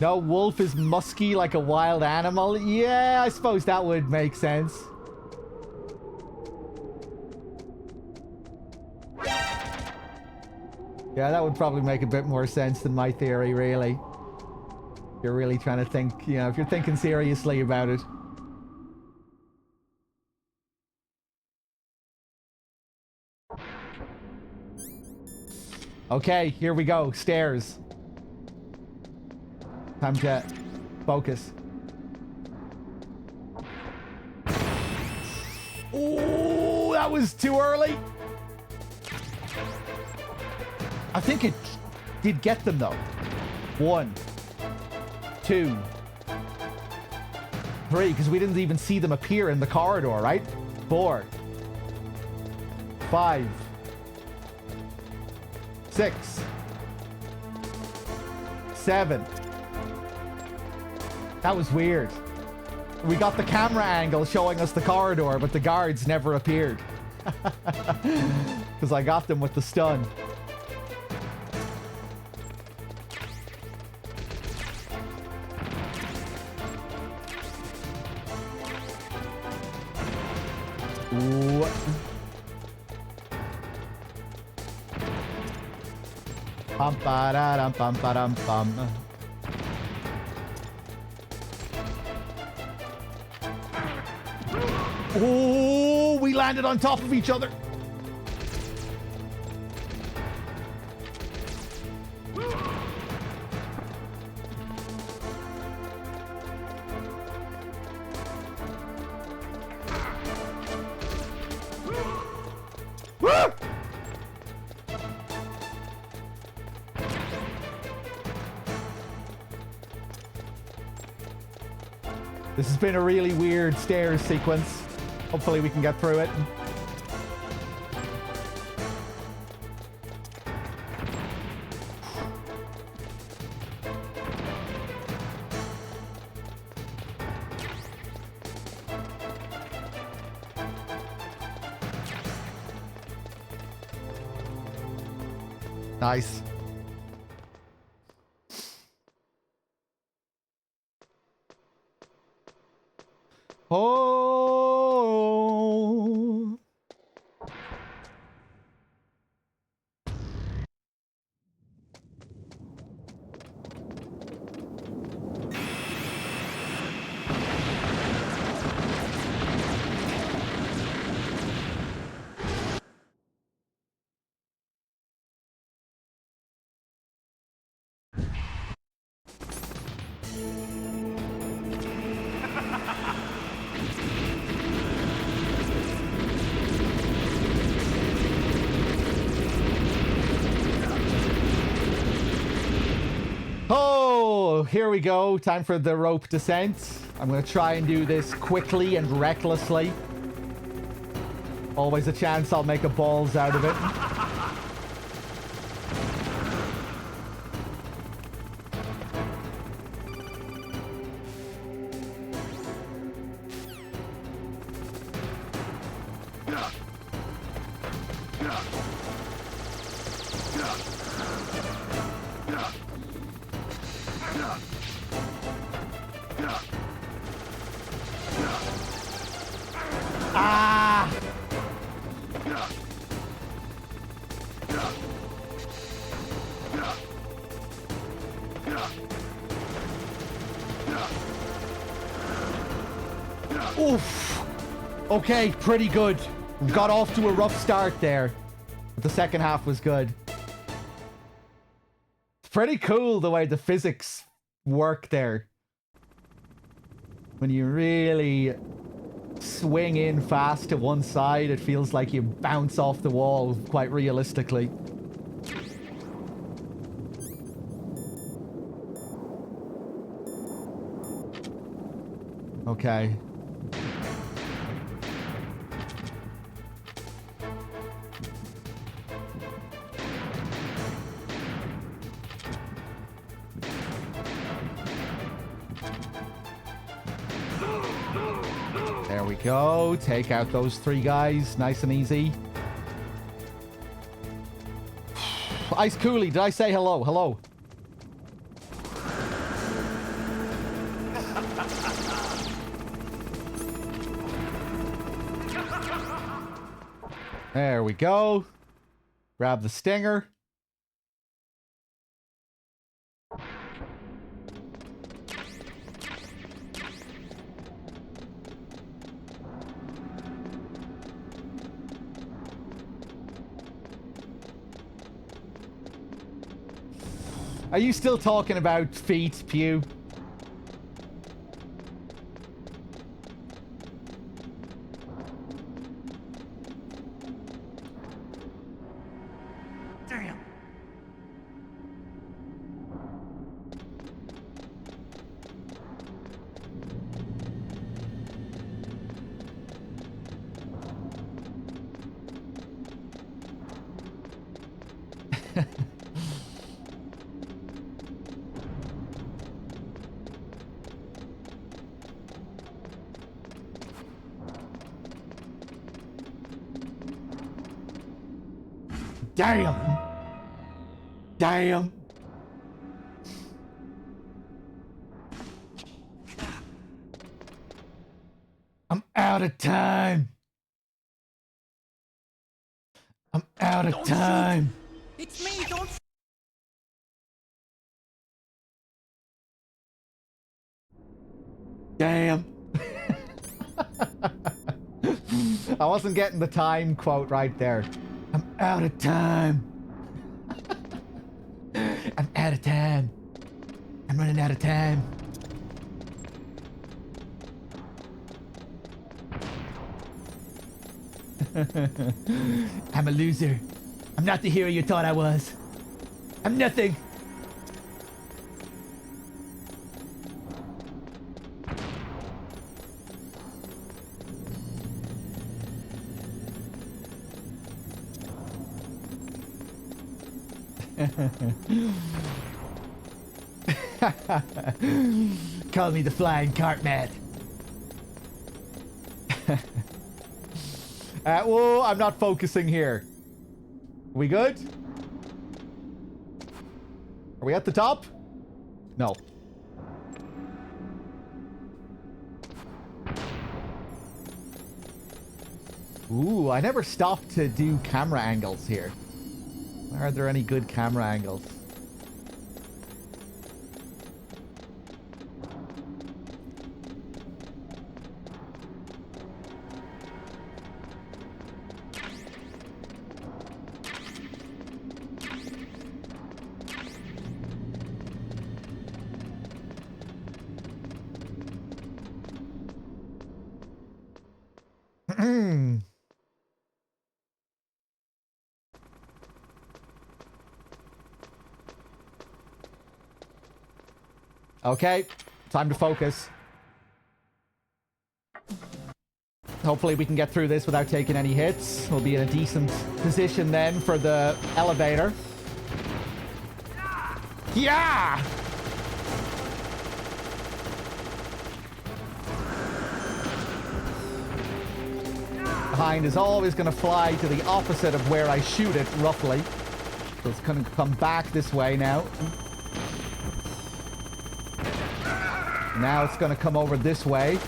No, wolf is musky like a wild animal. Yeah, I suppose that would make sense. Yeah, that would probably make a bit more sense than my theory, really. If you're really trying to think, you know, if you're thinking seriously about it. Okay, here we go. Stairs. Time to focus. Oh, that was too early. I think it did get them, though. 1, 2, 3, because we didn't even see them appear in the corridor, right? 4, 5, 6, 7. That was weird. We got the camera angle showing us the corridor, but the guards never appeared. Because I got them with the stun. Ooh. Pum ba da dum pum ba dum pum. Oh, we landed on top of each other. This has been a really weird stairs sequence. Hopefully we can get through it. Nice. Oh. Oh, here we go. Time for the rope descent. I'm going to try and do this quickly and recklessly. Always a chance I'll make a balls out of it. Ah! Oof. Okay, pretty good. We got off to a rough start there, but the second half was good. It's pretty cool the way the physics work there. When you really swing in fast to one side, it feels like you bounce off the wall quite realistically. Okay. There we go. Take out those 3 guys. Nice and easy. Ice Cooley, did I say hello? Hello. There we go. Grab the stinger. Are you still talking about feet, Pew? Damn. Damn. Damn. I'm out of time. I'm out of time. It's me, don't. Damn. I wasn't getting the time quote right there. I'm out of time. I'm out of time. I'm running out of time. I'm a loser. I'm not the hero you thought I was. I'm nothing. Call me the flying cart man. Whoa, I'm not focusing here. We good? Are we at the top? No. Ooh, I never stopped to do camera angles here. Are there any good camera angles? Okay, time to focus. Hopefully we can get through this without taking any hits. We'll be in a decent position then for the elevator. Yeah! Behind is always going to fly to the opposite of where I shoot it, roughly. So it's going to come back this way now. Now it's going to come over this way.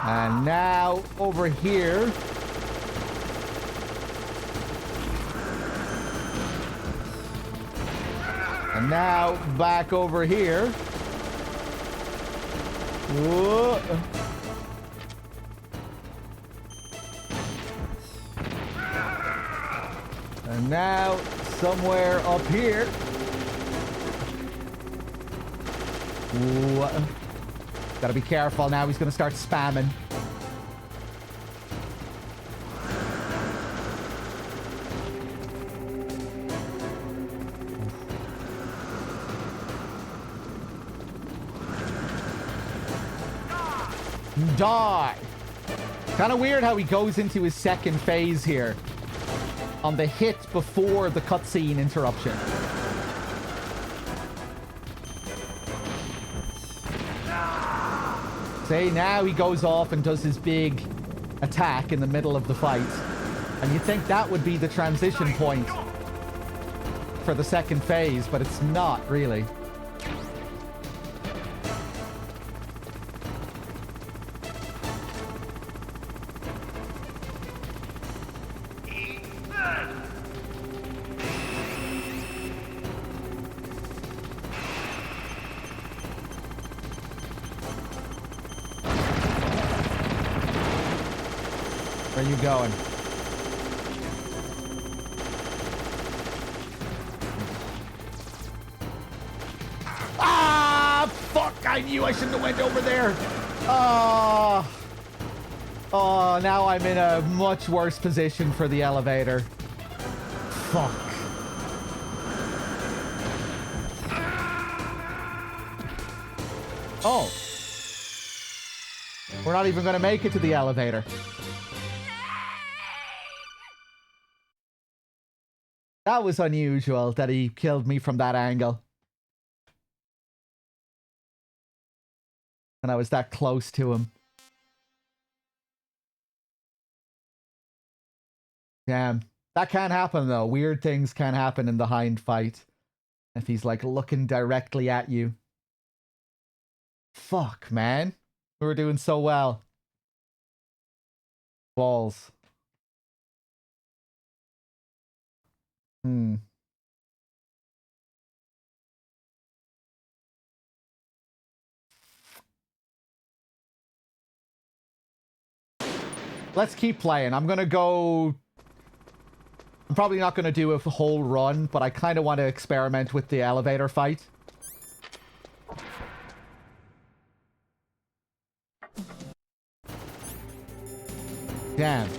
And now over here. And now back over here. Whoa. And now somewhere up here. Ooh. Gotta be careful now. He's gonna start spamming. Die. Kind of weird how he goes into his second phase here on the hit before the cutscene interruption. See, now he goes off and does his big attack in the middle of the fight. And you'd think that would be the transition point for the second phase, but it's not really. Where are you going? Ah, fuck! I knew I shouldn't have went over there. Oh, now I'm in a much worse position for the elevator. Fuck. Oh. We're not even going to make it to the elevator. That was unusual that he killed me from that angle. And I was that close to him. Damn. That can't happen though. Weird things can happen in the hind fight. If he's like looking directly at you. Fuck, man. We were doing so well. Balls. Let's keep playing. I'm gonna go... I'm probably not gonna do a whole run, but I kind of want to experiment with the elevator fight. Damn.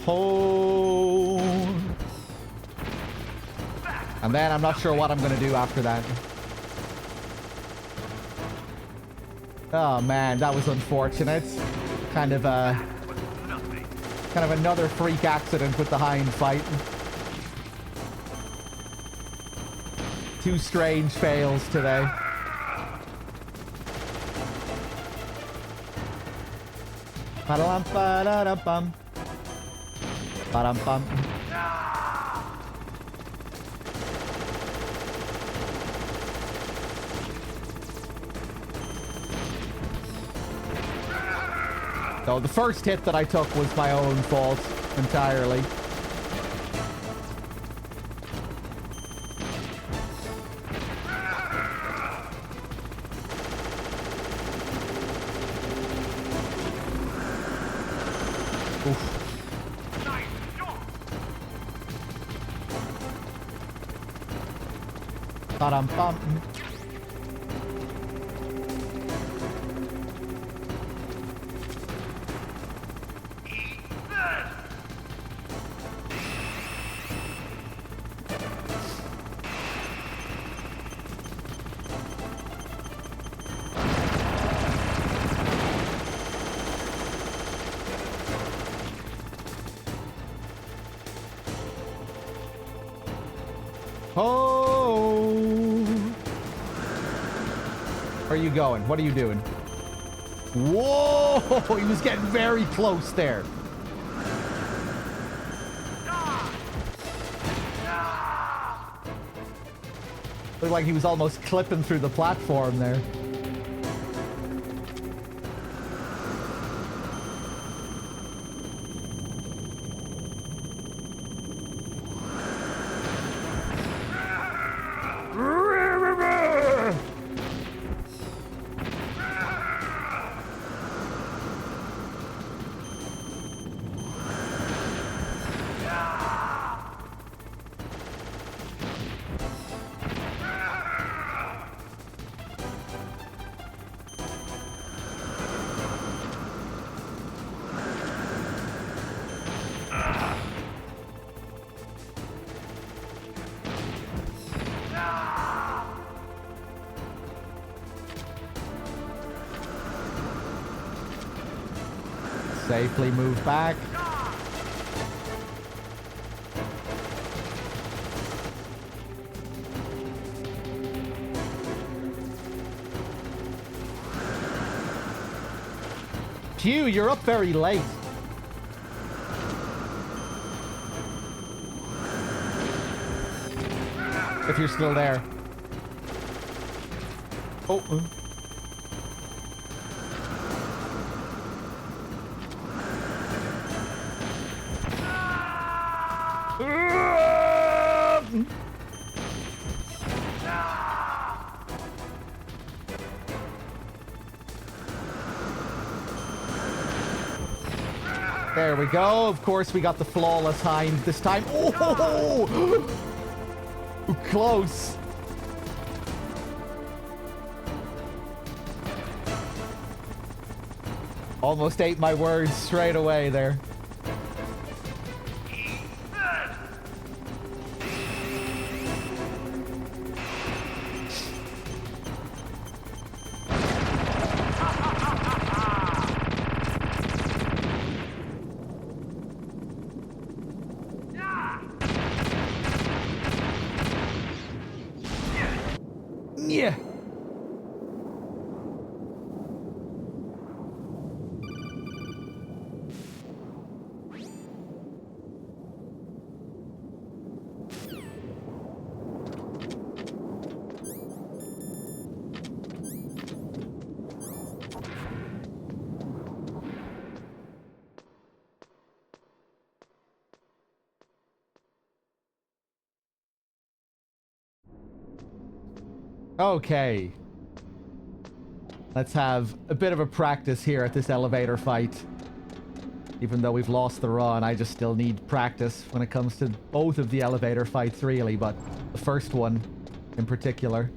Oh. And then I'm not sure what I'm gonna do after that. Oh man, that was unfortunate. Kind of another freak accident with the hind fight. Two strange fails today. Ba-da-dum-ba-da-dum-bum. Ba-dum-bum. So the first hit that I took was my own fault entirely. Ba-dum-bum. Where are you going? What are you doing? Whoa! He was getting very close there. Looked like he was almost clipping through the platform there. Safely move back. Q, you're up very late. If you're still there. Oh. There we go. Of course, we got the flawless hind this time. Oh! Close. Almost ate my words straight away there. Yeah. Okay. Let's have a bit of a practice here at this elevator fight. Even though we've lost the run, I just still need practice when it comes to both of the elevator fights, really, but the first one in particular.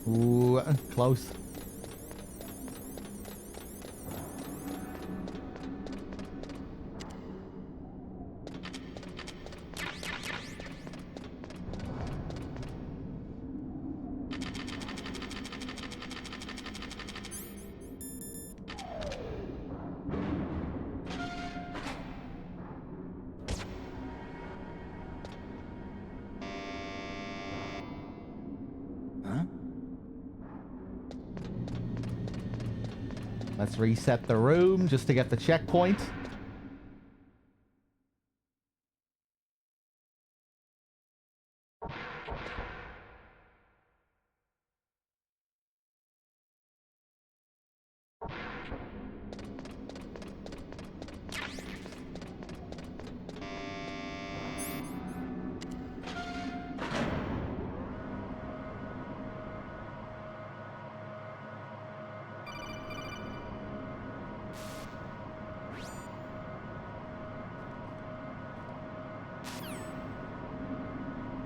Ooh, close. Let's reset the room just to get the checkpoint.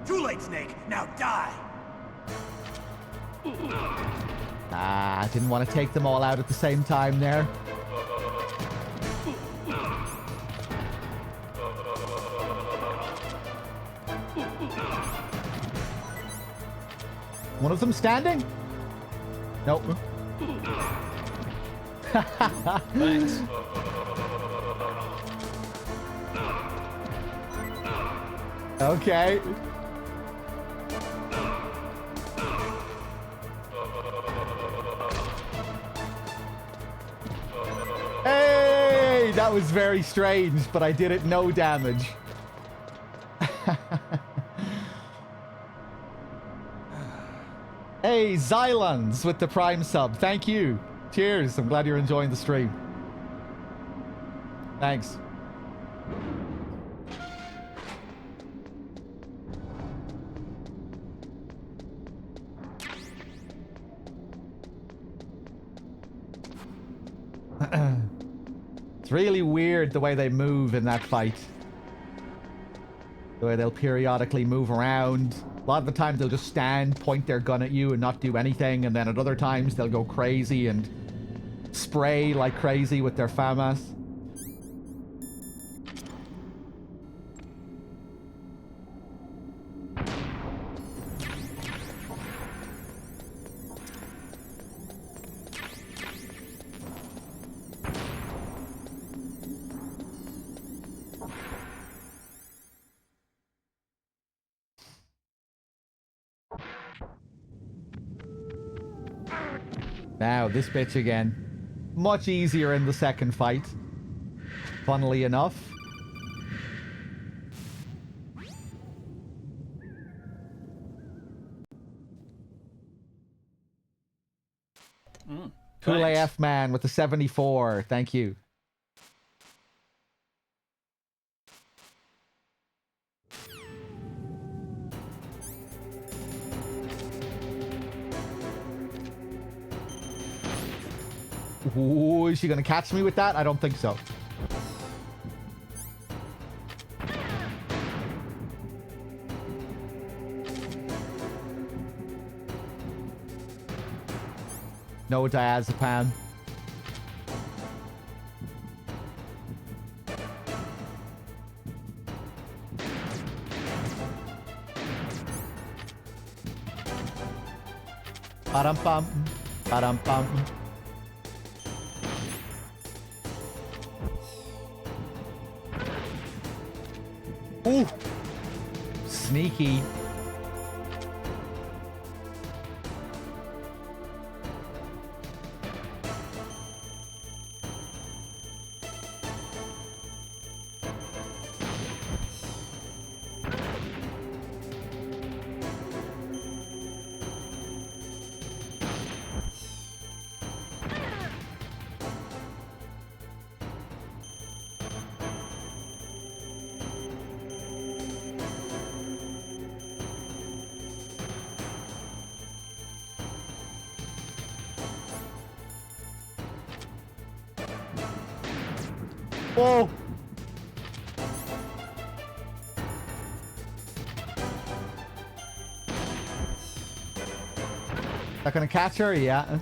Too late, Snake. Now die. Ah, I didn't want to take them all out at the same time there. One of them standing? Nope. Thanks. Okay. Hey, that was very strange, but I did it no damage. Hey, Xylons with the Prime sub. Thank you. Cheers. I'm glad you're enjoying the stream. Thanks. It's really weird the way they move in that fight. The way they'll periodically move around. A lot of the time they'll just stand, point their gun at you and not do anything, and then at other times they'll go crazy and spray like crazy with their FAMAS. Now, this bitch again. Much easier in the second fight. Funnily enough. Cool AF man with the 74. Thank you. Ooh, is she gonna catch me with that? I don't think so. No diazepam. Ba-dum-bum. Ba-dum-bum. Ooh! Sneaky. Whoa! Not gonna catch her? Yeah.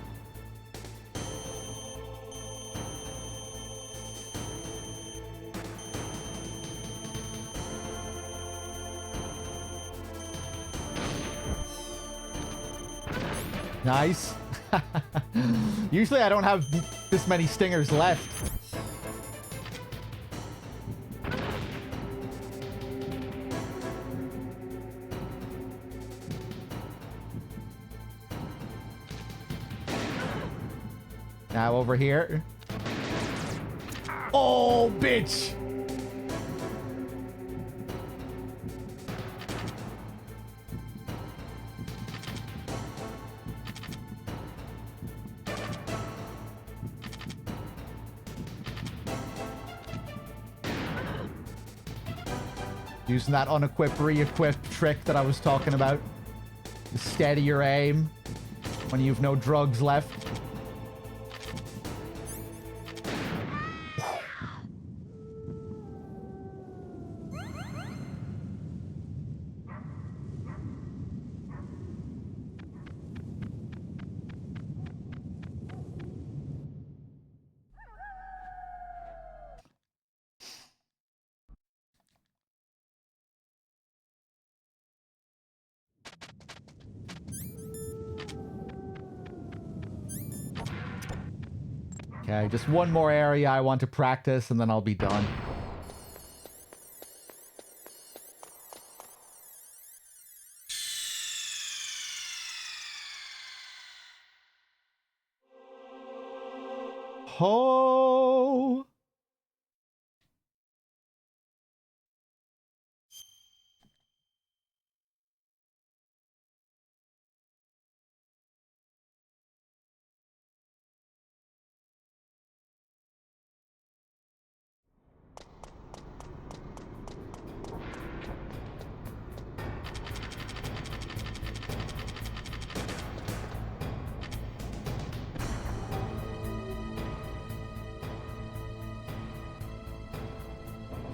Nice. Usually I don't have this many stingers left. Now over here. Oh, bitch! Using that unequip, re-equip trick that I was talking about. To steady your aim when you've no drugs left. Okay, just one more area I want to practice and then I'll be done. Ho!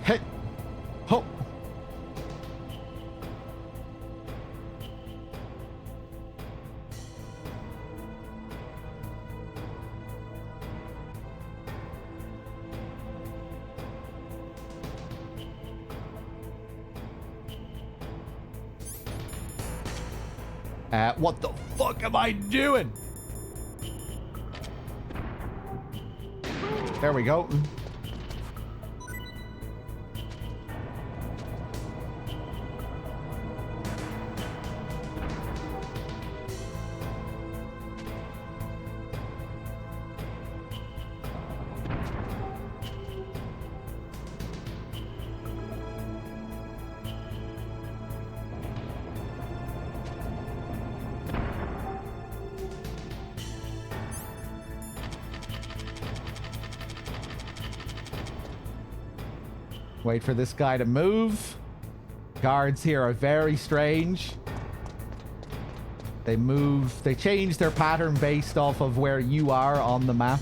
Hey! Ho! What the fuck am I doing? There we go. Wait for this guy to move. Guards here are very strange. They move, they change their pattern based off of where you are on the map.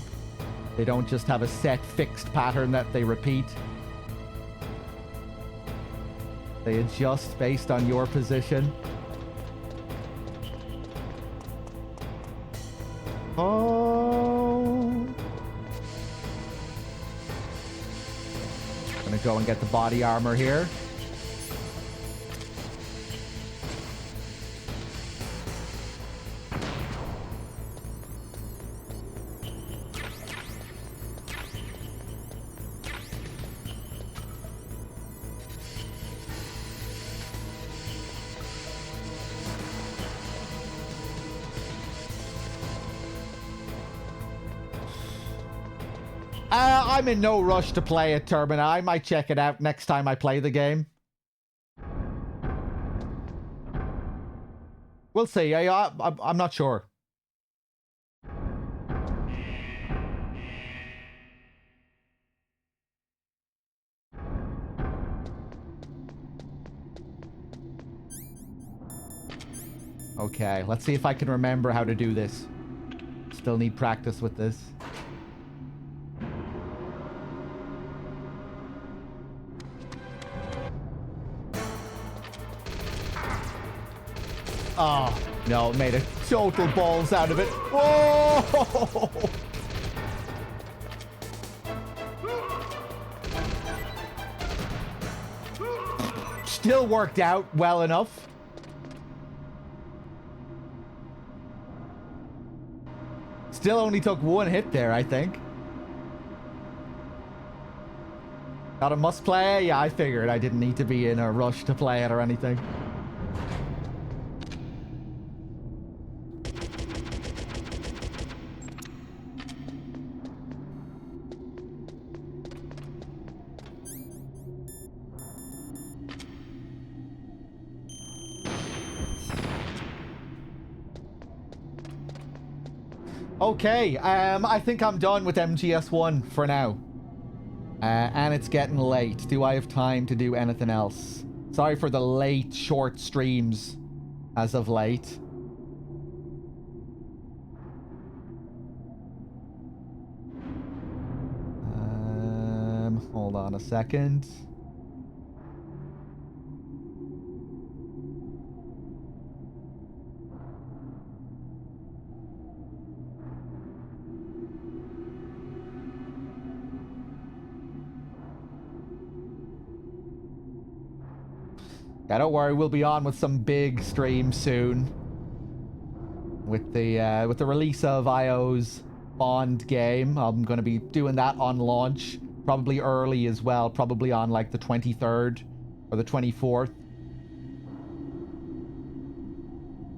They don't just have a set fixed pattern that they repeat. They adjust based on your position. Oh. Gonna go and get the body armor here. I'm in no rush to play it, Turbina. I might check it out next time I play the game. We'll see. I'm not sure. Okay, let's see if I can remember how to do this. Still need practice with this. Oh, no, made a total balls out of it. Whoa! Still worked out well enough. Still only took one hit there, I think. Got a must play? Yeah, I figured I didn't need to be in a rush to play it or anything. Okay, I think I'm done with MGS1 for now. And it's getting late. Do I have time to do anything else? Sorry for the late, short streams as of late. Hold on a second. Yeah, don't worry, we'll be on with some big streams soon. With the release of IO's Bond game, I'm going to be doing that on launch. Probably early as well, probably on like the 23rd or the 24th.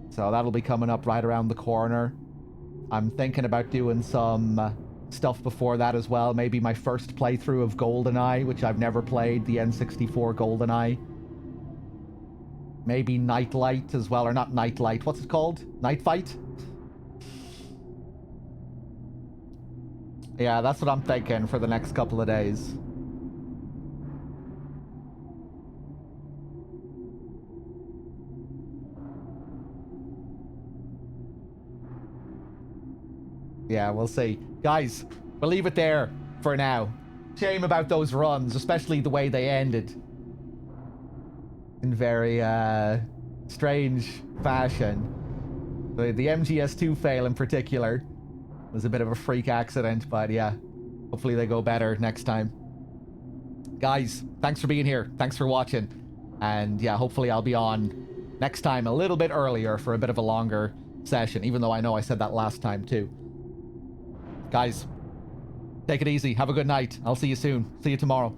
So that'll be coming up right around the corner. I'm thinking about doing some stuff before that as well. Maybe my first playthrough of GoldenEye, which I've never played, the N64 GoldenEye. Maybe Nightlight as well, or not Nightlight. What's it called? Night Fight? Yeah, that's what I'm thinking for the next couple of days. Yeah, we'll see. Guys, we'll leave it there for now. Shame about those runs, especially the way they ended. In very strange fashion. The MGS2 fail in particular was a bit of a freak accident, but yeah, hopefully they go better next time. Guys, thanks for being here. Thanks for watching. And yeah, hopefully I'll be on Next time, a little bit earlier for a bit of a longer session, even though I know I said that last time too. Guys, take it easy. Have a good night. I'll see you soon. See you tomorrow.